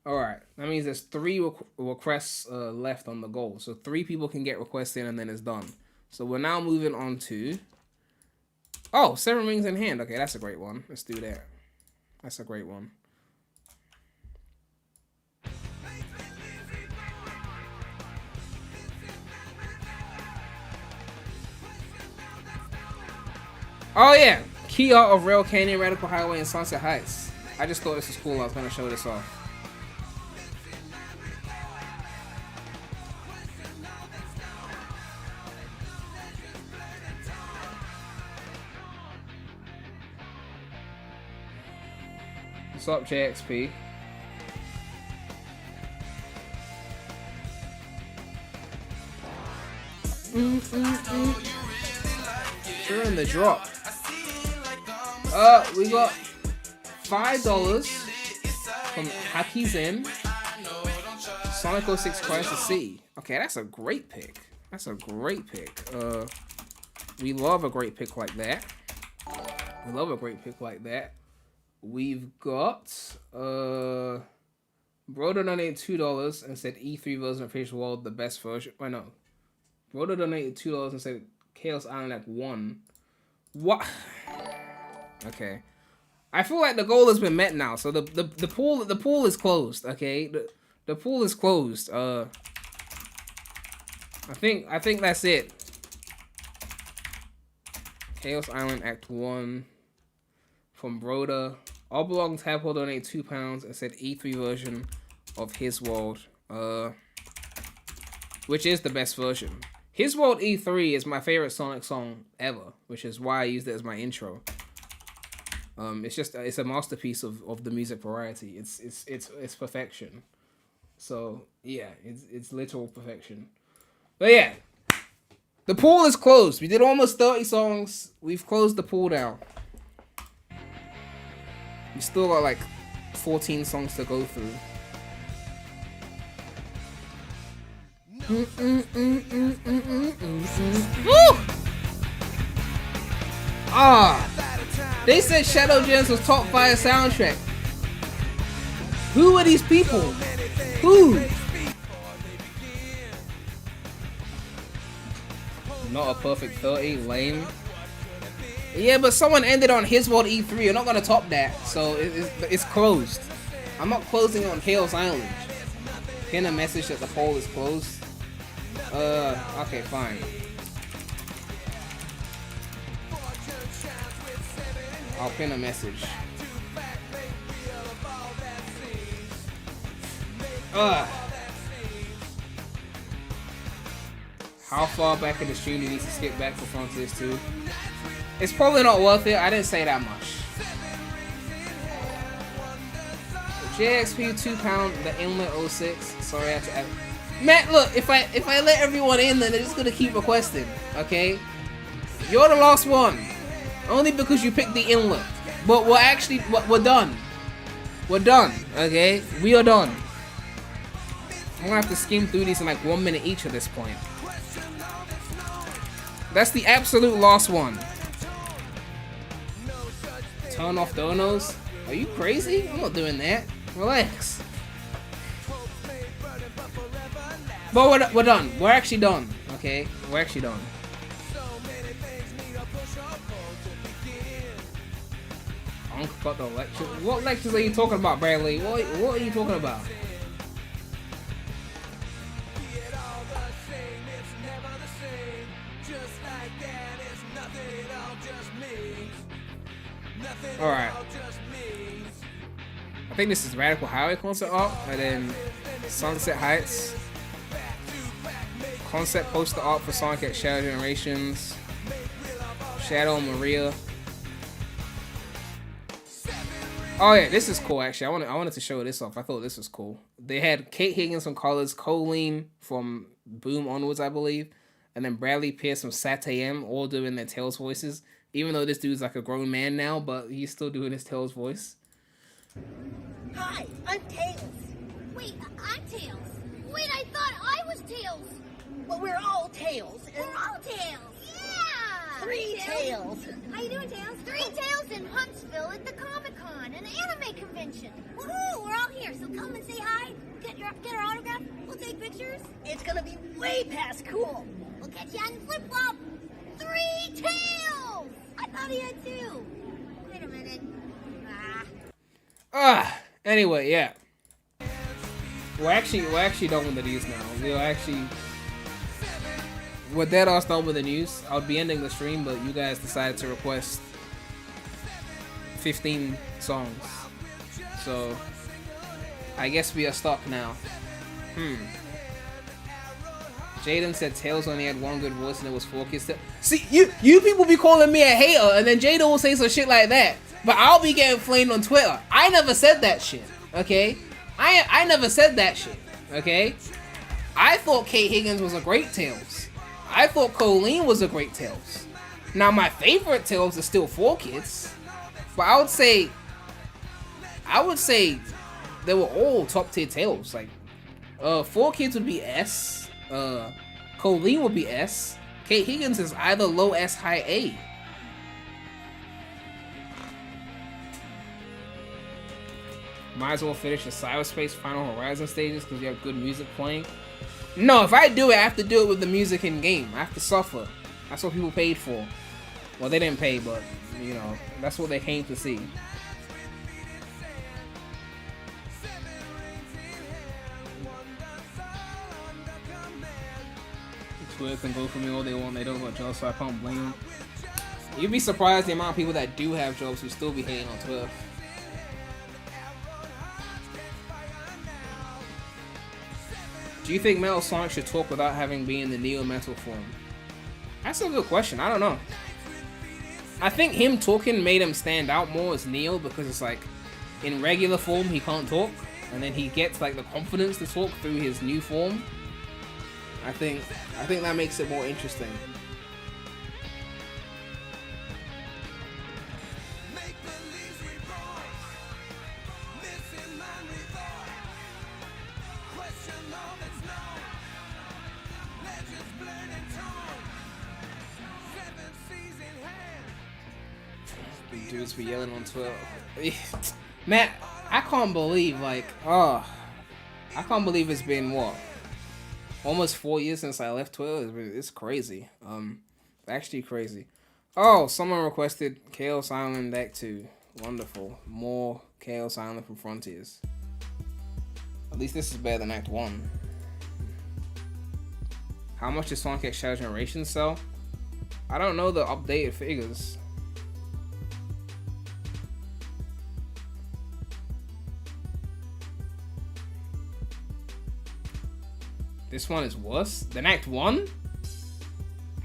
Alright, that means there's 3 requests left on the goal. So 3 people can get requests in and then it's done. So we're now moving on to... Oh, 7 Rings in Hand. Okay, that's a great one. Let's do that. That's a great one. Oh yeah, Key Art of Rail Canyon, Radical Highway, and Sunset Heights. I just thought this was cool. I was going to show this off. What's up, JXP? We're in the drop. We got $5 from Haki Zen. Sonic 06 Crisis C. Okay, that's a great pick. That's a great pick. We love a great pick like that. We love a great pick like that. We've got Broder donated $2 and said E3 version of Face World the best version. I know. Broder donated $2 and said Chaos Island Act 1. What? Okay. I feel like the goal has been met now. So the pool is closed. Okay, the pool is closed. I think that's it. Chaos Island Act 1 from Broda. All Belong tab will donate £2 and said E3 version of His World. Which is the best version. His World E3 is my favorite Sonic song ever, which is why I used it as my intro. It's a masterpiece of the music variety. It's perfection. So yeah, it's literal perfection. But yeah, the pool is closed. We did almost 30 songs. We've closed the pool down. We still got like 14 songs to go through. Woo! They said Shadow Gems was top 5 soundtrack. Who are these people? Who? Not a perfect 30, lame. Yeah, but someone ended on His World E3. You're not gonna top that, so it's closed. I'm not closing on Chaos Island. Pin a message that the poll is closed. Okay, fine. I'll pin a message. How far back in the stream do you need to skip back for Frontiers 2? It's probably not worth it. I didn't say that much. JXP £2, the inlet 06. Sorry, I had to add. Matt, look, if I let everyone in, then they're just gonna keep requesting. Okay, you're the last one, only because you picked the inlet. But we're done. We're done. Okay, we are done. I'm gonna have to skim through these in like 1 minute each at this point. That's the absolute last one. Turn off donos? Are you crazy? I'm not doing that. Relax. But we're done. We're actually done. Okay? We're actually done. Uncle got the lecture. What lectures are you talking about, Bradley? What are you talking about? Alright. I think this is Radical Highway concert art, and then Sunset Heights. Concept poster art for Sonic X Shadow Generations. Shadow and Maria. Oh yeah, this is cool actually. I wanted to show this off. I thought this was cool. They had Kate Higgins from Colors, Colleen from Boom onwards, I believe, and then Bradley Pierce from Sat-AM, all doing their Tails voices. Even though this dude's like a grown man now, but he's still doing his Tails voice. Hi, I'm Tails. Wait, I'm Tails. Wait, I thought I was Tails. Well, we're all Tails. We're all Tails. Yeah. 3 Tails. How you doing, Tails? 3 Tails in Huntsville at the Comic-Con, an anime convention. Woohoo! We're all here, so come and say hi. Get our autograph. We'll take pictures. It's gonna be way past cool. We'll catch you on flip-flop. 3 Tails! I thought he had 2. Wait a minute. Anyway, yeah. We're actually done with the news now. We're dead ass done with the news. I would be ending the stream, but you guys decided to request 15 songs. So I guess we are stuck now. Jaden said Tails only had 1 good voice and it was 4 kids. See, you people be calling me a hater, and then Jaden will say some shit like that. But I'll be getting flamed on Twitter. I never said that shit, okay? I never said that shit, okay? I thought Kate Higgins was a great Tails. I thought Colleen was a great Tails. Now, my favorite Tails is still 4 Kids. But I would say they were all top tier Tails. Like, 4 Kids would be S. Colleen would be S. Kate Higgins is either low S, high A. Might as well finish the Cyberspace Final Horizon stages because you have good music playing. No, if I do it, I have to do it with the music in game. I have to suffer. That's what people paid for. Well, they didn't pay, but, you know, that's what they came to see. Twitter can go for me all they want. They don't got jobs, so I can't blame them. You'd be surprised the amount of people that do have jobs who still be hating on Twitter. Do you think Metal Sonic should talk without having been in the neo-metal form? That's a good question. I don't know. I think him talking made him stand out more as Neo because it's like in regular form he can't talk, and then he gets like the confidence to talk through his new form. I think that makes it more interesting. Dudes be yelling on Twitter. Man, I can't believe I can't believe it's been what? Almost 4 years since I left Twitter. It's crazy. Actually crazy. Oh, someone requested Chaos Island Act 2. Wonderful. More Chaos Island from Frontiers. At least this is better than Act 1. How much does Sonic X Shadow Generation sell? I don't know the updated figures. This one is worse than Act 1?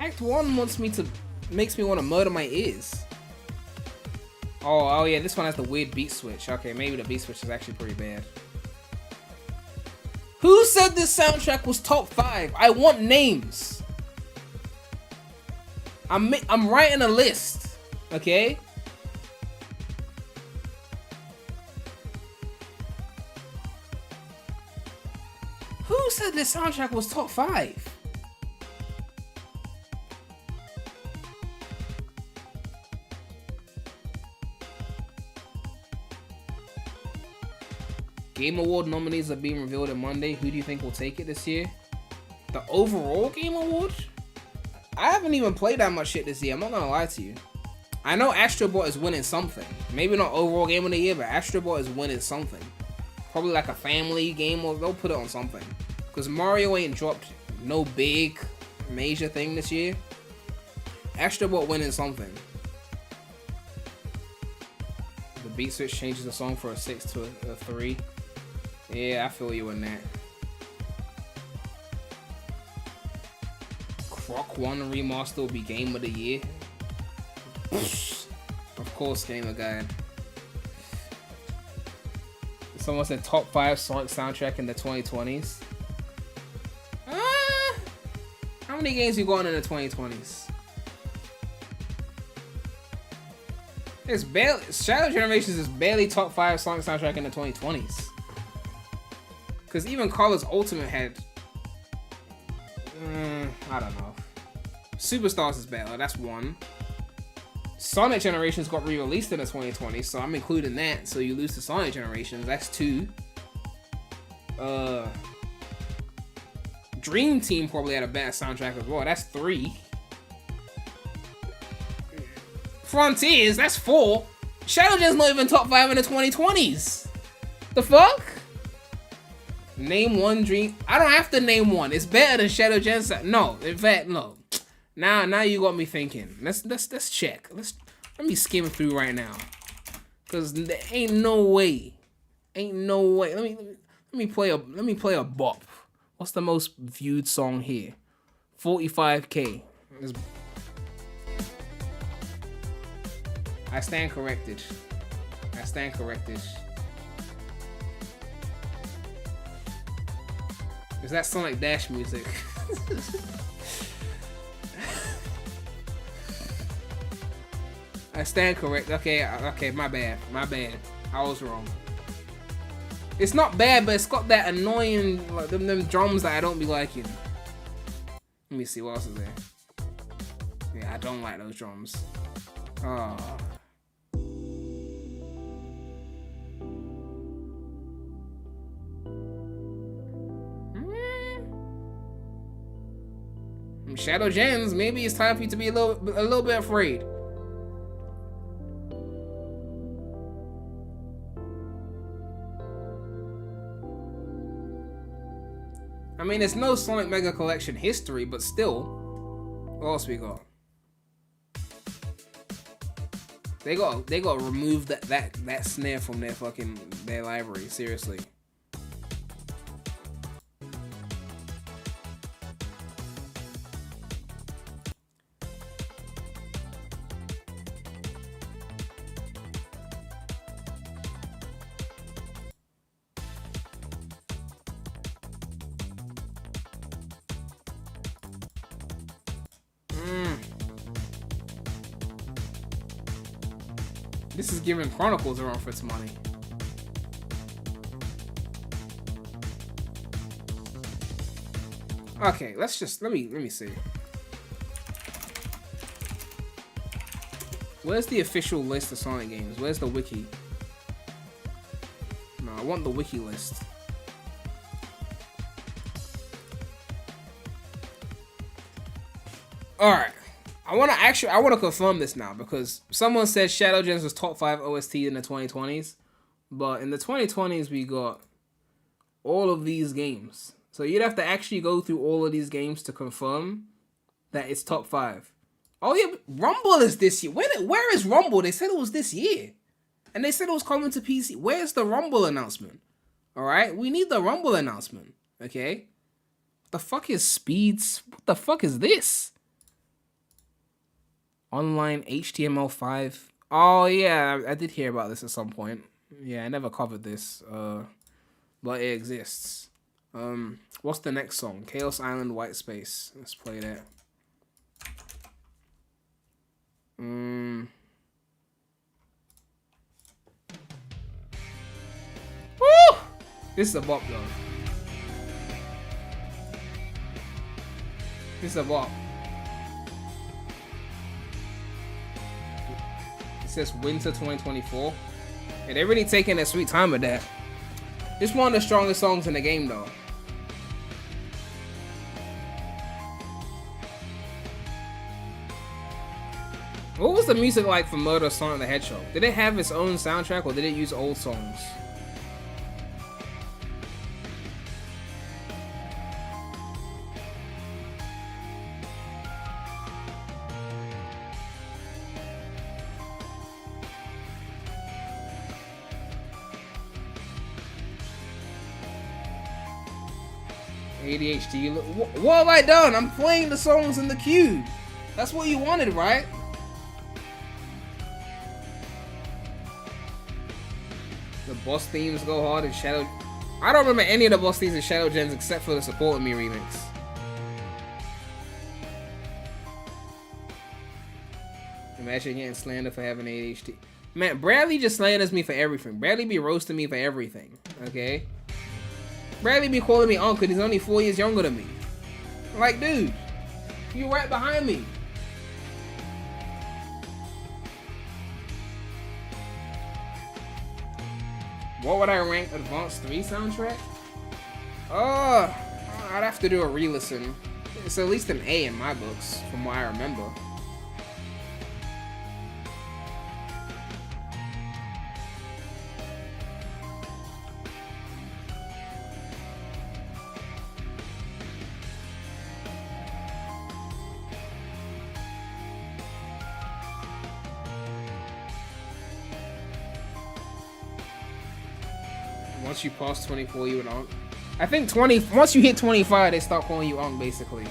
Act 1 makes me want to murder my ears. Oh yeah, this one has the weird beat switch. Okay, maybe the beat switch is actually pretty bad. Who said this soundtrack was top 5? I want names. I'm writing a list, okay? Who said this soundtrack was top 5? Game Award nominees are being revealed on Monday. Who do you think will take it this year? The overall Game Award? I haven't even played that much shit this year. I'm not gonna lie to you. I know Astro Bot is winning something. Maybe not overall Game of the Year, but Astro Bot is winning something. Probably like a family game, or they'll put it on something. Because Mario ain't dropped no big major thing this year. Astro Bot winning something. The beat switch changes the song for a 6 to a 3. Yeah, I feel you in that. Croc 1 Remaster will be Game of the Year. Of course, Gamer Guide. Someone said top 5 Sonic soundtrack in the 2020s. How many games you got in the 2020s? It's barely Shadow Generations is barely top 5 Sonic soundtrack in the 2020s. Cause even Colors Ultimate had I don't know. Superstars is better, that's 1. Sonic Generations got re-released in the 2020s, so I'm including that, so you lose to Sonic Generations, that's 2. Dream Team probably had a bad soundtrack as well, that's 3. Frontiers, that's 4. Shadow Gen's not even top 5 in the 2020s. The fuck? Name one Dream. I don't have to name one. It's better than Shadow Gen. No, in fact, no. Now you got me thinking. Let's check. Let me skim through right now. Cause there ain't no way. Ain't no way. Let me play a bop. What's the most viewed song here? 45K. I stand corrected. Is that Sonic Dash music? I stand correct. Okay, my bad. I was wrong. It's not bad, but it's got that annoying, like, them drums that I don't be liking. Let me see, what else is there? Yeah, I don't like those drums. Oh. Shadow Gens, maybe it's time for you to be a little bit afraid. I mean, it's no Sonic Mega Collection history, but still. What else we got? They got to remove that snare from their library. Seriously. This is giving Chronicles a run for its money. Okay, let me see. Where's the official list of Sonic games? Where's the wiki? No, I want the wiki list. Alright. I want to confirm this now because someone said Shadow Gems was top 5 OST in the 2020s. But in the 2020s, we got all of these games. So you'd have to actually go through all of these games to confirm that it's top 5. Oh yeah, Rumble is this year. Where is Rumble? They said it was this year. And they said it was coming to PC. Where's the Rumble announcement? Alright, we need the Rumble announcement. Okay? What the fuck is Speeds? What the fuck is this? Online HTML5. Oh yeah, I did hear about this at some point. Yeah, I never covered this. But it exists. What's the next song? Chaos Island White Space. Let's play that. Woo! This is a bop though. This is a bop. It says winter 2024. And they're really taking their sweet time with that. It's one of the strongest songs in the game though. What was the music like for Murder Sonic the Hedgehog? Did it have its own soundtrack or did it use old songs? ADHD. What have I done? I'm playing the songs in the queue. That's what you wanted, right? The boss themes go hard in Shadow. I don't remember any of the boss themes in Shadow Gems except for the Supporting Me remix. Imagine getting slandered for having ADHD. Man, Bradley just slanders me for everything. Bradley be roasting me for everything. Okay? Bradley be calling me uncle because he's only 4 years younger than me. I'm like, dude, you right behind me. What would I rank Advanced 3 soundtrack? I'd have to do a re-listen. It's at least an A in my books, from what I remember. Once you pass 24, you an Onk. I think once you hit 25, they start calling you Onk, basically.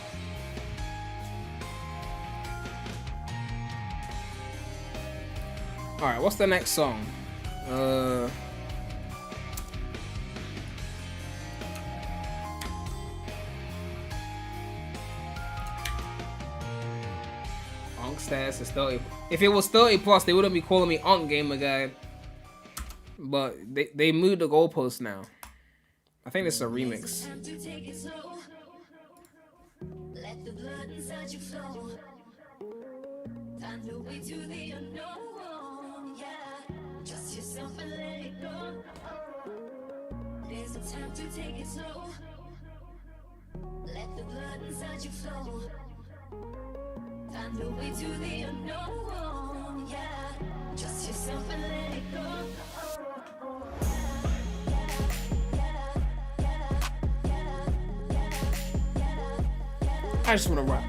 Alright, what's the next song? Onk status is 30. If it was 30 plus, they wouldn't be calling me Onk Gamer Guy. But they moved the goalpost now. I think this is a remix. Let the blood inside you flow. Find your way to the unknown. Yeah, trust yourself and let it go. There's no time to take it slow. Let the blood inside you flow. Find your way to the unknown. Yeah, trust yourself and let it go. I just wanna rap.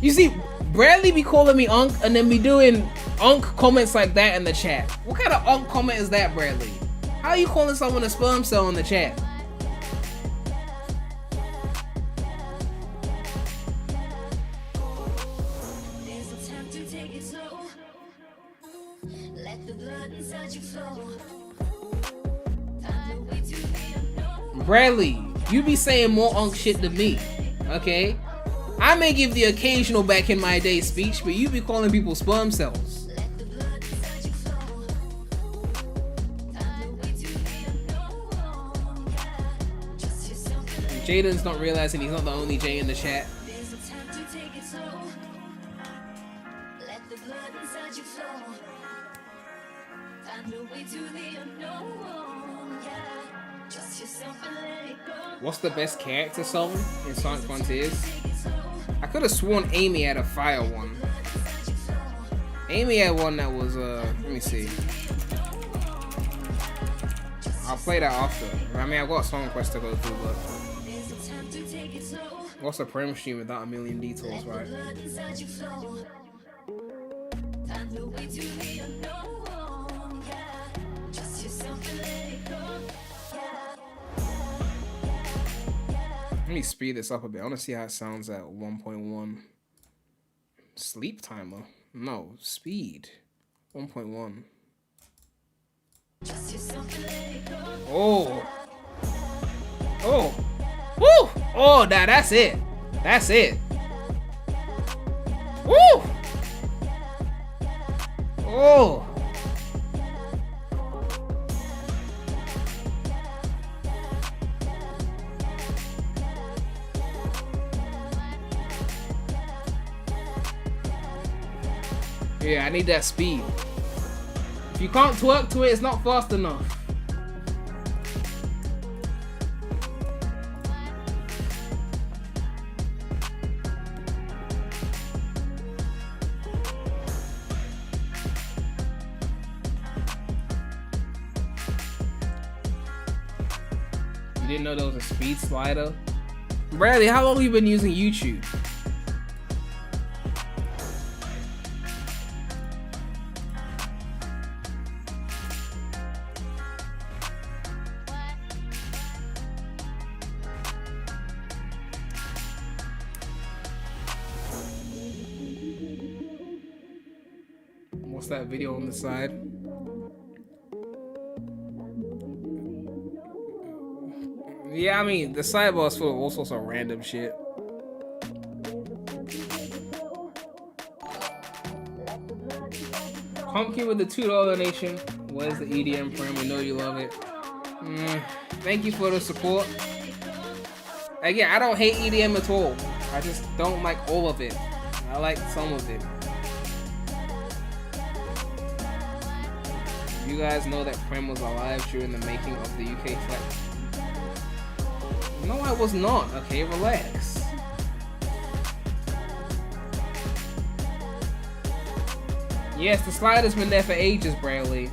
You see, Bradley be calling me Unk and then be doing Unk comments like that in the chat. What kind of Unk comment is that, Bradley? How are you calling someone a sperm cell in the chat? Bradley, you be saying more Unk shit than me, okay? I may give the occasional back in my day speech, but you be calling people sperm cells. Jaden's not realizing he's not the only J in the chat. What's the best character song in Sonic Frontiers? I could have sworn Amy had a fire one. Amy had one that was, let me see. I'll play that after. I mean, I've got a song quest to go through, but... What's a Prem stream without a million details, right? Let me speed this up a bit. I want to see how it sounds at 1.1. Sleep timer? No, speed. 1.1. Oh. Oh. Woo! Oh, that's it. That's it. Woo! Oh. Yeah, I need that speed. If you can't twerk to it, it's not fast enough. You didn't know there was a speed slider? Bradley, how long have you been using YouTube? What's that video on the side? Yeah, I mean, the sidebar is full of all sorts of random shit. Pumpkin with the $2 donation. Where's the EDM Prem? We know you love it. Thank you for the support. Again, I don't hate EDM at all. I just don't like all of it. I like some of it. You guys know that Prem was alive during the making of the UK flight. No, I was not. Okay, relax. Yes, the slider's been there for ages, Bradley.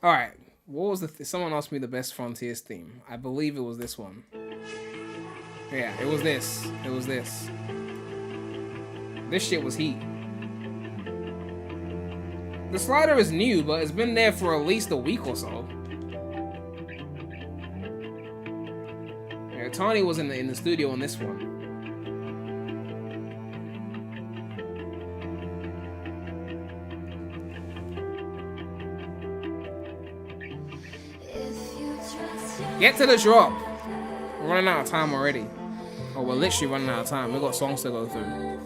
Alright, what was the someone asked me the best Frontiers theme. I believe it was this one. Yeah, it was this. It was this. This shit was heat. The slider is new, but it's been there for at least a week or so. Yeah, Tony was in the studio on this one. Get to the drop. We're running out of time already. Oh, we're literally running out of time. We've got songs to go through.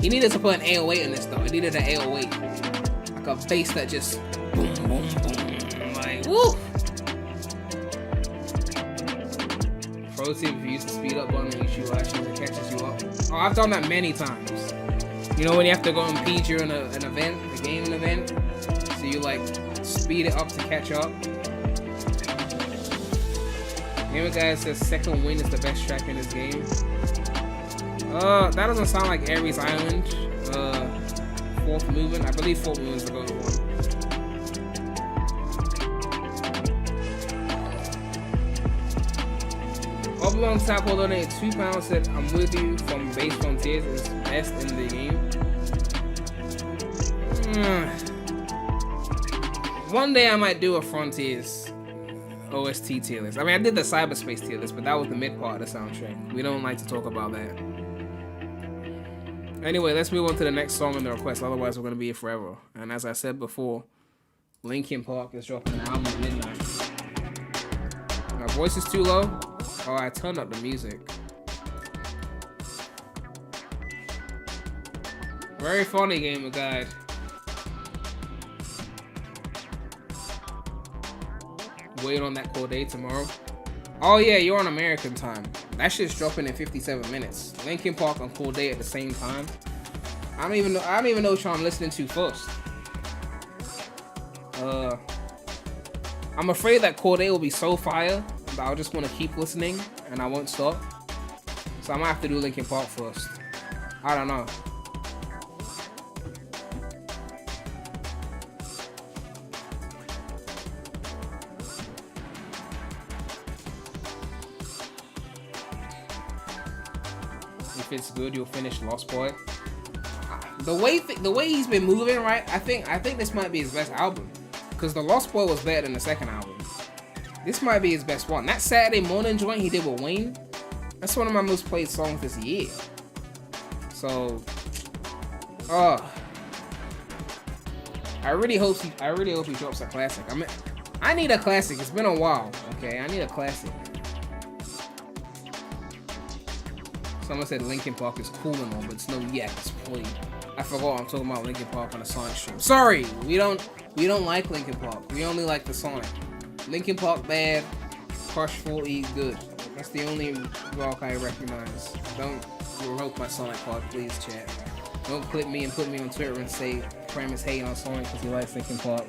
He needed to put an 808 in this though. He needed an 808. Like a bass that just boom, boom, boom. Like, woo! Pro tip, if you use the speed up button and you shoot lashes, it catches you up. Oh, I've done that many times. You know when you have to go and pee during an event, a gaming event? So you like speed it up to catch up. Gamer Guy says second wind is the best track in this game. That doesn't sound like Ares Island. Fourth movement. I believe fourth movement is the golden one. Oblong Tap will donate £2. Said I'm with you from Base Frontiers is best in the game. One day I might do a Frontiers OST tier list. I mean, I did the cyberspace tier list, but that was the mid part of the soundtrack. We don't like to talk about that. Anyway, let's move on to the next song in the request. Otherwise, we're going to be here forever. And as I said before, Linkin Park is dropping an album at midnight. My voice is too low. Oh, I turned up the music. Very funny, Gamer Guide. Wait on that cool day tomorrow. Oh yeah, you're on American time. That shit's dropping in 57 minutes. Linkin Park on Cool Day at the same time. I don't even know which one I'm listening to first. I'm afraid that Cool Day will be so fire that I'll just want to keep listening and I won't stop. So I might have to do Linkin Park first. I don't know. If it's good, you'll finish Lost Boy. The way he's been moving, right? I think this might be his best album, because the Lost Boy was better than the second album. This might be his best one. That Saturday morning joint he did with Wayne, that's one of my most played songs this year. So, I really hope he drops a classic. I need a classic. It's been a while. Okay, I need a classic. Someone said Linkin Park is cool and all, but it's no it's played. I forgot I'm talking about Linkin Park on a Sonic stream. Sorry, we don't like Linkin Park. We only like the Sonic. Linkin Park bad, Crush 40 good. That's the only rock I recognize. Don't revoke my Sonic part, please, chat. Don't clip me and put me on Twitter and say Prem is hating on Sonic because he likes Linkin Park.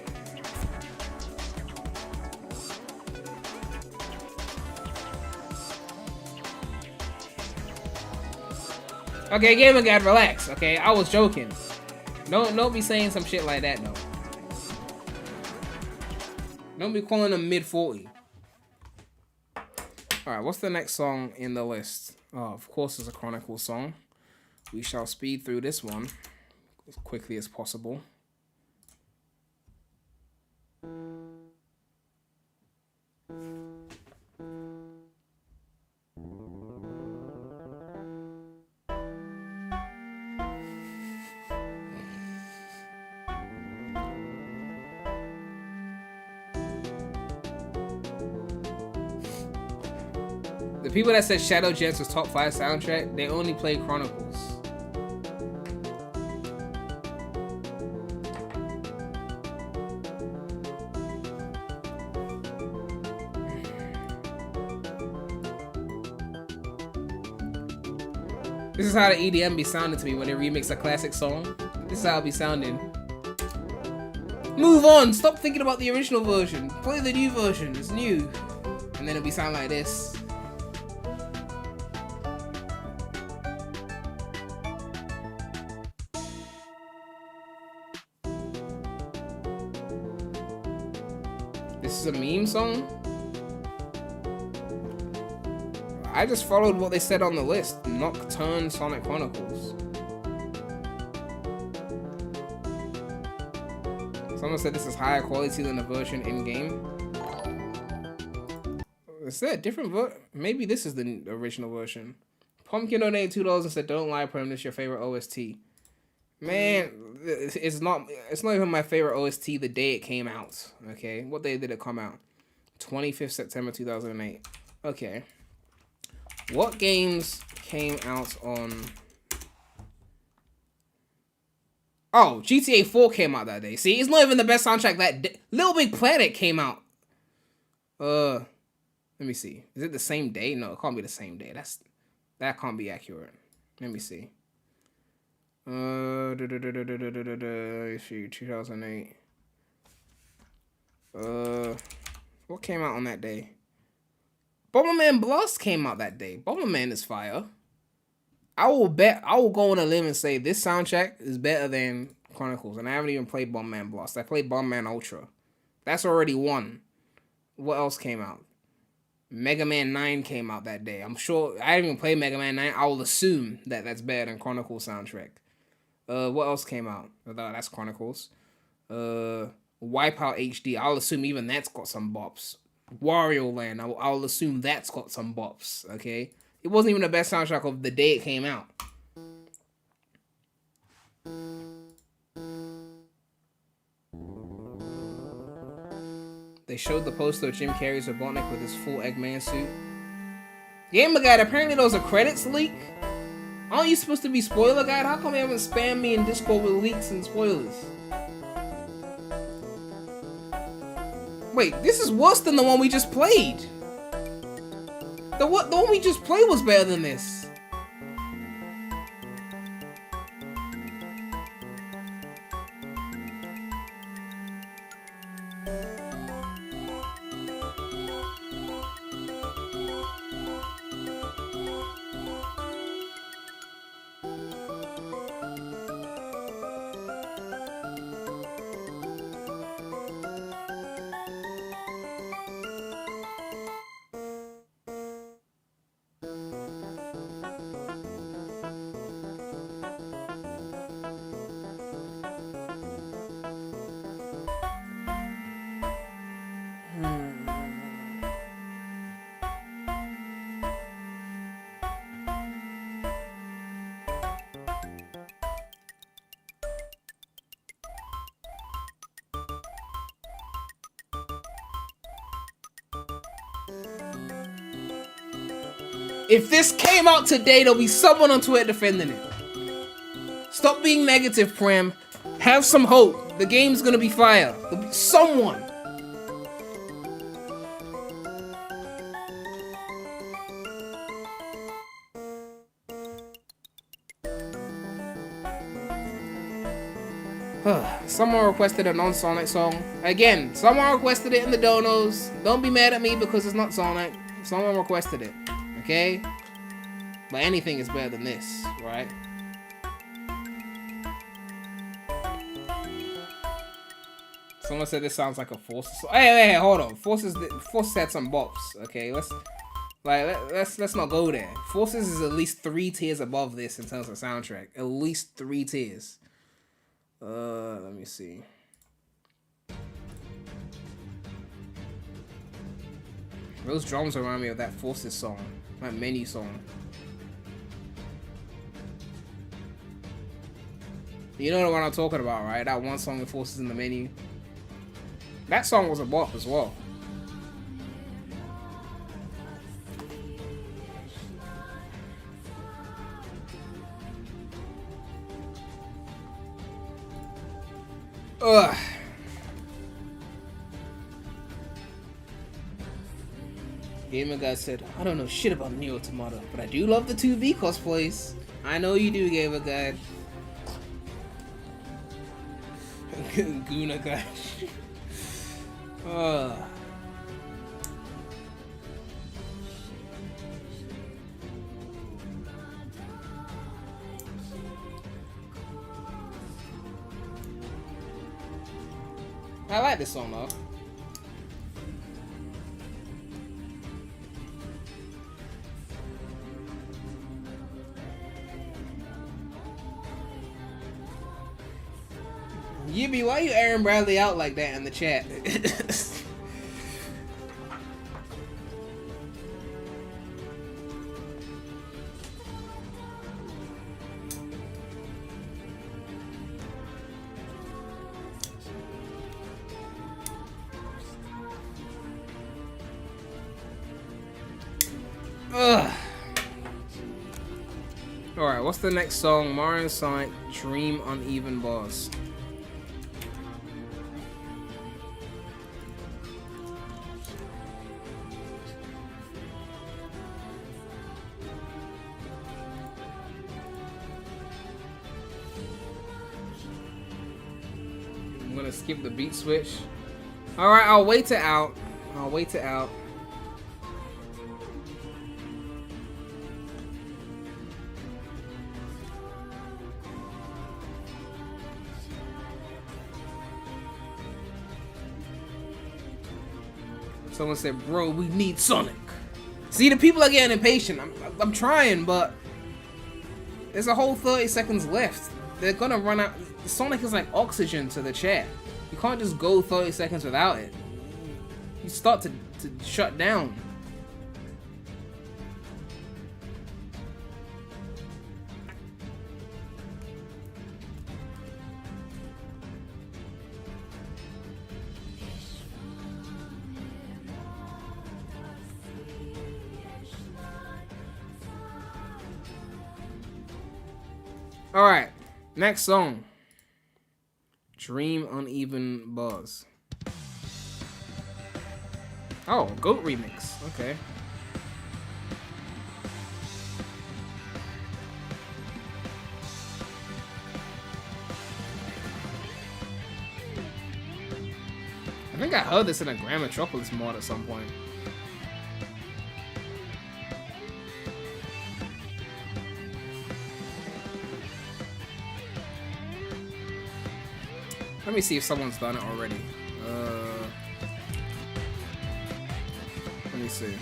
Okay, Gamer Guy, relax. Okay, I was joking. Don't be saying some shit like that, though. Don't be calling him mid-40. Alright, what's the next song in the list? Oh, of course it's a Chronicle song. We shall speed through this one as quickly as possible. The people that said Shadow Jets was top 5 soundtrack, they only play Chronicles. This is how the EDM be sounding to me when they remix a classic song. This is how it be sounding. Move on! Stop thinking about the original version. Play the new version. It's new. And then it'll be sound like this. This is a meme song? I just followed what they said on the list. Nocturne Sonic Chronicles. Someone said this is higher quality than the version in-game. Is that a different version? Maybe this is the original version. Pumpkin donated $2 and said, "Don't lie, Prem, this is your favorite OST." Man, it's not even my favorite OST the day it came out. Okay, what day did it come out? 25th September 2008. Okay. What games came out on... Oh, GTA 4 came out that day. See, it's not even the best soundtrack that day. Little Big Planet came out. Let Let me see. Is it the same day? No, it can't be the same day. That can't be accurate. Let me see. 2008. What came out on that day? Bomberman Blast came out that day. Bomberman is fire. I will go on a limb and say this soundtrack is better than Chronicles, and I haven't even played Bomberman Blast. I played Bomberman Ultra. That's already one. What else came out? Mega Man 9 came out that day. I'm sure I didn't even play Mega Man 9. I will assume that that's better than Chronicles soundtrack. What else came out? That's Chronicles. Wipeout HD. I'll assume even that's got some bops. Wario Land. I'll assume that's got some bops. Okay, it wasn't even the best soundtrack of the day it came out. They showed the poster of Jim Carrey's Robotnik with his full Eggman suit. Gamer Guide, apparently there was a credits leak. Aren't you supposed to be spoiler guide? How come you haven't spammed me in Discord with leaks and spoilers? Wait, this is worse than the one we just played. The one we just played was better than this. If this came out today, there'll be someone on Twitter defending it. Stop being negative, Prem. Have some hope. The game's gonna be fire. There'll be someone. Someone requested a non-Sonic song. Again, someone requested it in the donos. Don't be mad at me because it's not Sonic. Someone requested it. Okay? But anything is better than this, right? Someone said this sounds like a Forces song. Hey, hold on. Forces had some bops. Okay, let's not go there. Forces is at least 3 tiers above this in terms of soundtrack. At least 3 tiers. Let me see. Those drums remind me of that Forces song, that menu song. You know the one I'm talking about, right? That one song with Forces in the menu. That song was a bop as well. Ugh. Gamer Guy said, I don't know shit about Neo Automata, but I do love the 2V cosplays. I know you do, Gamer Guy. Guna Guy. I like this song though. Yibby, why you Aaron Bradley out like that in the chat? Alright, what's the next song? Mario and Sonic, Dream Uneven Bars. I'm gonna skip the beat switch. Alright, I'll wait it out. I'll wait it out. Someone said, bro, we need Sonic. See, the people are getting impatient. I'm trying, but there's a whole 30 seconds left. They're gonna run out. Sonic is like oxygen to the chat. You can't just go 30 seconds without it. You start to shut down. Alright, next song. Dream Uneven Bars. Oh, Goat remix. Okay. I think I heard this in a Grand Metropolis mod at some point. Let me see if someone's done it already. Let me see.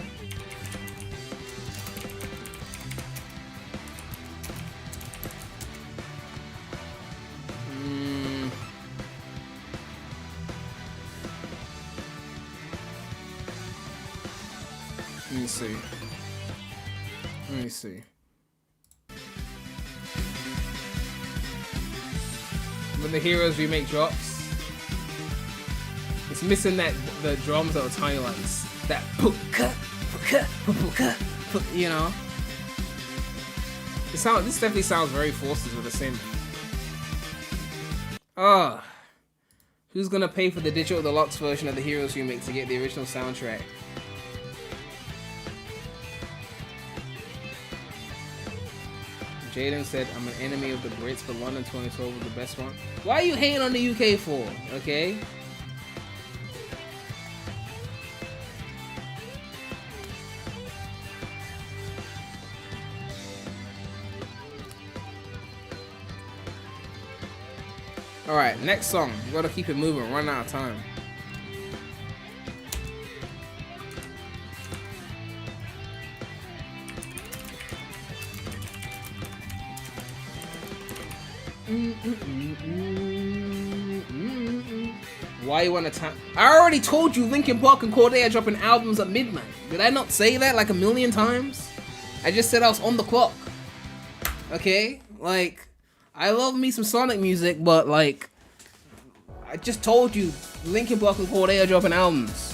Let me see. Let me see. When the Heroes remake drops, it's missing that the drums that are tiny like this, that you know. This definitely sounds very Forces with the same. Who's gonna pay for the digital deluxe version of the Heroes remake to get the original soundtrack? Jaden said, I'm an enemy of the Brits, but London 2012 was the best one. Why are you hating on the UK for? Okay? Alright, next song. We gotta keep it moving, run out of time. Why you wanna time? I already told you Linkin Park and Corday are dropping albums at midnight. Did I not say that like a million times? I just said I was on the clock. Okay? Like, I love me some Sonic music, but like, I just told you Linkin Park and Corday are dropping albums.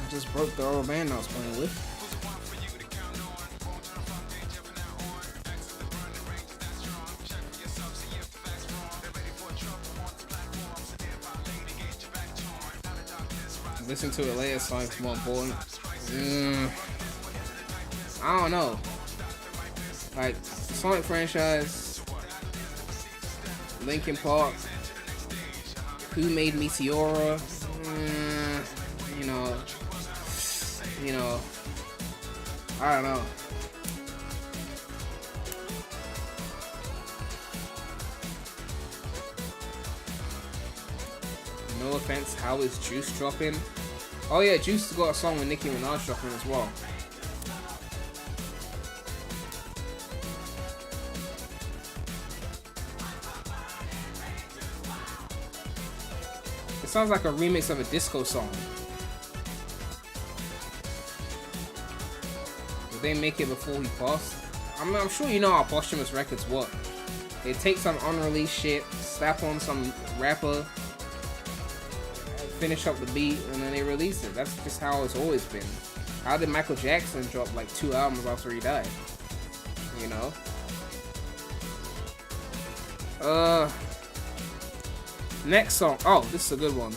Just broke the rubber band I was playing with. Listen to it later, Sonic's more important. I don't know. Like, the Sonic franchise, Linkin Park, Who Made Meteora, you know, I don't know. No offense, how is Juice dropping? Oh yeah, Juice has got a song with Nicki Minaj dropping as well. It sounds like a remix of a disco song. Did they make it before he passed? I'm sure you know how posthumous records work. They take some unreleased shit, slap on some rapper, finish up the beat, and then they release it. That's just how it's always been. How did Michael Jackson drop like 2 albums after he died? You know? Next song. Oh, this is a good one.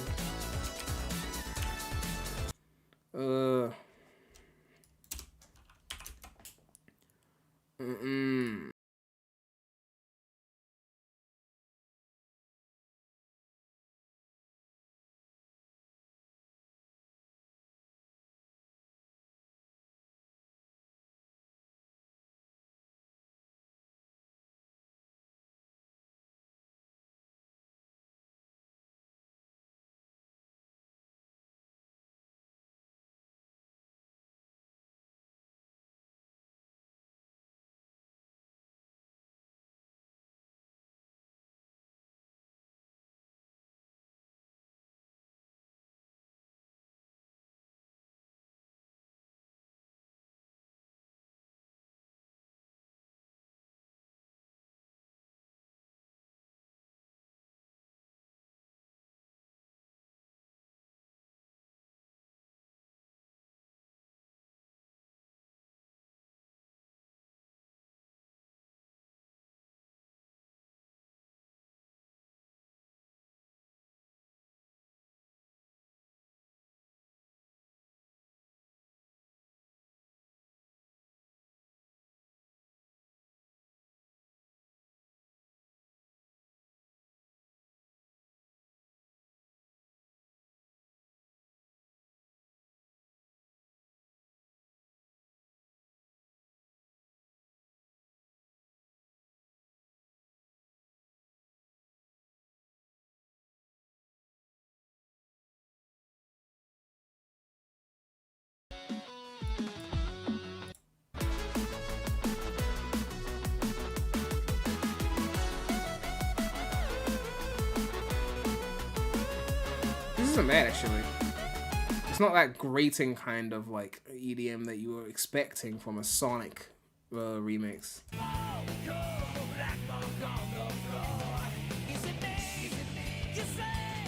This isn't bad actually. It's not that grating kind of like EDM that you were expecting from a Sonic remix.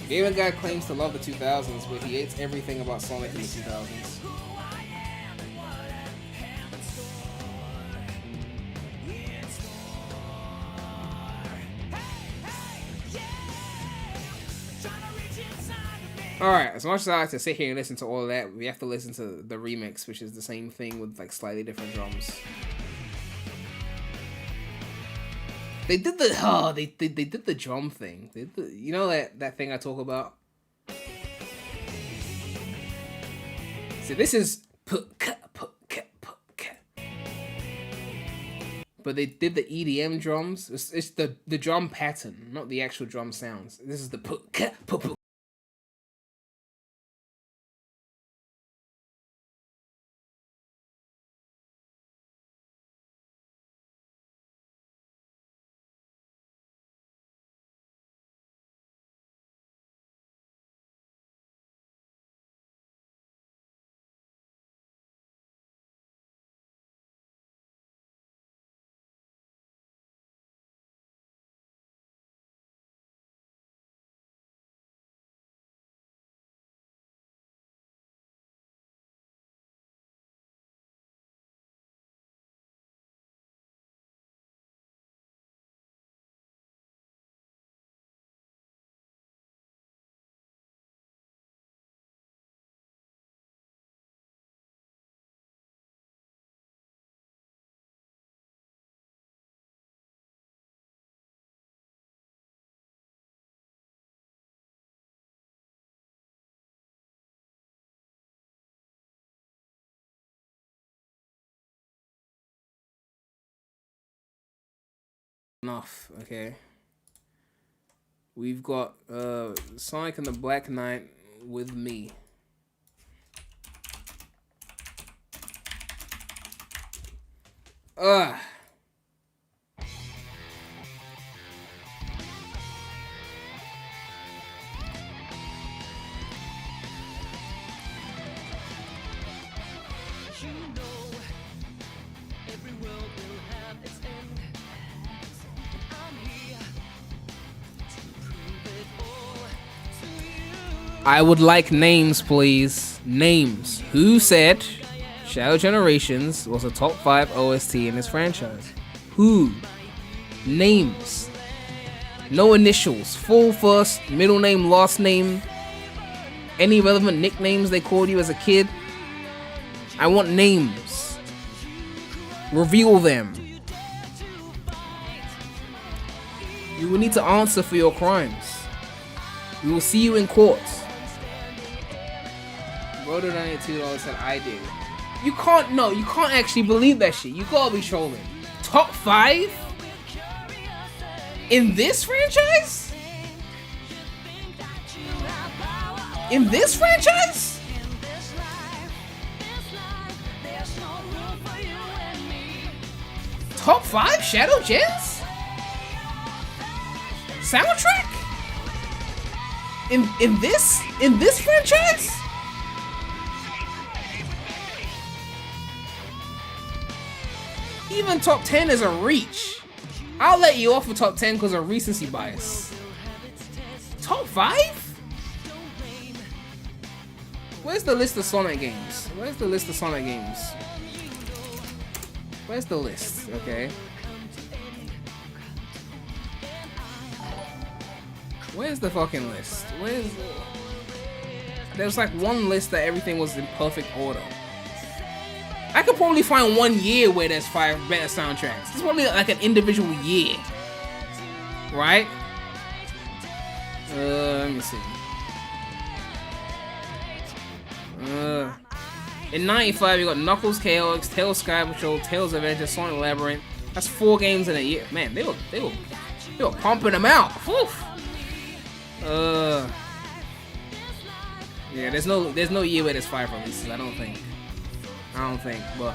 Gamer Guy claims to love the 2000s, but he hates everything about Sonic in the 2000s. Alright, as much as I like to sit here and listen to all of that, we have to listen to the remix, which is the same thing with like slightly different drums. They did the they did the drum thing. They did you know that thing I talk about? See, this is but they did the EDM drums. It's the drum pattern, not the actual drum sounds. This is the enough, okay. We've got Sonic and the Black Knight with me. Ugh. I would like names, please. Names. Who said Shadow Generations was a top 5 OST in this franchise? Who? Names. No initials. Full first, middle name, last name. Any relevant nicknames they called you as a kid? I want names. Reveal them. You will need to answer for your crimes. We will see you in court. Brother $92 said I did. You can't actually believe that shit. You gotta be trolling. Top 5? In this franchise? In this franchise? Top 5 Shadow Gens? Soundtrack? In this franchise? Even top 10 is a reach. I'll let you off for top 10 because of recency bias. Top 5? Where's the list of Sonic games? Where's the list of Sonic games? Where's the list? Okay. Where's the fucking list? There's like one list that everything was in perfect order. I could probably find 1 year where there's 5 better soundtracks. It's probably like an individual year. Right? Let me see. In 95, you got Knuckles KOX, Tails Sky Patrol, Tails Adventure, Sonic Labyrinth. That's 4 games in a year. Man, they were pumping them out. Whew. Yeah, there's no year where there's 5 releases. I don't think, but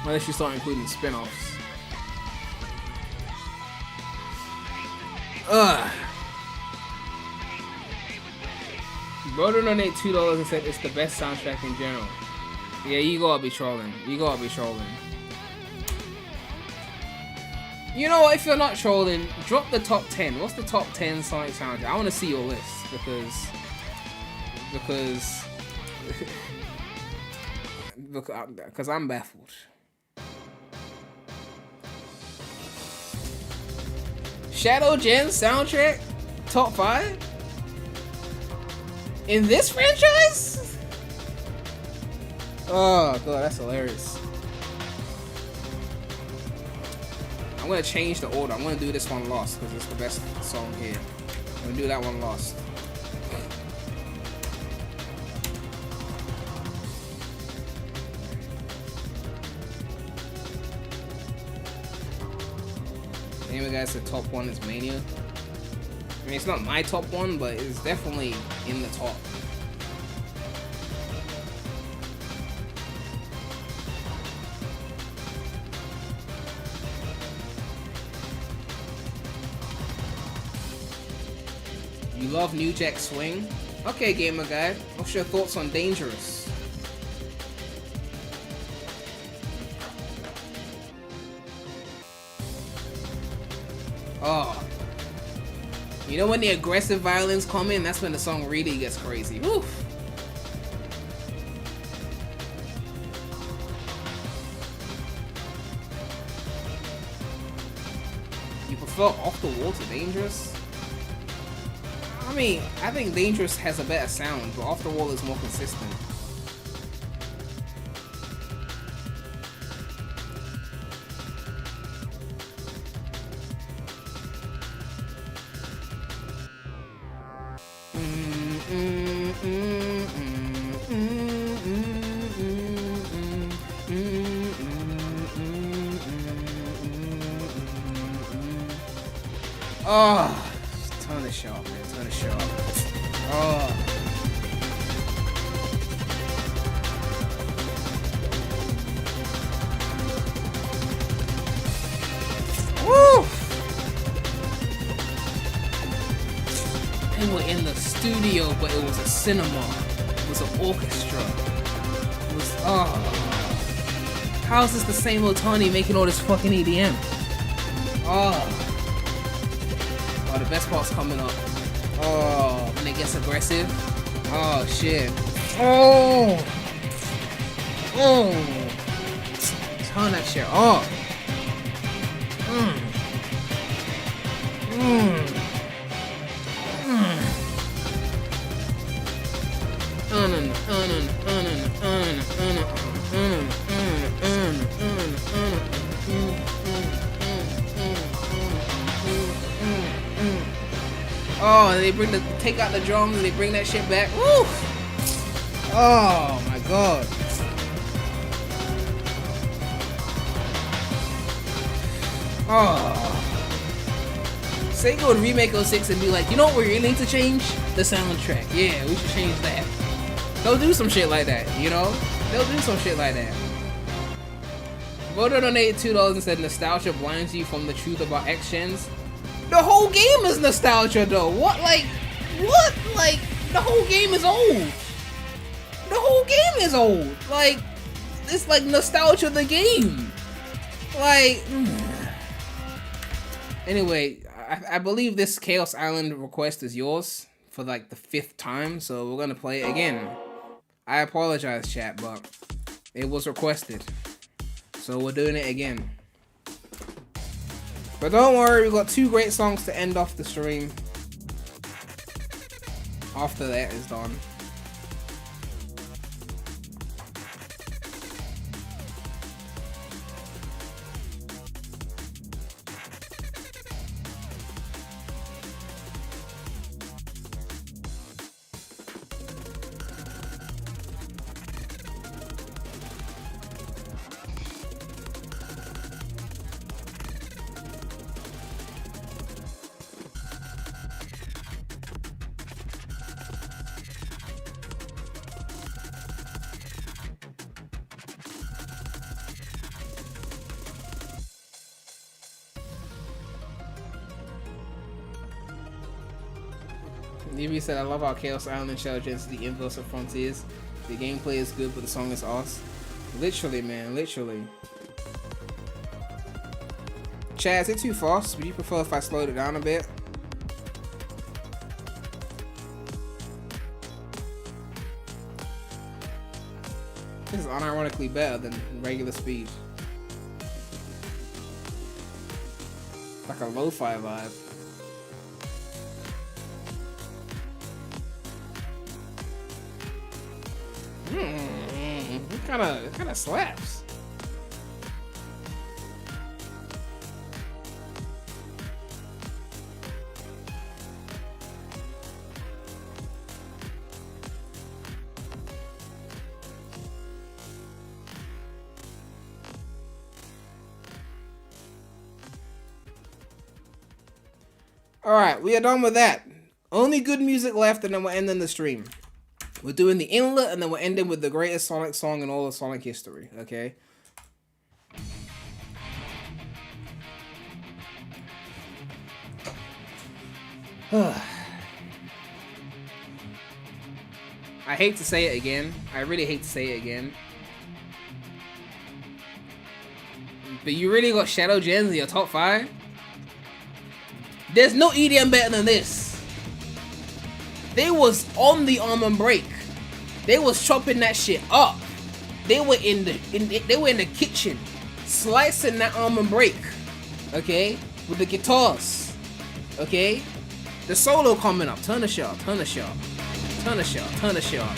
unless you start including spin-offs. Brother donated $2 and said it's the best soundtrack in general. Yeah, you gotta be trolling. You know what? If you're not trolling, drop the top 10. What's the top 10 Sonic soundtrack? I want to see your list because I'm baffled. Shadow Gen soundtrack top 5 in this franchise? Oh god, that's hilarious. I'm gonna change the order. I'm gonna do this one Lost because it's the best song here. I'm gonna do that one Lost. Anyway, guys, the top 1 is Mania. I mean, it's not my top 1, but it's definitely in the top. You love New Jack Swing? Okay, gamer guy. What's your thoughts on Dangerous? Oh. You know when the aggressive violins come in, that's when the song really gets crazy. Woof. You prefer Off the Wall to Dangerous? I mean, I think Dangerous has a better sound, but Off the Wall is more consistent. Oh, turn the show off, man. Turn the show off. Oh. Woo! They were in the studio, but it was a cinema. It was an orchestra. It was, oh. How is this the same Otani making all this fucking EDM? Oh. Oh, the best part's coming up. Oh, when it gets aggressive. Oh, shit. Oh! Oh! Turn that shit off. Oh, they take out the drums and they bring that shit back. Woo! Oh my god. Oh. Sega would remake 06 and be like, you know what we really need to change? The soundtrack. Yeah, we should change that. They'll do some shit like that, you know? They'll do some shit like that. Voter donated $2 and said nostalgia blinds you from the truth about X-Gens. The whole game is nostalgia though. What? Like, the whole game is old. The whole game is old. Like, it's like nostalgia of the game. Like, anyway, I believe this Chaos Island request is yours for like the 5th time, so we're gonna play it again. I apologize, chat, but it was requested, so we're doing it again. But don't worry, we've got 2 great songs to end off the stream. After that is done. Newbie said, I love how Chaos Island challenges the inverse of Frontiers. The gameplay is good, but the song is ass. Literally, man, literally. Chad, is it too fast? Would you prefer if I slowed it down a bit? This is unironically better than regular speed. Like a lo-fi vibe. It kind of slaps. Alright, we are done with that. Only good music left, and then we're ending the stream. We're doing the inlet, and then we're ending with the greatest Sonic song in all of Sonic history, okay? I hate to say it again. I really hate to say it again. But you really got Shadow Gens in your top 5? There's no EDM better than this. They was on the arm and break. They was chopping that shit up. They were in the kitchen, slicing that arm and break. Okay, with the guitars. Okay, the solo coming up. Turn the shit up. Turn the shit up. Turn the shit up. Turn the shit up.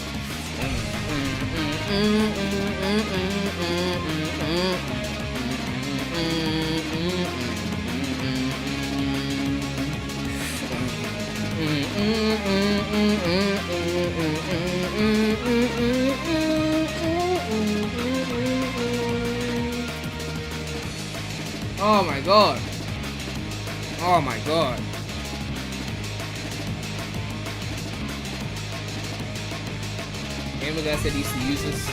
Oh my god. Oh my god. Gamer Guy said he used to use this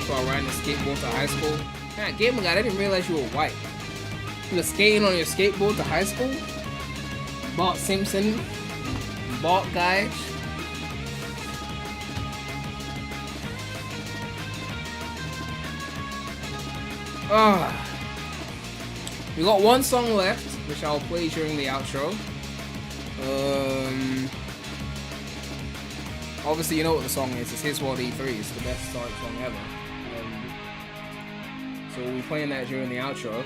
while riding a skateboard to high school. Yeah, Gamer Guy, I didn't realize you were white. You were skating on your skateboard to high school? Bart Simpson, Bart guy. We got one song left, which I'll play during the outro. Obviously, you know what the song is. It's His World E3. It's the best Sonic song ever. So we'll be playing that during the outro.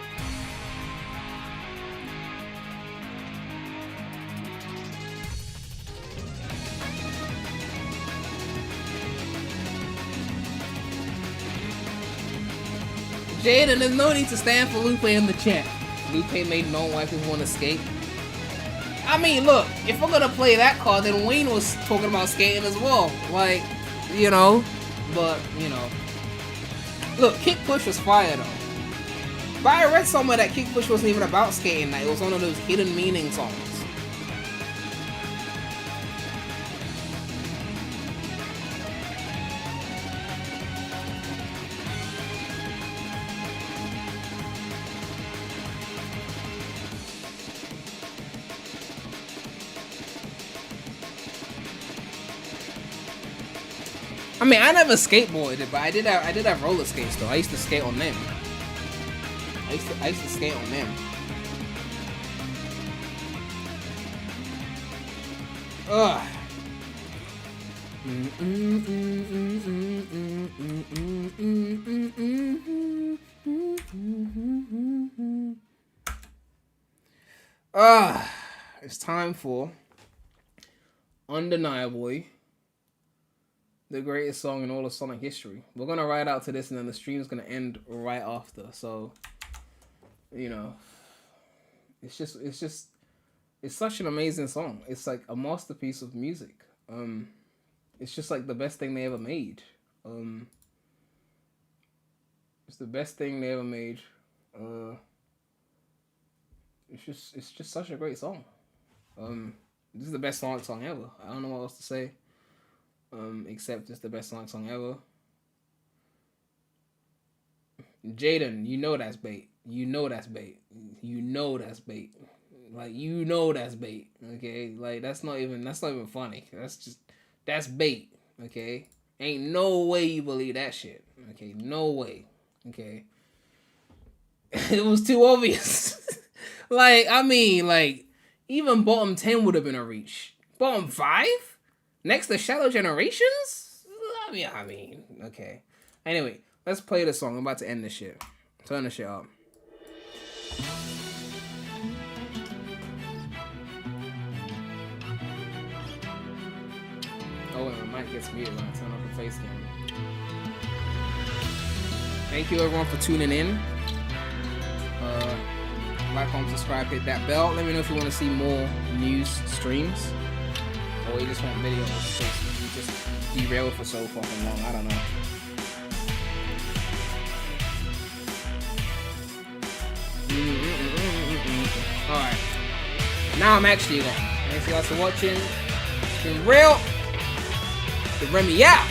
Jaden, there's no need to stand for Lupe in the chat. Lupe made known why people want to skate. I mean, look, if we're gonna play that card, then Wayne was talking about skating as well. Like, you know, but, you know. Look, Kick Push was fire though. But I read somewhere that Kick Push wasn't even about skating, that it was one of those hidden meaning songs. I mean, I never skateboarded, but I did have roller skates though. I used to skate on them. I used to skate on them. Ugh. It's time for Undeniably the greatest song in all of Sonic history. We're gonna ride out to this, and then the stream's gonna end right after. So, you know, it's such an amazing song. It's like a masterpiece of music. It's just like the best thing they ever made. It's the best thing they ever made. It's just such a great song. This is the best Sonic song ever. I don't know what else to say. Except it's the best Sonic song ever. Jaden, you know that's bait. You know that's bait. You know that's bait. Like, you know that's bait. Okay? Like, that's not even funny. That's bait. Okay? Ain't no way you believe that shit. Okay? No way. Okay? It was too obvious. Like, I mean, like, even bottom 10 would have been a reach. Bottom 5? Next to Shadow Generations? I mean, okay. Anyway, let's play the song. I'm about to end this shit. Turn the shit up. Oh, wait, my mic gets muted when I turn off the face cam. Thank you everyone for tuning in. Like, comment, subscribe, hit that bell. Let me know if you want to see more news streams. Or you just want videos. You just derailed for so fucking long. I don't know. Alright. Now I'm actually going. Thanks you guys for watching. It's been real. The Remy out.